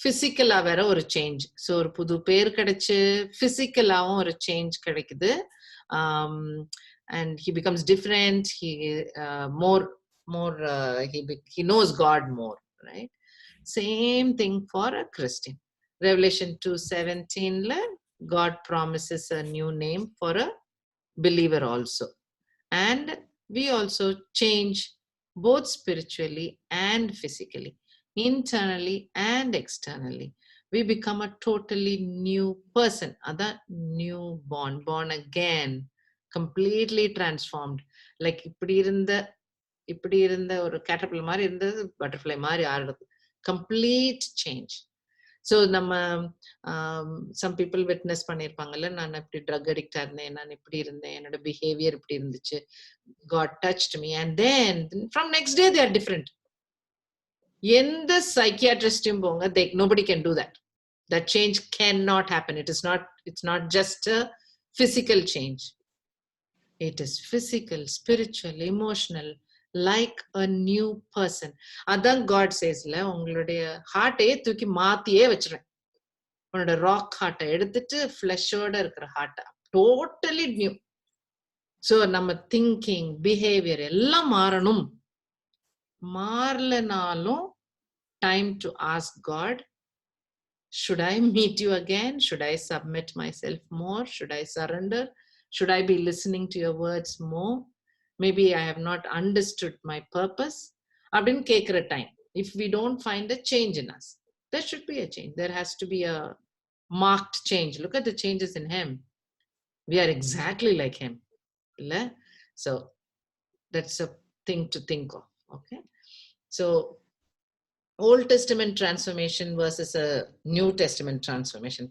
பிசிக்கலா வேற ஒரு சேஞ்ச். ஸோ ஒரு புது பேர் கிடைச்சு பிசிக்கலாவும் ஒரு சேஞ்ச் கிடைக்குது. And he becomes different. He he knows God more, right? Same thing for a Christian. Revelation 2:17 la God promises a new name for a believer also. And we also change both spiritually and physically, internally and externally. We become a totally new person. Ada new born again, completely transformed. Like இப்படி இருந்த ஒரு caterpillar மாதிரி இருந்தது butterfly மாதிரி ஆறுது. Complete change. ஸோ நம்ம சம் பீப்புள் விட்னஸ் பண்ணியிருப்பாங்கல்ல, நான் இப்படி ட்ரக் அடிக்டா இருந்தேன், நான் இப்படி இருந்தேன், என்னோட பிஹேவியர் இப்படி இருந்துச்சு, God touched me, and then from next day they are different. எந்த சைக்கியாட்ரிஸ்டும் போங்க, nobody can do that. That change cannot happen. It's not just a physical change. It is physical, spiritual, emotional, like a new person. அதான் God says ல, உங்களுடைய ஹார்ட்டையே தூக்கி மாத்தியே வச்சிருவேன். உன்னோட ராக் ஹார்ட்டை எடுத்துட்டு ஃபிளஷோட இருக்கிற ஹார்ட்டை டோட்டலி நியூ. ஸோ நம்ம திங்கிங், பிஹேவியர் எல்லாம் மாறணும். மாறலனாலும் time to ask God, should I meet you again? Should I submit myself more? Should I surrender? Should I be listening to your words more? Maybe I have not understood my purpose. Abdin kekra time. If we don't find a change in us, there should be a change. There has to be a marked change. Look at the changes in him. We are exactly like him. So that's a thing to think of. Okay. So Old Testament transformation versus a New Testament transformation.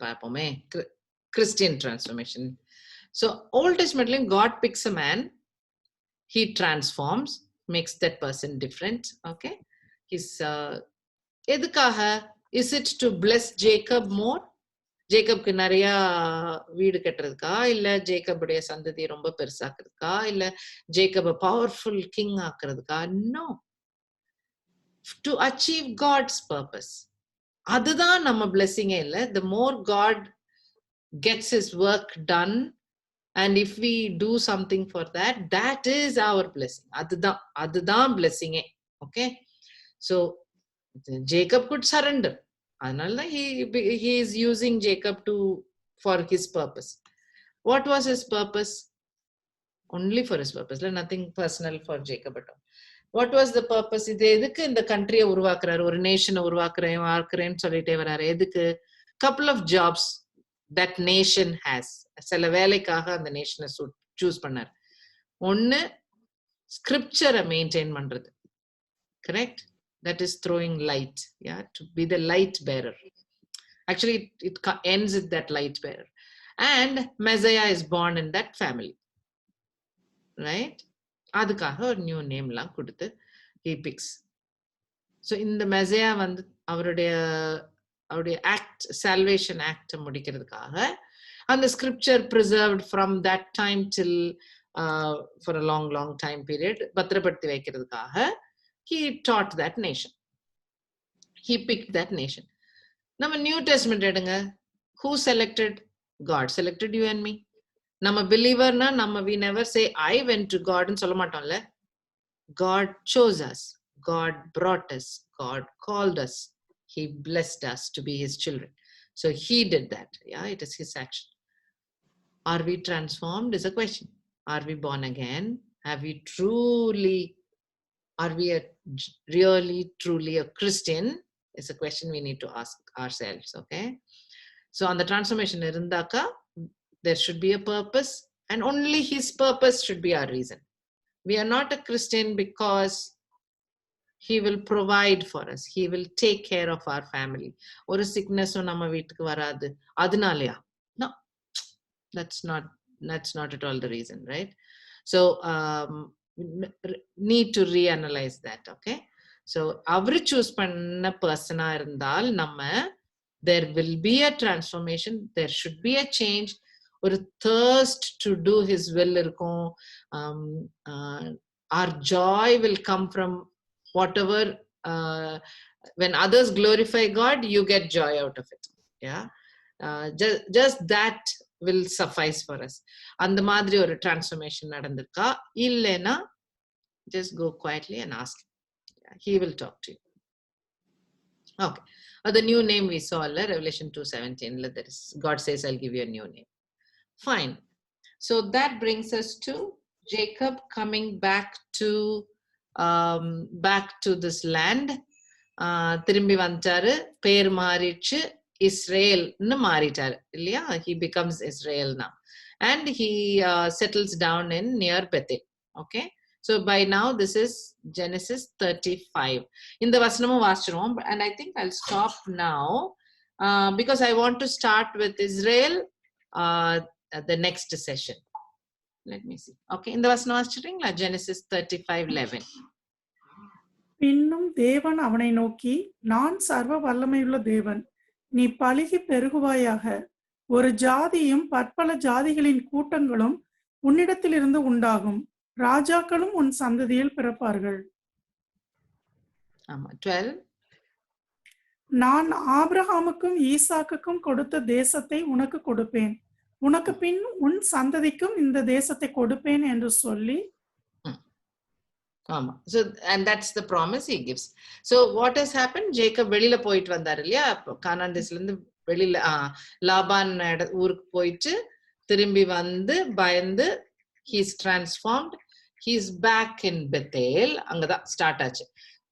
Christian transformation. So Old Testament, God picks a man, he transforms, makes that person different. Okay. He's edukaha, is it to bless Jacob more? ஜேக்கப்க்கு நிறைய வீடு கட்டுறதுக்கா, இல்ல ஜேக்கபுடைய சந்ததி ரொம்ப பெருசாக்குறதுக்கா, இல்ல ஜேக்கப பவர்ஃபுல் கிங் ஆக்குறதுக்கா? No, to achieve God's purpose. அதுதான் நம்ம blessing-ஏ இல்ல. The more God gets his work done, and if we do something for that, that is our blessing. அதுதான் blessing-ஏ. Okay. So Jacob could surrender. அதனால he is using Jacob for his purpose. What was his purpose? Only for his purpose. Nothing personal for Jacob at all. What was the purpose? இது எதுக்கு இந்த கண்ட்ரியை உருவாக்குறாரு, ஒரு நேஷனை உருவாக்குறேன்னு சொல்லிட்டே வர்றாரு? எதுக்கு? couple of jobs that nation has. சில வேலைக்காக அந்த நேஷனை சூஸ் பண்ணார். ஒன்னு ஸ்கிரிப்சரை மெயின்டைன் பண்றது. Correct? That is throwing light, yeah, to be the light bearer. Actually, it ends with that light bearer. And Messiah is born in that family, right? அதுக்காக ஒரு நியூ நேம்லாம் கொடுத்து he picks. So இந்த Messiah வந்து அவருடைய ஆக்ட், சால்வேஷன் ஆக்ட் முடிக்கிறதுக்காக அந்த scripture preserved from that time till for a long time period பத்திரப்படுத்தி வைக்கிறதுக்காக he taught that nation. He picked that nation. நம்ம நியூ டெஸ்ட்மென்ட் எடுங்க. Who selected? God selected you and me. நம்ம பிலீவர்னா நம்ம we never say I went to God ன்னு சொல்ல மாட்டோம்ல. God chose us. God brought us. God called us. He blessed us to be his children. So he did that. Yeah, it is his action. Are we transformed is a question. Are we born again? Have we truly, are we really truly a Christian? Is a question we need to ask ourselves. Okay. So on the transformation irundaka, there should be a purpose, and only his purpose should be our reason. We are not a Christian because he will provide for us. He will take care of our family. Or a sickness nama veetukku varadu adunalaya. No, that's not at all the reason, right? So need to reanalyze that. Okay. So avaru choose panna persona irundal nama, there will be a transformation, there should be a change, or a thirst to do his will irukum. Our joy will come from whatever, when others glorify God, you get joy out of it. Yeah. Just that will suffice for us. And the madri or transformation nadandirka illena, just go quietly and ask him. He will talk to you. Okay. The new name we saw, Revelation 2:17, there is, God says, I'll give you a new name. Fine. So that brings us to Jacob coming back to this land. திரும்பி வந்துட்டாரு, பேர் மாறிச்சு, இஸ்ரேல்னு மாறிட்டாரு இல்லையா? He becomes Israel now, and he settles down in near Bethel. Okay. So by now this is Genesis 35. இந்த வசனமும் வாசிச்சிரோம், and I think I'll stop now because I want to start with Israel the next session. Let me see. Okay, இந்த வசனம் வாசிச்சிட்டீங்களா? Genesis 35:11. பின்னும் தேவன் அவனை நோக்கி, நான் சர்வ வல்லமையுள்ள தேவன், நீ பலுகி பெருகுவாயாக, ஒரு ஜாதியும் பற்பல ஜாதிகளின் கூட்டங்களும் உன்னிடத்திலிருந்து உண்டாகும், ராஜாக்களும் உன் சந்ததியில் பிறப்பார்கள். 12. நான் ஆபிரகாமுக்கும் ஈசாக்குக்கும் கொடுத்த தேசத்தை உனக்கு கொடுப்பேன், உனக்கு பின் உன் சந்ததிக்கும் இந்த தேசத்தை கொடுப்பேன் என்று சொல்லி. So, and that's the promise he gives. So what has happened? Jacob வெளியில போயிட்டு வந்தார் இல்லையா? கானான் தேசத்துல இருந்து வெளியில லாபான் ஊருக்கு போயிட்டு திரும்பி வந்து பயந்து he's transformed. He's back in Bethel. அங்கதான் ஸ்டார்ட் ஆச்சு.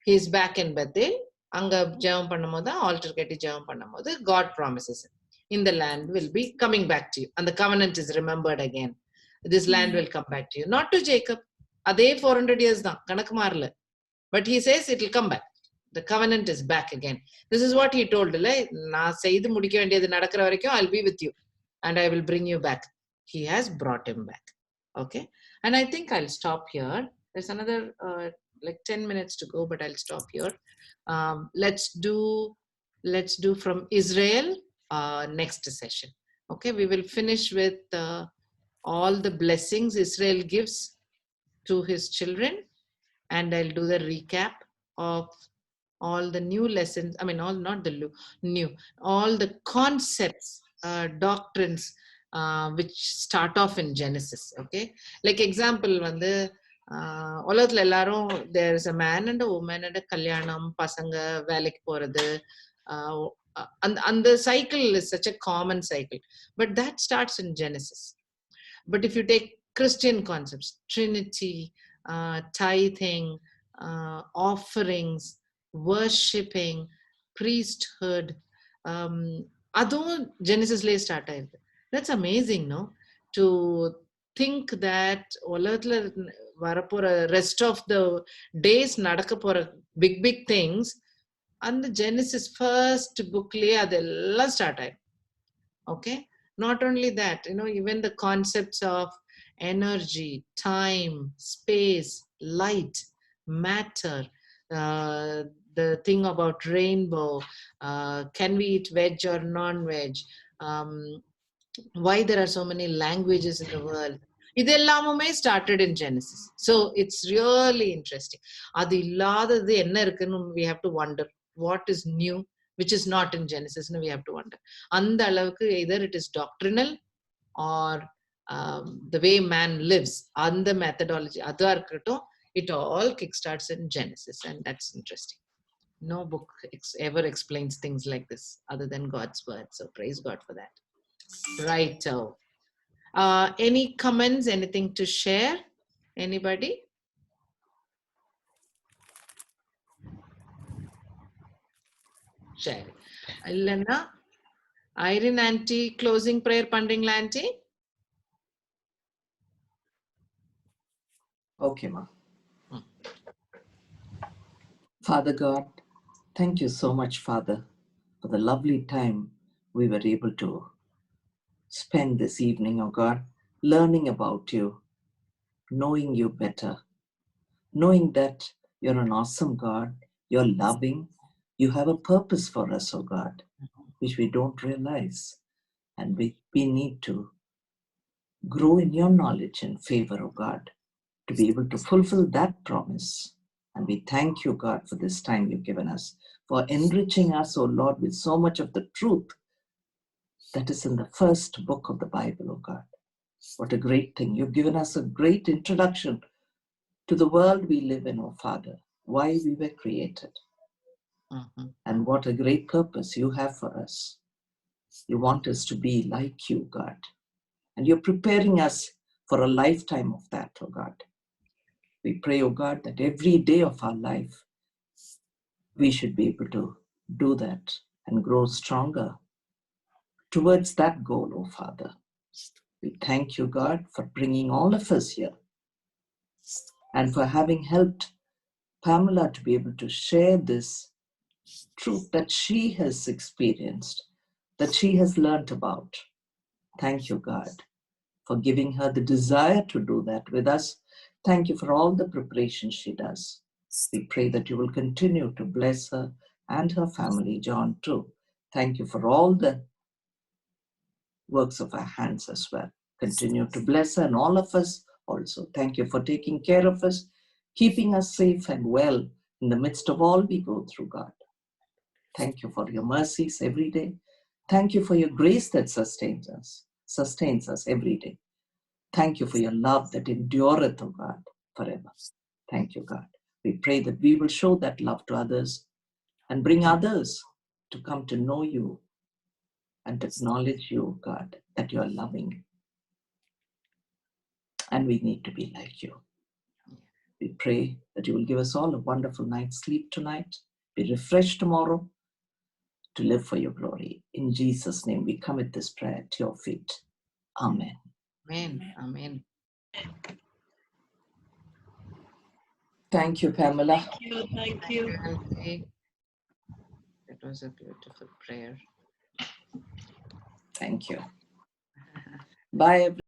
He's back in Bethel. அங்க ஜெபம் பண்ணும்போது ஆல்டர் கட்டி ஜெபம் பண்ணும்போது God promises him, in the land will be coming back to you, and the covenant is remembered again. This land will come back to you, not to Jacob. அதே 400 years தான், கணக்கு மாறல. But he says it will come back. The covenant is back again. This is what he told, இல்ல, நான் செய்து முடிக்க வேண்டியது நடக்கிற வரைக்கும் I'll be with you and I will bring you back. He has brought him back. Okay, and I think I'll stop here. There's another like 10 minutes to go, but I'll stop here. Let's do from Israel next session. Okay, we will finish with all the blessings Israel gives to his children, and I'll do the recap of all the new lessons. I mean, all the concepts, doctrines which start off in Genesis. Okay, like example வந்து உலகத்துல எல்லாரும் there is a man and a woman and a கல்யாணம், பசங்க வேலைக்கு போறது, and the cycle is such a common cycle, but that starts in Genesis. But if you take Christian concepts, Trinity, tithing, offerings, worshipping, priesthood, அதுவும் Genesisலயே start ஆயிருக்கு. That's amazing, no? To think that உலகத்துல வரப்போற rest of the days நடக்க போற big things அந்த Genesis first bookலயே அதெல்லாம் start ஆயிருக்கு. Okay, not only that, even the concepts of energy, time, space, light, matter, the thing about rainbow, can we eat veg or non-veg, why there are so many languages in the world, இதெல்லாமுமே started in Genesis. So it's really interesting. அது இல்லாதது என்ன இருக்குன்னு we have to wonder what is new which is not in Genesis. We have to wonder. அந்த அளவுக்கு either it is doctrinal or the way man lives, and the methodology, it all kickstarts in Genesis, and that's interesting. No book ever explains things like this other than God's word. So praise God for that. Right. Any comments, anything to share? Anybody? Share. Ilana, Irene auntie, closing prayer பண்றீங்களா auntie? Okay, ma. Father God, thank you so much, Father, for the lovely time we were able to spend this evening, oh God, learning about you, knowing you better, knowing that you're an awesome God, you're loving, you have a purpose for us, oh God, which we don't realize. And we need to grow in your knowledge and favor, oh God, to be able to fulfill that promise. And we thank you, God, for this time you've given us, for enriching us, oh Lord, with so much of the truth that is in the first book of the Bible, oh God. What a great thing. You've given us a great introduction to the world we live in, oh Father, why we were created. And what a great purpose you have for us. You want us to be like you, God. And you're preparing us for a lifetime of that, oh God. We pray, oh God, that every day of our life, we should be able to do that and grow stronger towards that goal, oh Father. We thank you, God, for bringing all of us here and for having helped Pamela to be able to share this truth that she has experienced that she has learnt about. Thank you, God, for giving her the desire to do that with us. Thank you for all the preparation she does. We pray that you will continue to bless her and her family, John, too. Thank you for all the works of our hands as well. Continue to bless her and all of us also. Thank you for taking care of us, keeping us safe and well in the midst of all we go through, God. Thank you for your mercies every day. Thank you for your grace that sustains us every day. Thank you for your love that endureth, O God, forever. Thank you, God. We pray that we will show that love to others and bring others to come to know you and acknowledge you, God, that you are loving. And we need to be like you. We pray that you will give us all a wonderful night's sleep tonight, be refreshed tomorrow to live for your glory. In Jesus' name, we commit this prayer to your feet. Amen. Amen. Amen. Thank you, Pamela. Thank you. Thank you. Elsie. That was a beautiful prayer. Thank you. Bye, everyone.